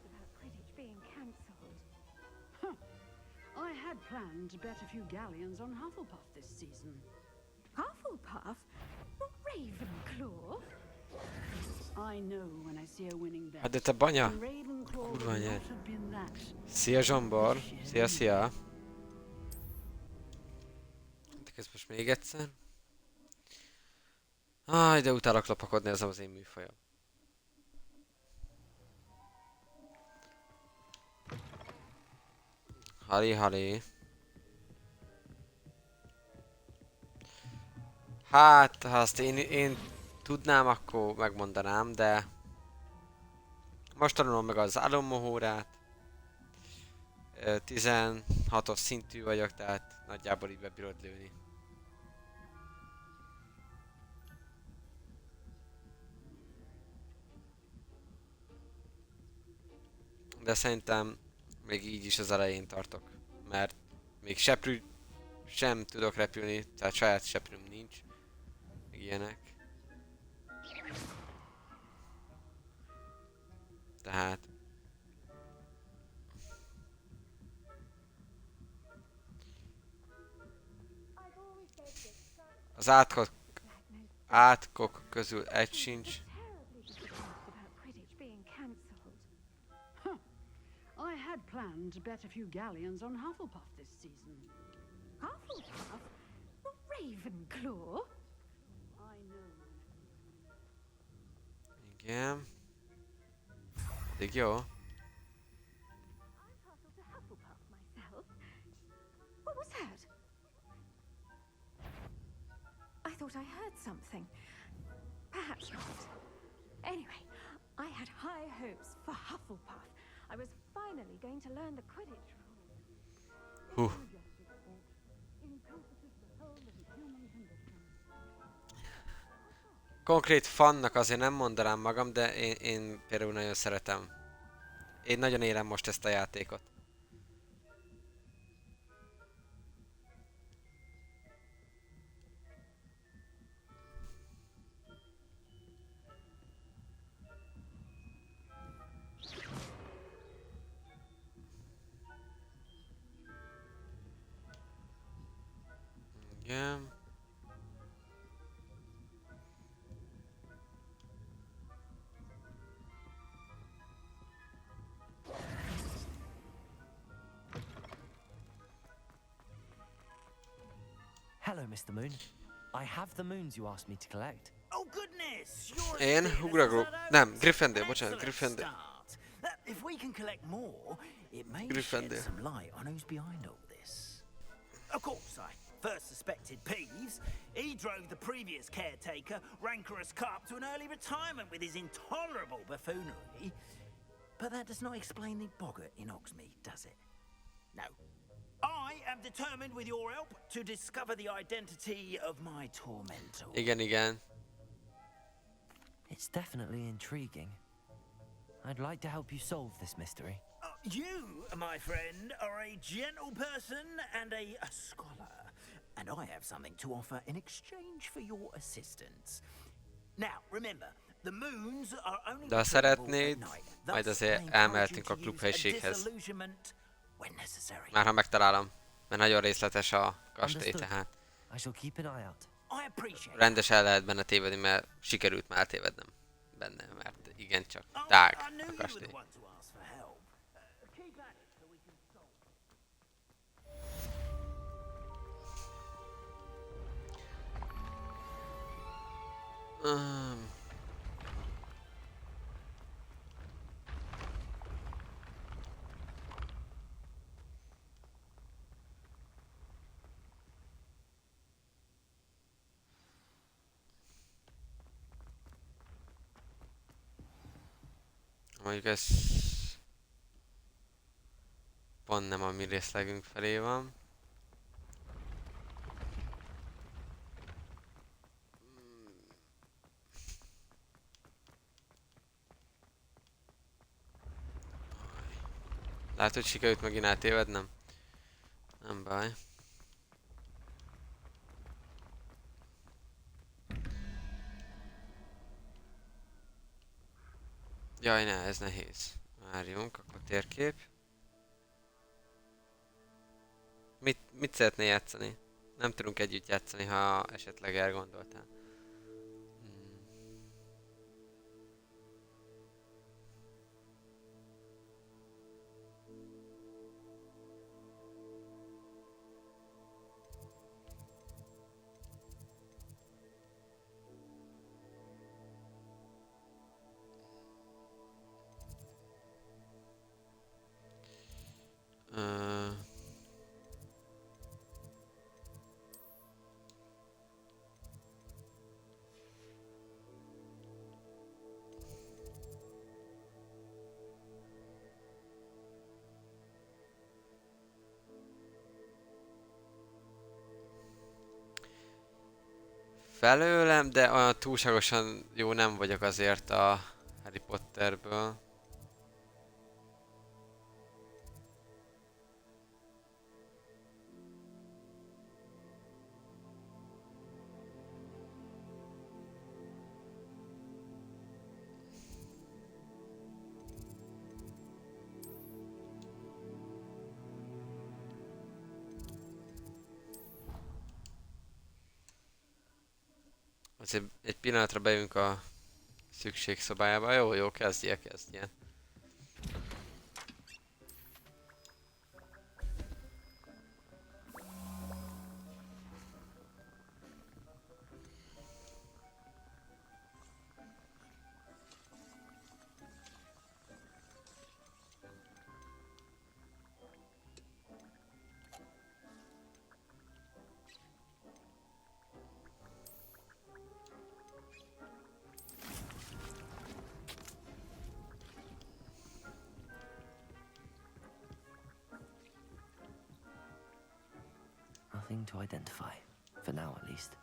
About Quidditch being cancelled.
I had planned to bet a few galleons on Hufflepuff this season.
Hufflepuff? Ravenclaw?
I know when I see a winning bet.
Hát de te banya!
And Ravenclaw
Kurva
would
anyád.
not have been that.
Szia Zsombor! Szia, szia! Ez most még egyszer. Áj, de utálok lopakodni, ez az én műfajom. Halé. Hát, ha azt én tudnám, akkor megmondanám, de... Most tanulom meg az álommohórát. 16-os szintű vagyok, tehát nagyjából így bebírod lőni. De szerintem még így is az elején tartok, mert még seprű sem tudok repülni, tehát saját seprűm nincs, még ilyenek. Tehát... Az átkok közül egy sincs.
I had planned to bet a few galleons on Hufflepuff this season.
Hufflepuff? The Ravenclaw?
I know.
Igen. Elég jó.
I'm partial to Hufflepuff myself. What was that? I thought I heard something. Perhaps not. Anyway, I had high hopes for Hufflepuff. I was finally going to learn the Quidditch rules.
Konkrét fannak azért nem mondanám magam, de én például nagyon szeretem. Én nagyon élem most ezt a játékot. Igen.
Hello, Mr. Moon. I have the moons you asked me to collect.
Oh goodness, you're
Én ugragó. Nem, Gryffindor, bocsánat, Gryffindor.
If we can collect more, it may
Gryffindor.
shed some light on who's behind all this. Of course, I first suspected Peeves. He drove the previous caretaker, Rancorous Carp, to an early retirement with his intolerable buffoonery. But that does not explain the boggart in Hogsmeade, does it? No. I am determined, with your help, to discover the identity of my tormentor.
Igen.
It's definitely intriguing. I'd like to help you solve this mystery.
You, my friend, are a gentle person and a scholar. And I have something to offer in exchange for your assistance. Now, remember, the moons are only
De ha szeretnéd, majd azért elmehetünk a klubhelyiséghez. Már ha megtalálom, mert nagyon részletes a kastély, tehát rendes el lehet benne tévedni, mert sikerült már tévednem benne, mert igencsak tág a kastély. Mondjuk ez pont nem a mi részlegünk felé van. Lehet, hogy sikerült megint eltévednem? Nem baj. Jaj, ne, ez nehéz. Várjunk, akkor térkép. Mit szeretnél játszani? Nem tudunk együtt játszani, ha esetleg elgondoltál. felőlem, de olyan túlságosan jó nem vagyok azért a Harry Potterből. Azért egy pillanatra bejövünk a szükségszobájába. Jó, jó, kezdje.
Nothing to identify, for now at least.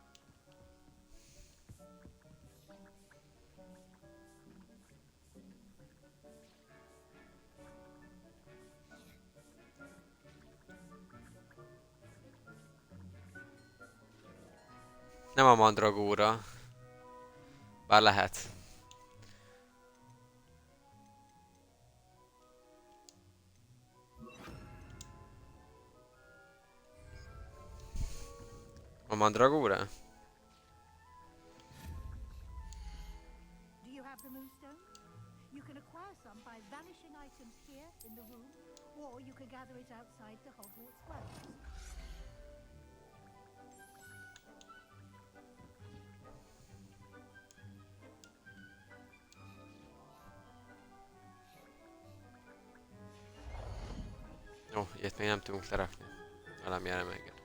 Nem a mandragóra. Bár lehet. A mandragóra?
Do you have the moonstone? You can acquire some by vanishing items here in the room, or you can gather it outside the Hogwarts grounds.
Jó, ilyet még nem tudunk lerakni. Valami el nem enged.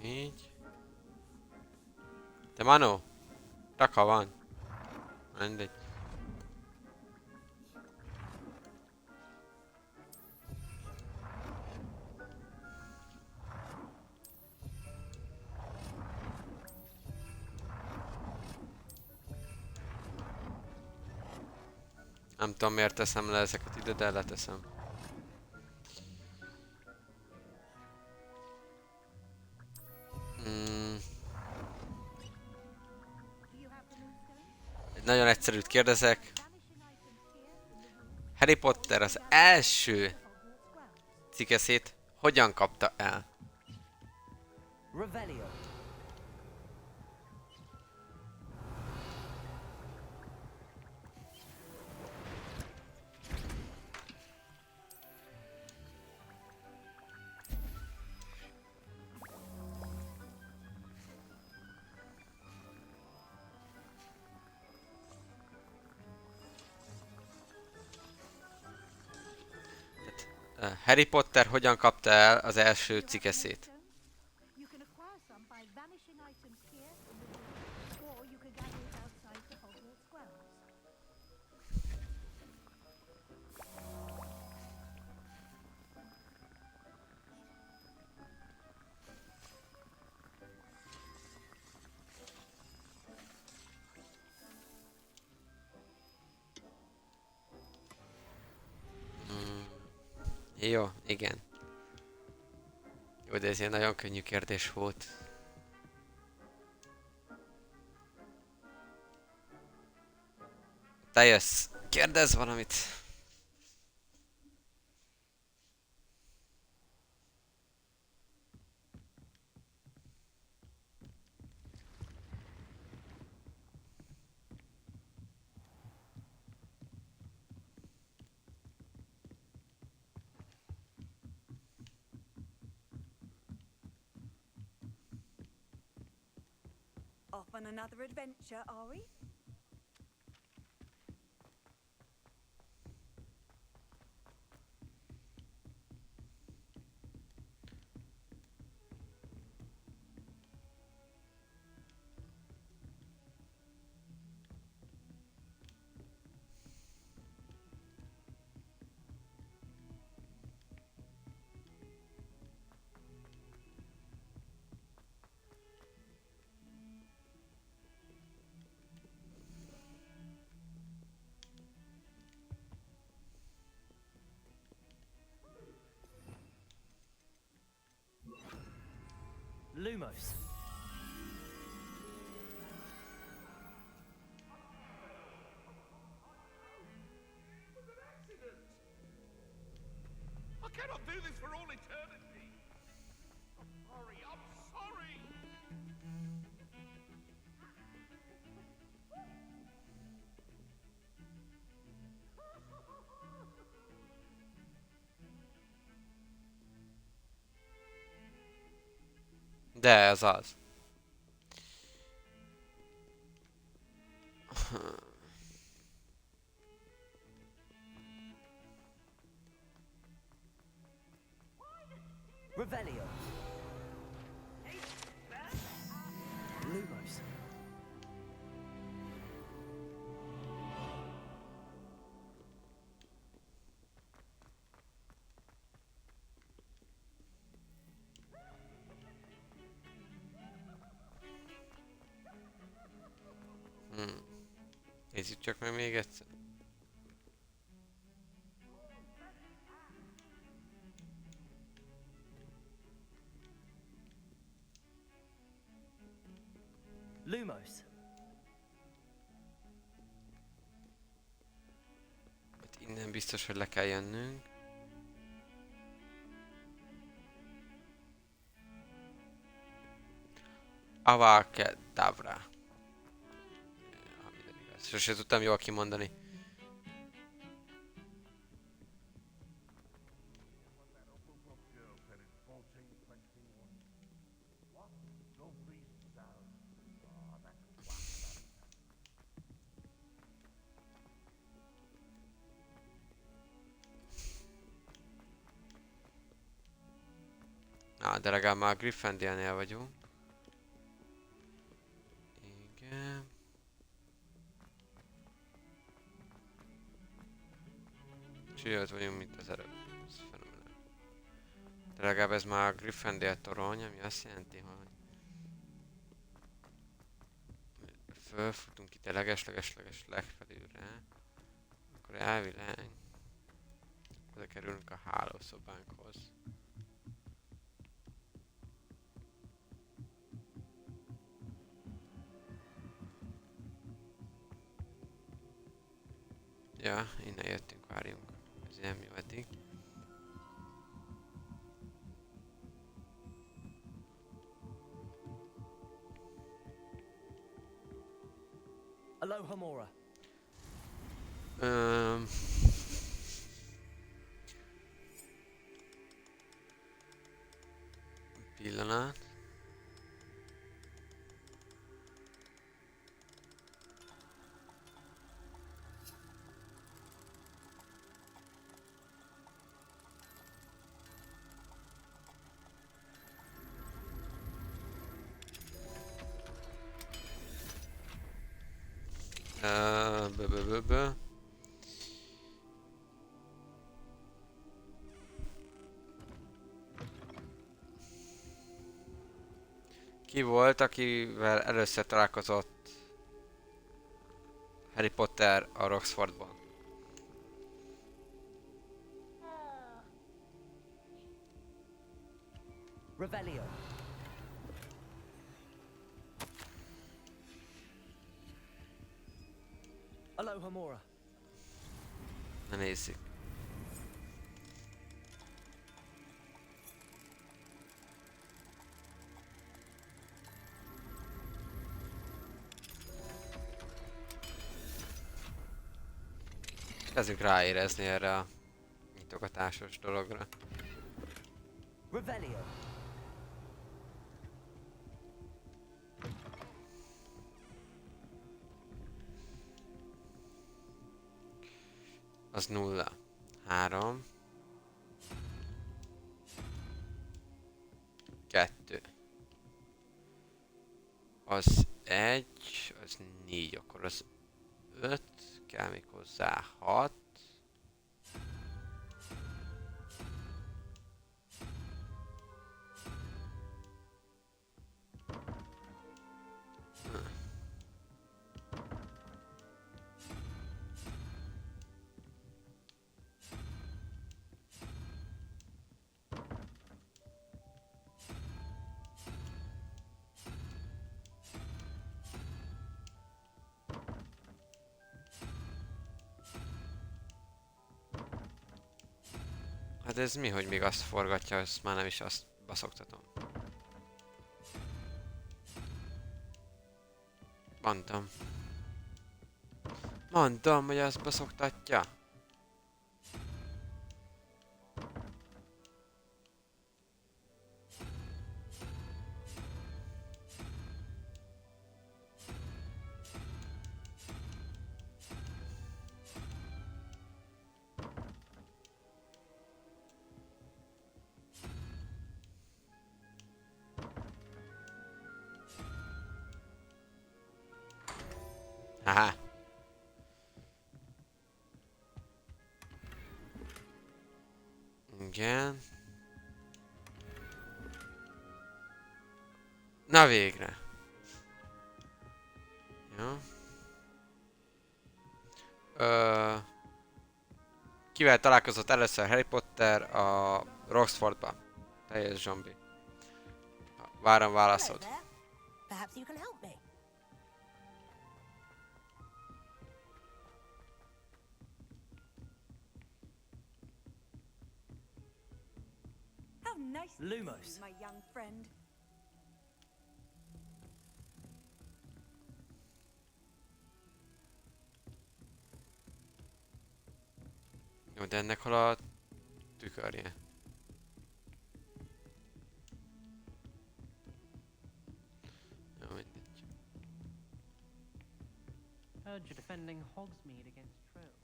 Így. De Manó! Raka van. Mindegy. Nem tudom miért teszem le ezeket ide, de leteszem. Egy nagyon egyszerűt kérdezek. Harry Potter az első cikeszét hogyan kapta el?
Revelio.
Harry Potter hogyan kapta el az első cikeszét?
You can acquire some by vanishing items here in the room, or you can gather it outside the Hogwarts grounds.
Jó, igen. Jó, de ez egy nagyon könnyű kérdés volt. Te jössz. Kérdezz valamit.
Off on another adventure, are we?
Lumos.
I cannot do this for all eternity. I'm sorry. I'm sorry.
De ez az.
Revelio. Lumos.
Nézzük csak meg még egyszer.
Lumos.
Hát innen biztos, hogy le kell jönnünk. Avacadabra. Minden igaz. Sose tudtam jól kimondani. Na, de legalább már a Gryffindornél vagyunk. Igen. És ott vagyunk, mint az előbb. Ez fenomenál. De legalább ez már a Gryffindor torony, ami azt jelenti, hogy fölfutunk itt a leges legfelülre, akkor elvileg oda kerülünk a hálószobánkhoz. Ja, innen jöttünk, várjunk. Ez nem jó eddig.
Aloha Mora.
Pillanat. Ki volt, akivel először találkozott Harry Potter a Roxfordban?
Revelio. Aloha Mora.
Na nézzük. Kezdjük ráérezni erre a nyitogatásos dologra.
Revelio.
Az 0. 3. 2. Az 1. Az 4. Akkor az 5. Kell még hozzá 6. Hát ez mi, hogy még azt forgatja, ezt már nem is azt baszoktatom. Mondtam, hogy azt baszoktatja. Aha. Igen. Na végre. Jó. Kivel találkozott először Harry Potter a Roxfordban? Teljes zombi. Várom válaszod.
Perhaps you can help me.
How nice
Lumos.
to see you, my young friend.
Jó, de ennek hol a tükörje? Jó, mindegy.
Heard you're defending Hogsmeade against Trolls.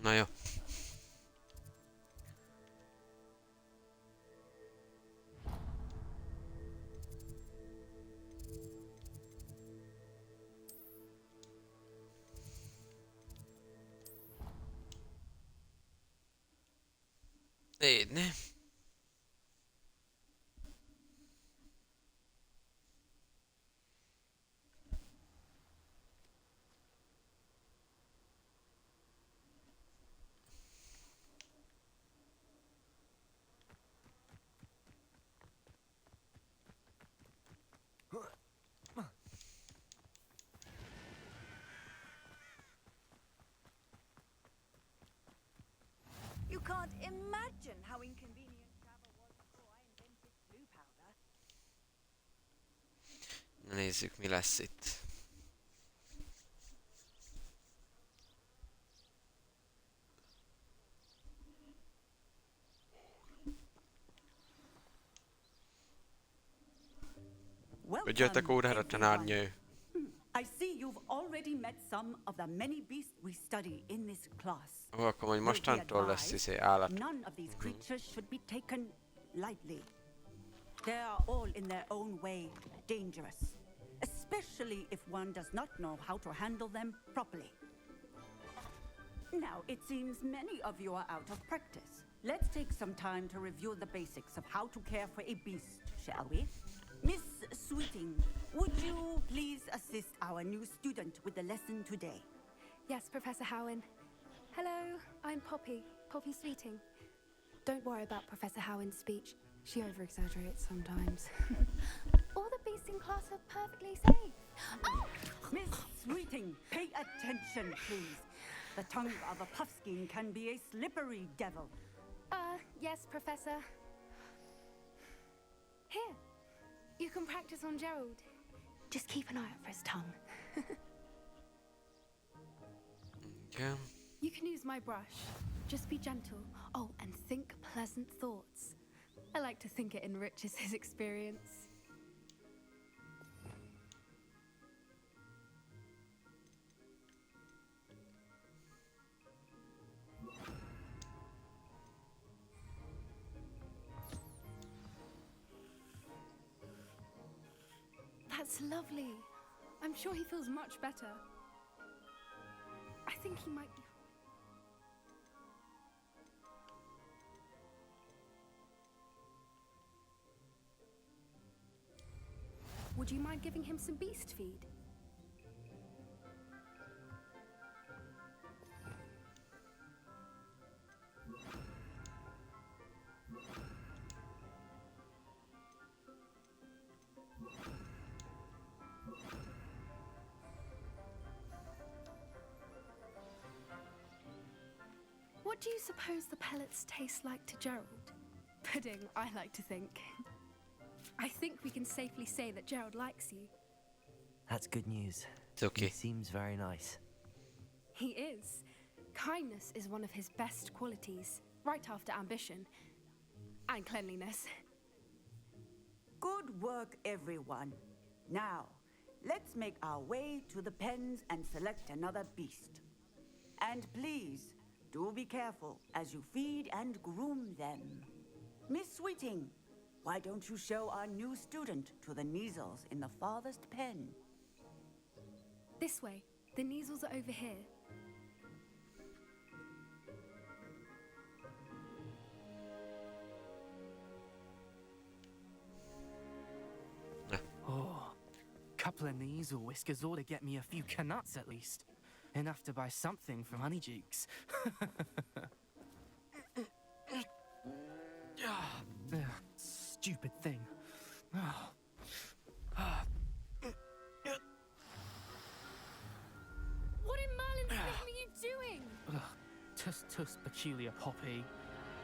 Na jó. Édni.
You can't imagine how inconvenient travel was before I invented blue powder.
Na nézzük, mi lesz itt. Jöttek órára, tanárnő.
I see you've already met some of the many beasts we study in this class.
Ó, akkor majd mostantól lesz izé állat.
None of these creatures should be taken lightly. They are all in their own way dangerous, especially if one does not know how to handle them properly. Now, it seems many of you are out of practice. Let's take some time to review the basics of how to care for a beast, shall we? Miss Sweeting, would you please assist our new student with the lesson today?
Yes, Professor Howen. Hello, I'm Poppy, Poppy Sweeting. Don't worry about Professor Howen's speech. She over-exaggerates sometimes. All the beasts in class are perfectly safe. Oh!
Miss Sweeting, pay attention, please. The tongue of a puffskein can be a slippery devil.
Yes, Professor. Here, you can practice on Gerald. Just keep an eye out for his tongue.
Okay.
You can use my brush. Just be gentle. Oh, and think pleasant thoughts. I like to think it enriches his experience. That's lovely. I'm sure he feels much better. I think he might... Would you mind giving him some beast feed? What do you suppose the pellets taste like to Gerald? Pudding, I like to think. I think we can safely say that Gerald likes you.
That's good news.
It's okay.
He seems very nice.
He is. Kindness is one of his best qualities, right after ambition. And cleanliness.
Good work, everyone. Now, let's make our way to the pens and select another beast. And please, do be careful as you feed and groom them. Miss Sweeting, why don't you show our new student to the Neasels in the farthest pen?
This way. The Neasels are over here.
Oh, couple of Neasel whiskers ought to get me a few canuts at least. Enough to buy something from Honeydukes. Stupid thing.
What in Merlin's name are you doing?
Tuss tuss peculiar Poppy.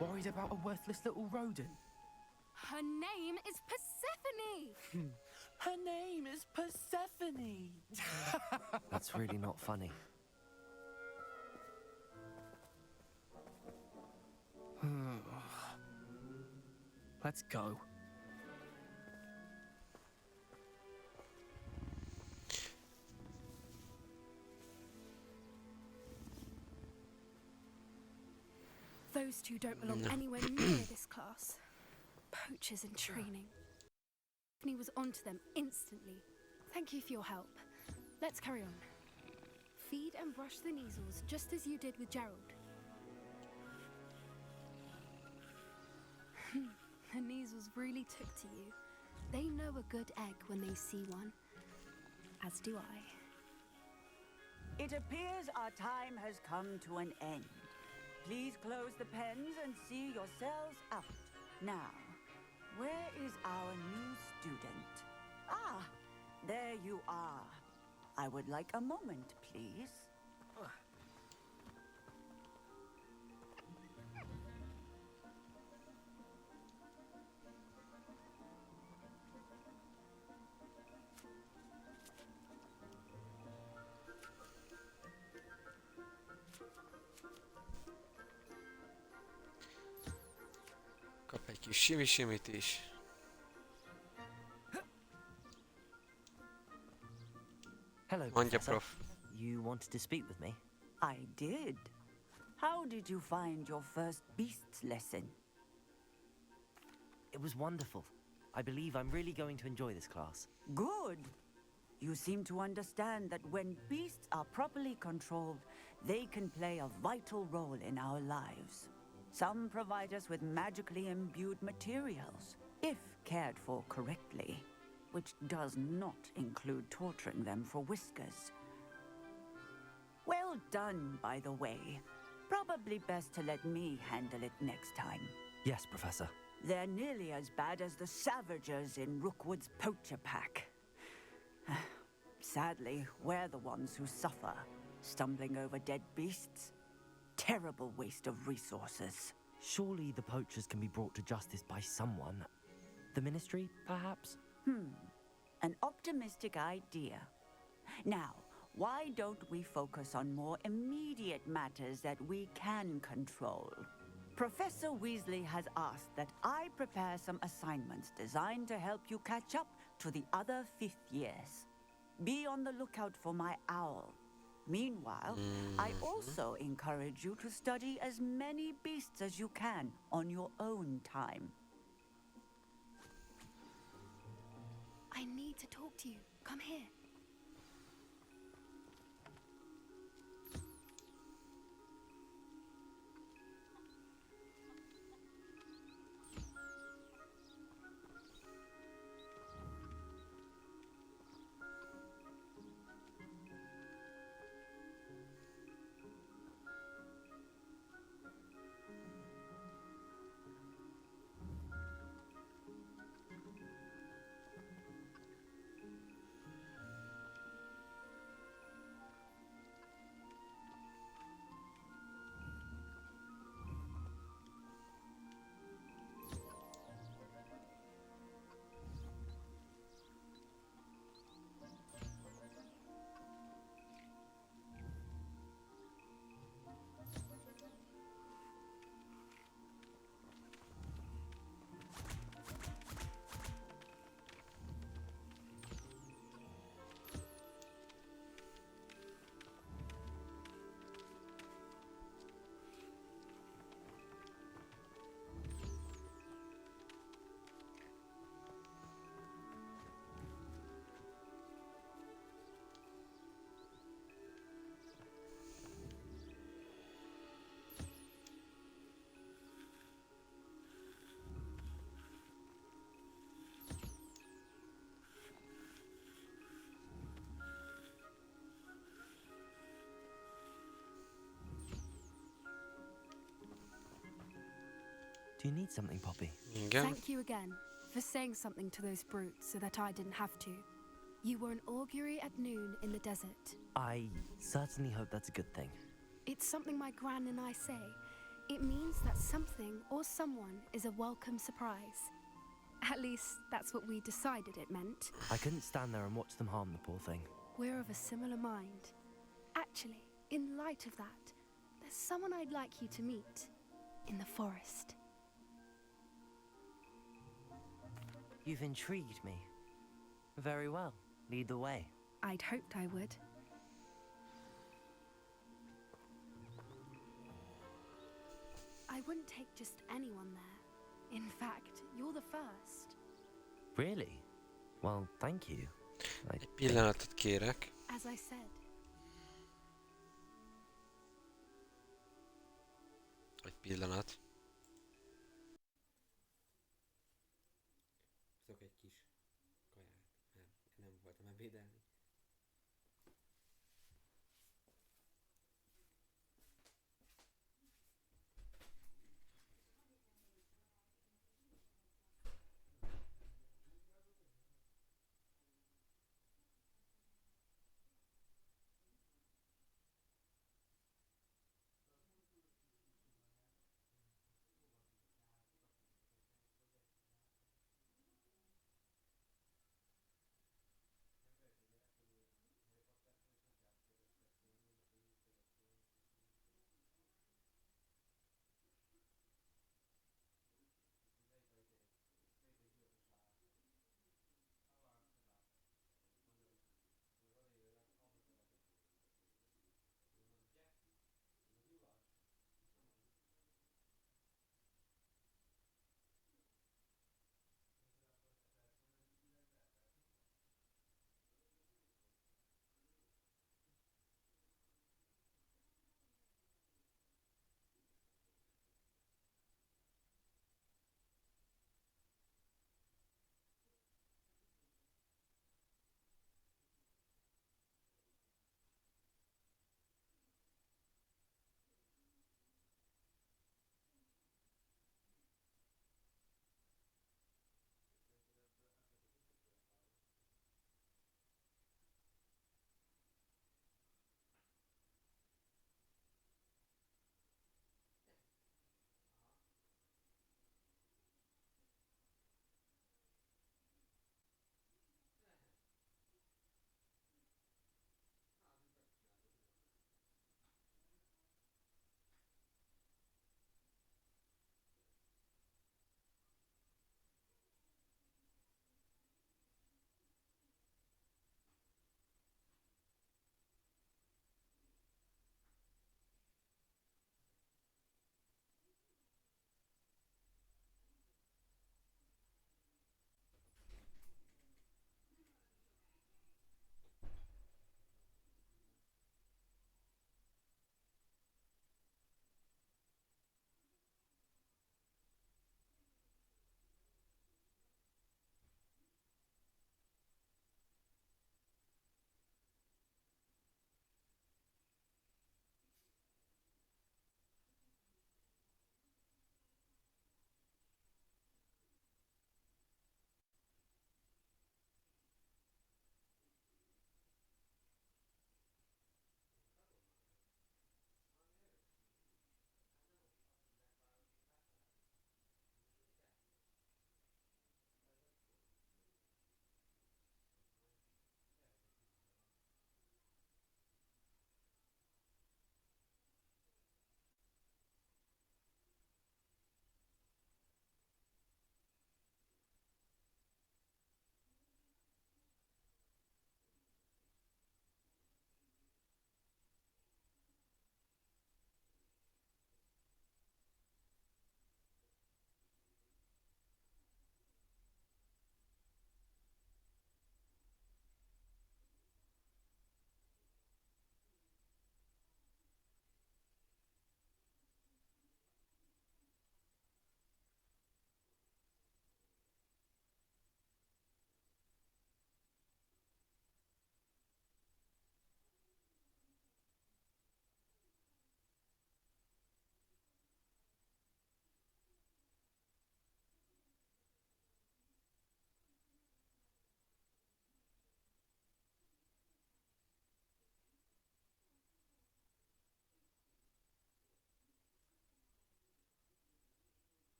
Worried about a worthless little rodent.
Her name is Persephone!
Her name is Persephone!
That's really not funny.
Let's go.
Those two don't belong anywhere near this class. Poachers in training. Persephone was onto them instantly. Thank you for your help. Let's carry on. Feed and brush the Neasels just as you did with Gerald. The Neasels really took to you. They know a good egg when they see one. As do I.
It appears our time has come to an end. Please close the pens and see yourselves out. Now, where is our new student? Ah, there you are. I would like a moment, please.
Kap egy kis simi-simit is.
Hello,
Mondja,
Professor.
prof.
You wanted to speak with me?
I did. How did you find your first beasts lesson?
It was wonderful. I believe I'm really going to enjoy this class.
Good. You seem to understand that when beasts are properly controlled, they can play a vital role in our lives. Some provide us with magically imbued materials, if cared for correctly, which does not include torturing them for whiskers. Well done, by the way. Probably best to let me handle it next time.
Yes, Professor.
They're nearly as bad as the Savagers in Rookwood's poacher pack. Sadly, we're the ones who suffer, stumbling over dead beasts. Terrible waste of resources.
Surely the poachers can be brought to justice by someone. The Ministry, perhaps?
An optimistic idea. Now, why don't we focus on more immediate matters that we can control? Professor Weasley has asked that I prepare some assignments designed to help you catch up to the other 5th years. Be on the lookout for my owl. Meanwhile, I also encourage you to study as many beasts as you can on your own time.
I need to talk to you. Come here.
Do you need something, Poppy?
Igen.
Thank you again for saying something to those brutes so that I didn't have to. You were an augury at noon in the desert.
I certainly hope that's a good thing.
It's something my gran and I say. It means that something or someone is a welcome surprise. At least, that's what we decided it meant.
I couldn't stand there and watch them harm the poor thing.
We're of a similar mind. Actually, in light of that, there's someone I'd like you to meet. In the forest.
You've intrigued me. Very well. Lead the way.
I'd hoped I would. I wouldn't take just anyone there. In fact, you're the first.
Really? Well, thank you.
Egy pillanatot kérek.
As I said.
Egy pillanat.
Hozok egy kis kaját, mert nem voltam ebédelni.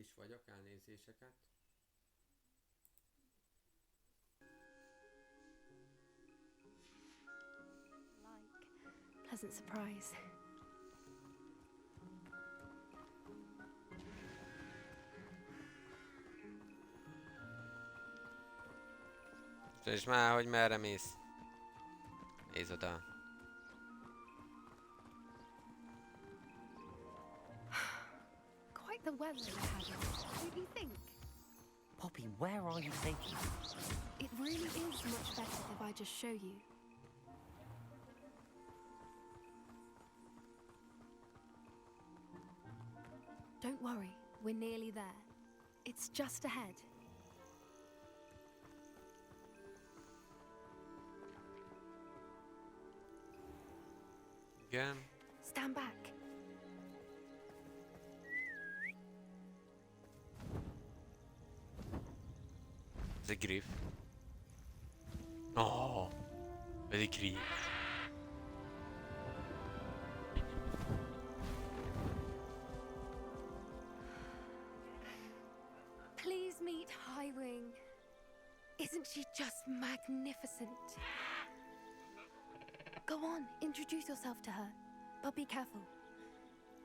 is vagyok, elnézéseket.
Pleasant surprise.
És már, hogy merre mész? Nézd oda.
Quite the weather you're having, don't you think?
Poppy, where are you taking me?
It really is much better if I just show you. Don't worry, we're nearly there. It's just ahead.
Igen.
Stand back.
Ez egy griff. Oh, ez egy griff.
Please meet Highwing. Isn't she just magnificent? Go on, introduce yourself to her. But be careful.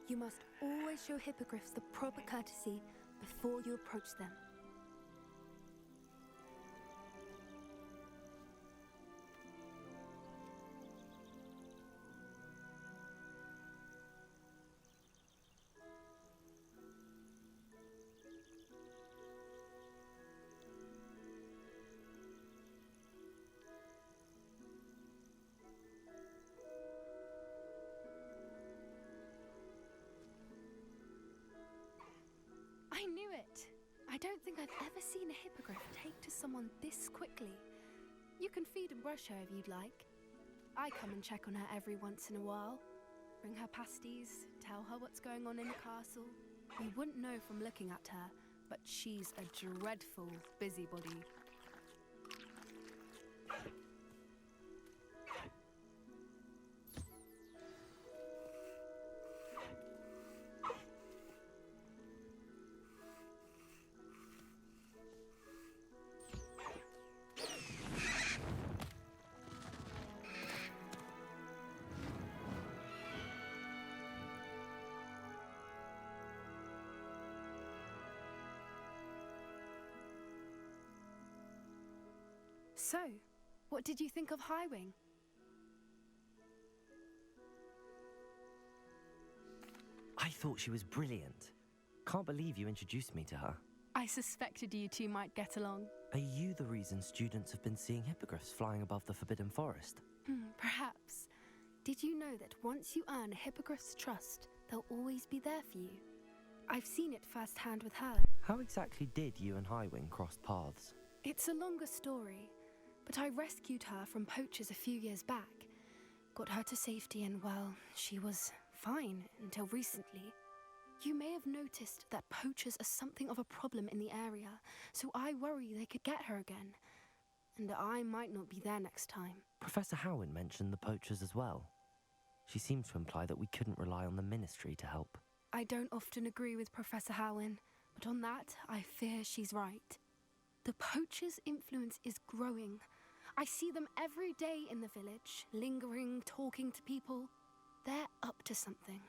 You must always show hippogriffs the proper courtesy before you approach them. I knew it! I don't think I've ever seen a hippogriff take to someone this quickly. You can feed and brush her if you'd like. I come and check on her every once in a while. Bring her pasties, tell her what's going on in the castle. You wouldn't know from looking at her, but she's a dreadful busybody. So, what did you think of Highwing?
I thought she was brilliant. Can't believe you introduced me to her.
I suspected you two might get along.
Are you the reason students have been seeing hippogriffs flying above the Forbidden Forest?
Perhaps. Did you know that once you earn a hippogriff's trust, they'll always be there for you? I've seen it firsthand with her.
How exactly did you and Highwing cross paths?
It's a longer story, but I rescued her from poachers a few years back. Got her to safety and, well, she was fine until recently. You may have noticed that poachers are something of a problem in the area, so I worry they could get her again. And I might not be there next time.
Professor Howen mentioned the poachers as well. She seems to imply that we couldn't rely on the ministry to help.
I don't often agree with Professor Howen, but on that, I fear she's right. The poachers' influence is growing. I see them every day in the village, lingering, talking to people. They're up to something.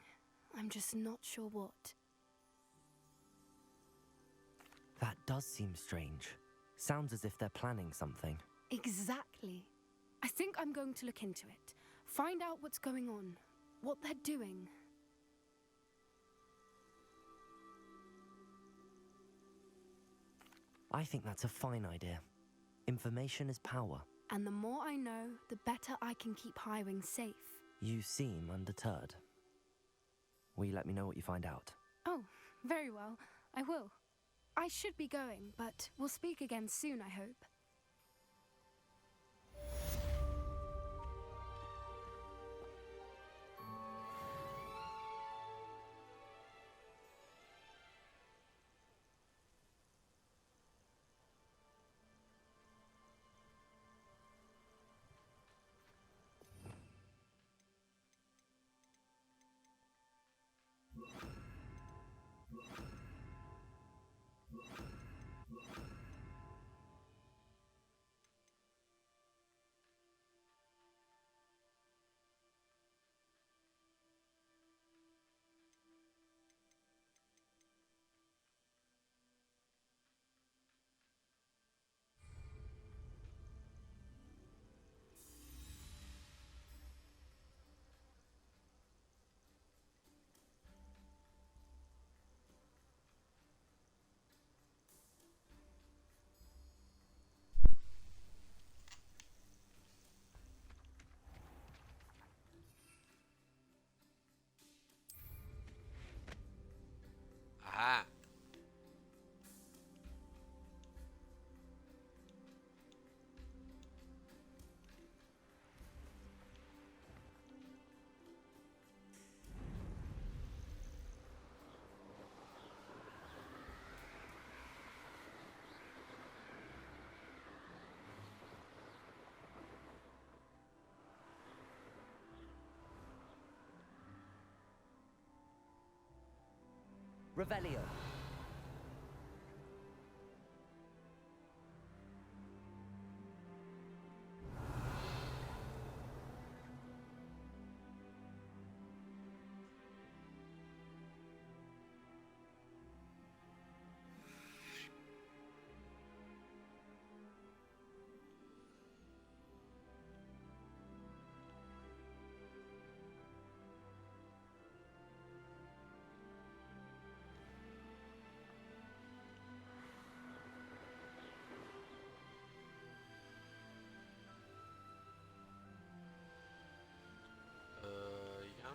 I'm just not sure what.
That does seem strange. Sounds as if they're planning something.
Exactly. I think I'm going to look into it. Find out what's going on, what they're doing.
I think that's a fine idea. Information is power.
And the more I know, the better I can keep Highwing safe.
You seem undeterred. Will you let me know what you find out?
Oh, very well. I will. I should be going, but we'll speak again soon, I hope.
Revelio.
Ja.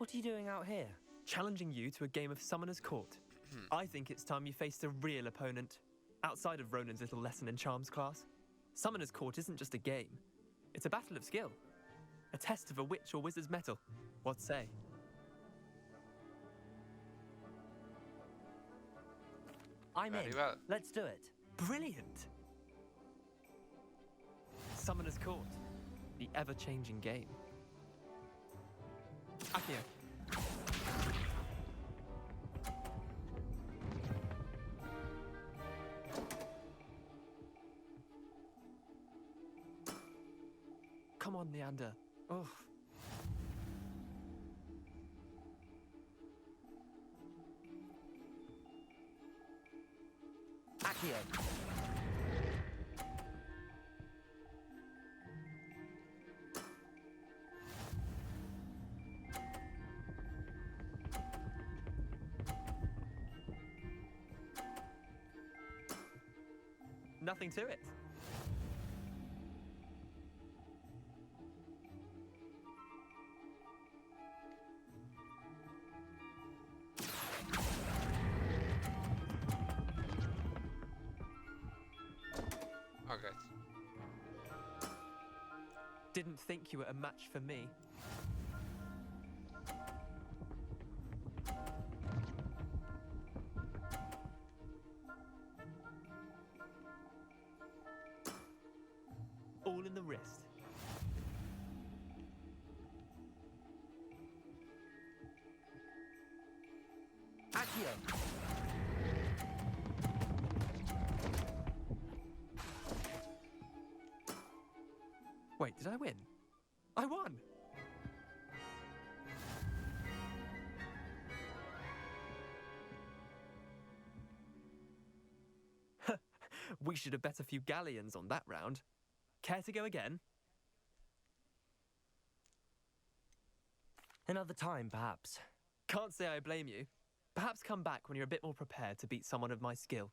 What are you doing out here? Challenging you to a game of Summoner's Court. I think it's time you faced a real opponent, outside of Ronan's little lesson in charms class. Summoner's Court isn't just a game. It's a battle of skill. A test of a witch or wizard's mettle. What say?
I'm in.
Very well.
Let's do it.
Brilliant! Summoner's Court. The ever-changing game. Accio. Come on, Leander. Oh.
Accio.
Nothing to it.
Alright.
Didn't think you were a match for me. All in the wrist. Accio! Wait, did I win? I won! We should have bet a few galleons on that round. Care to go again?
Another time, perhaps.
Can't say I blame you. Perhaps come back when you're a bit more prepared to beat someone of my skill.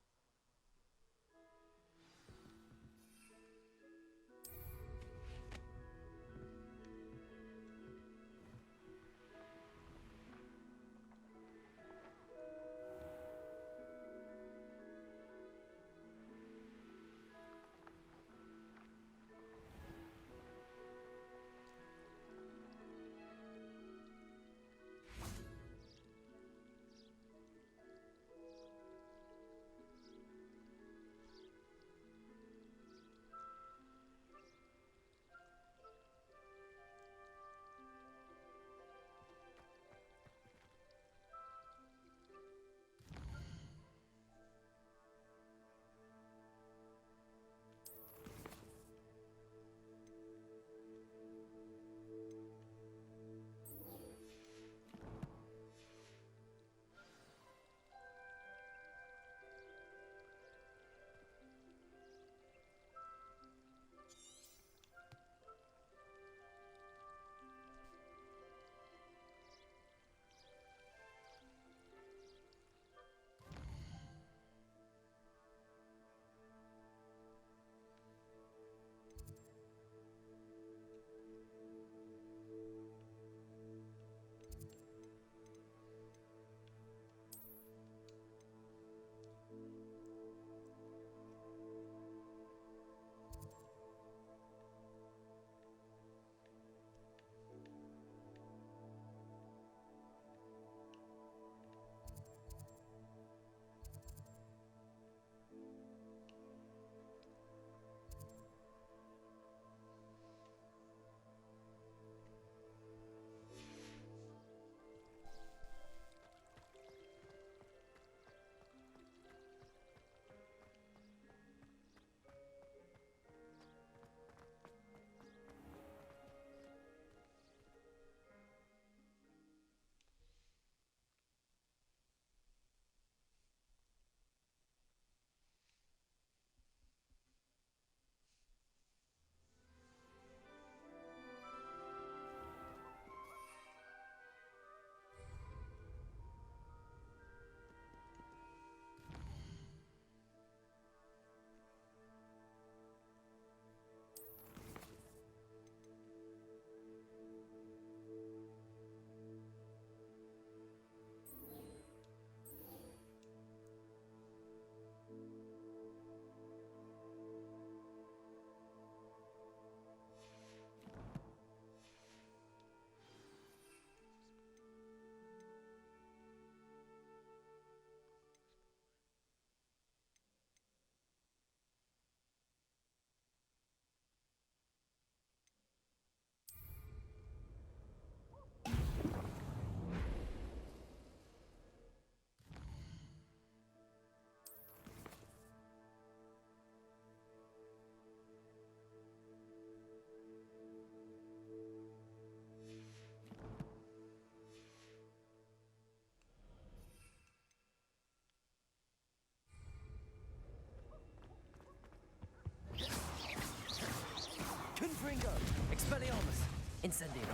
Confringo! Expelliarmus! Incendio!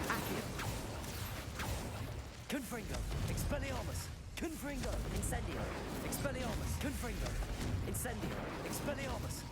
Accio! Confringo! Expelliarmus! Confringo! Incendio! Expelliarmus! Confringo! Incendio! Expelliarmus!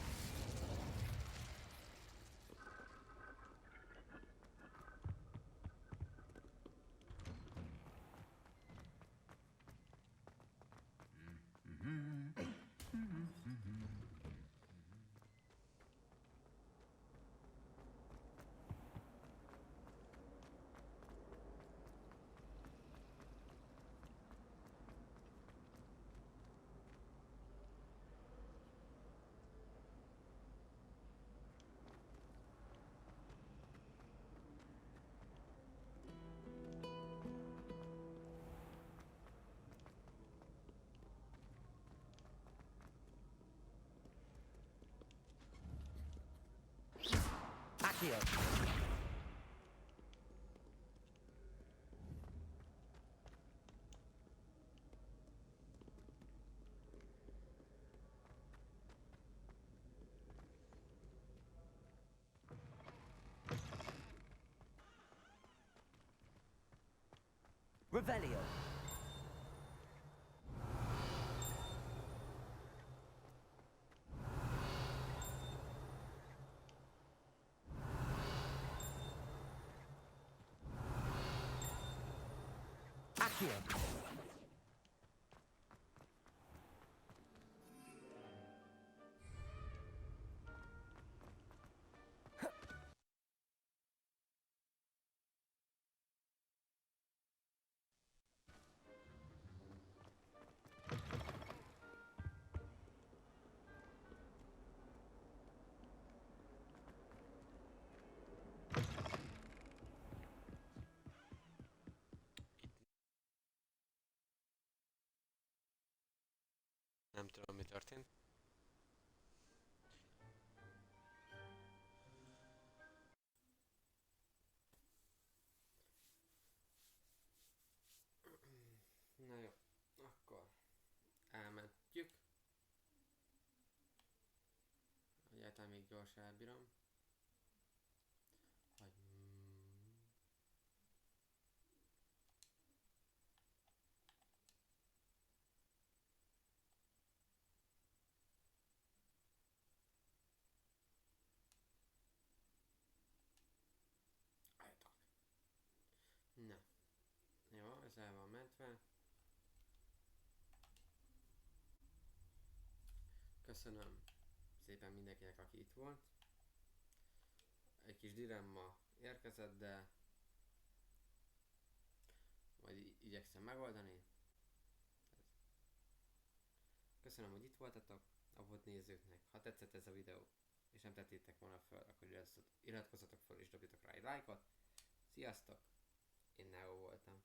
Accio. Revelio. Accio.
Nem tudom, mi történt.
Na jó, akkor elmentjük. Egyáltalán még gyorsan elbírom. Hogy... Álljatok. Na. Jó, ez el van mentve. Köszönöm szépen mindenkinek, aki itt volt. Egy kis dilemma érkezett, de majd igyekszem megoldani. Köszönöm, hogy itt voltatok, a volt nézőknek. Ha tetszett ez a videó, és nem tettétek volna föl, akkor iratkozzatok föl és dobjatok rá egy lájkot. Sziasztok! Én Neo voltam.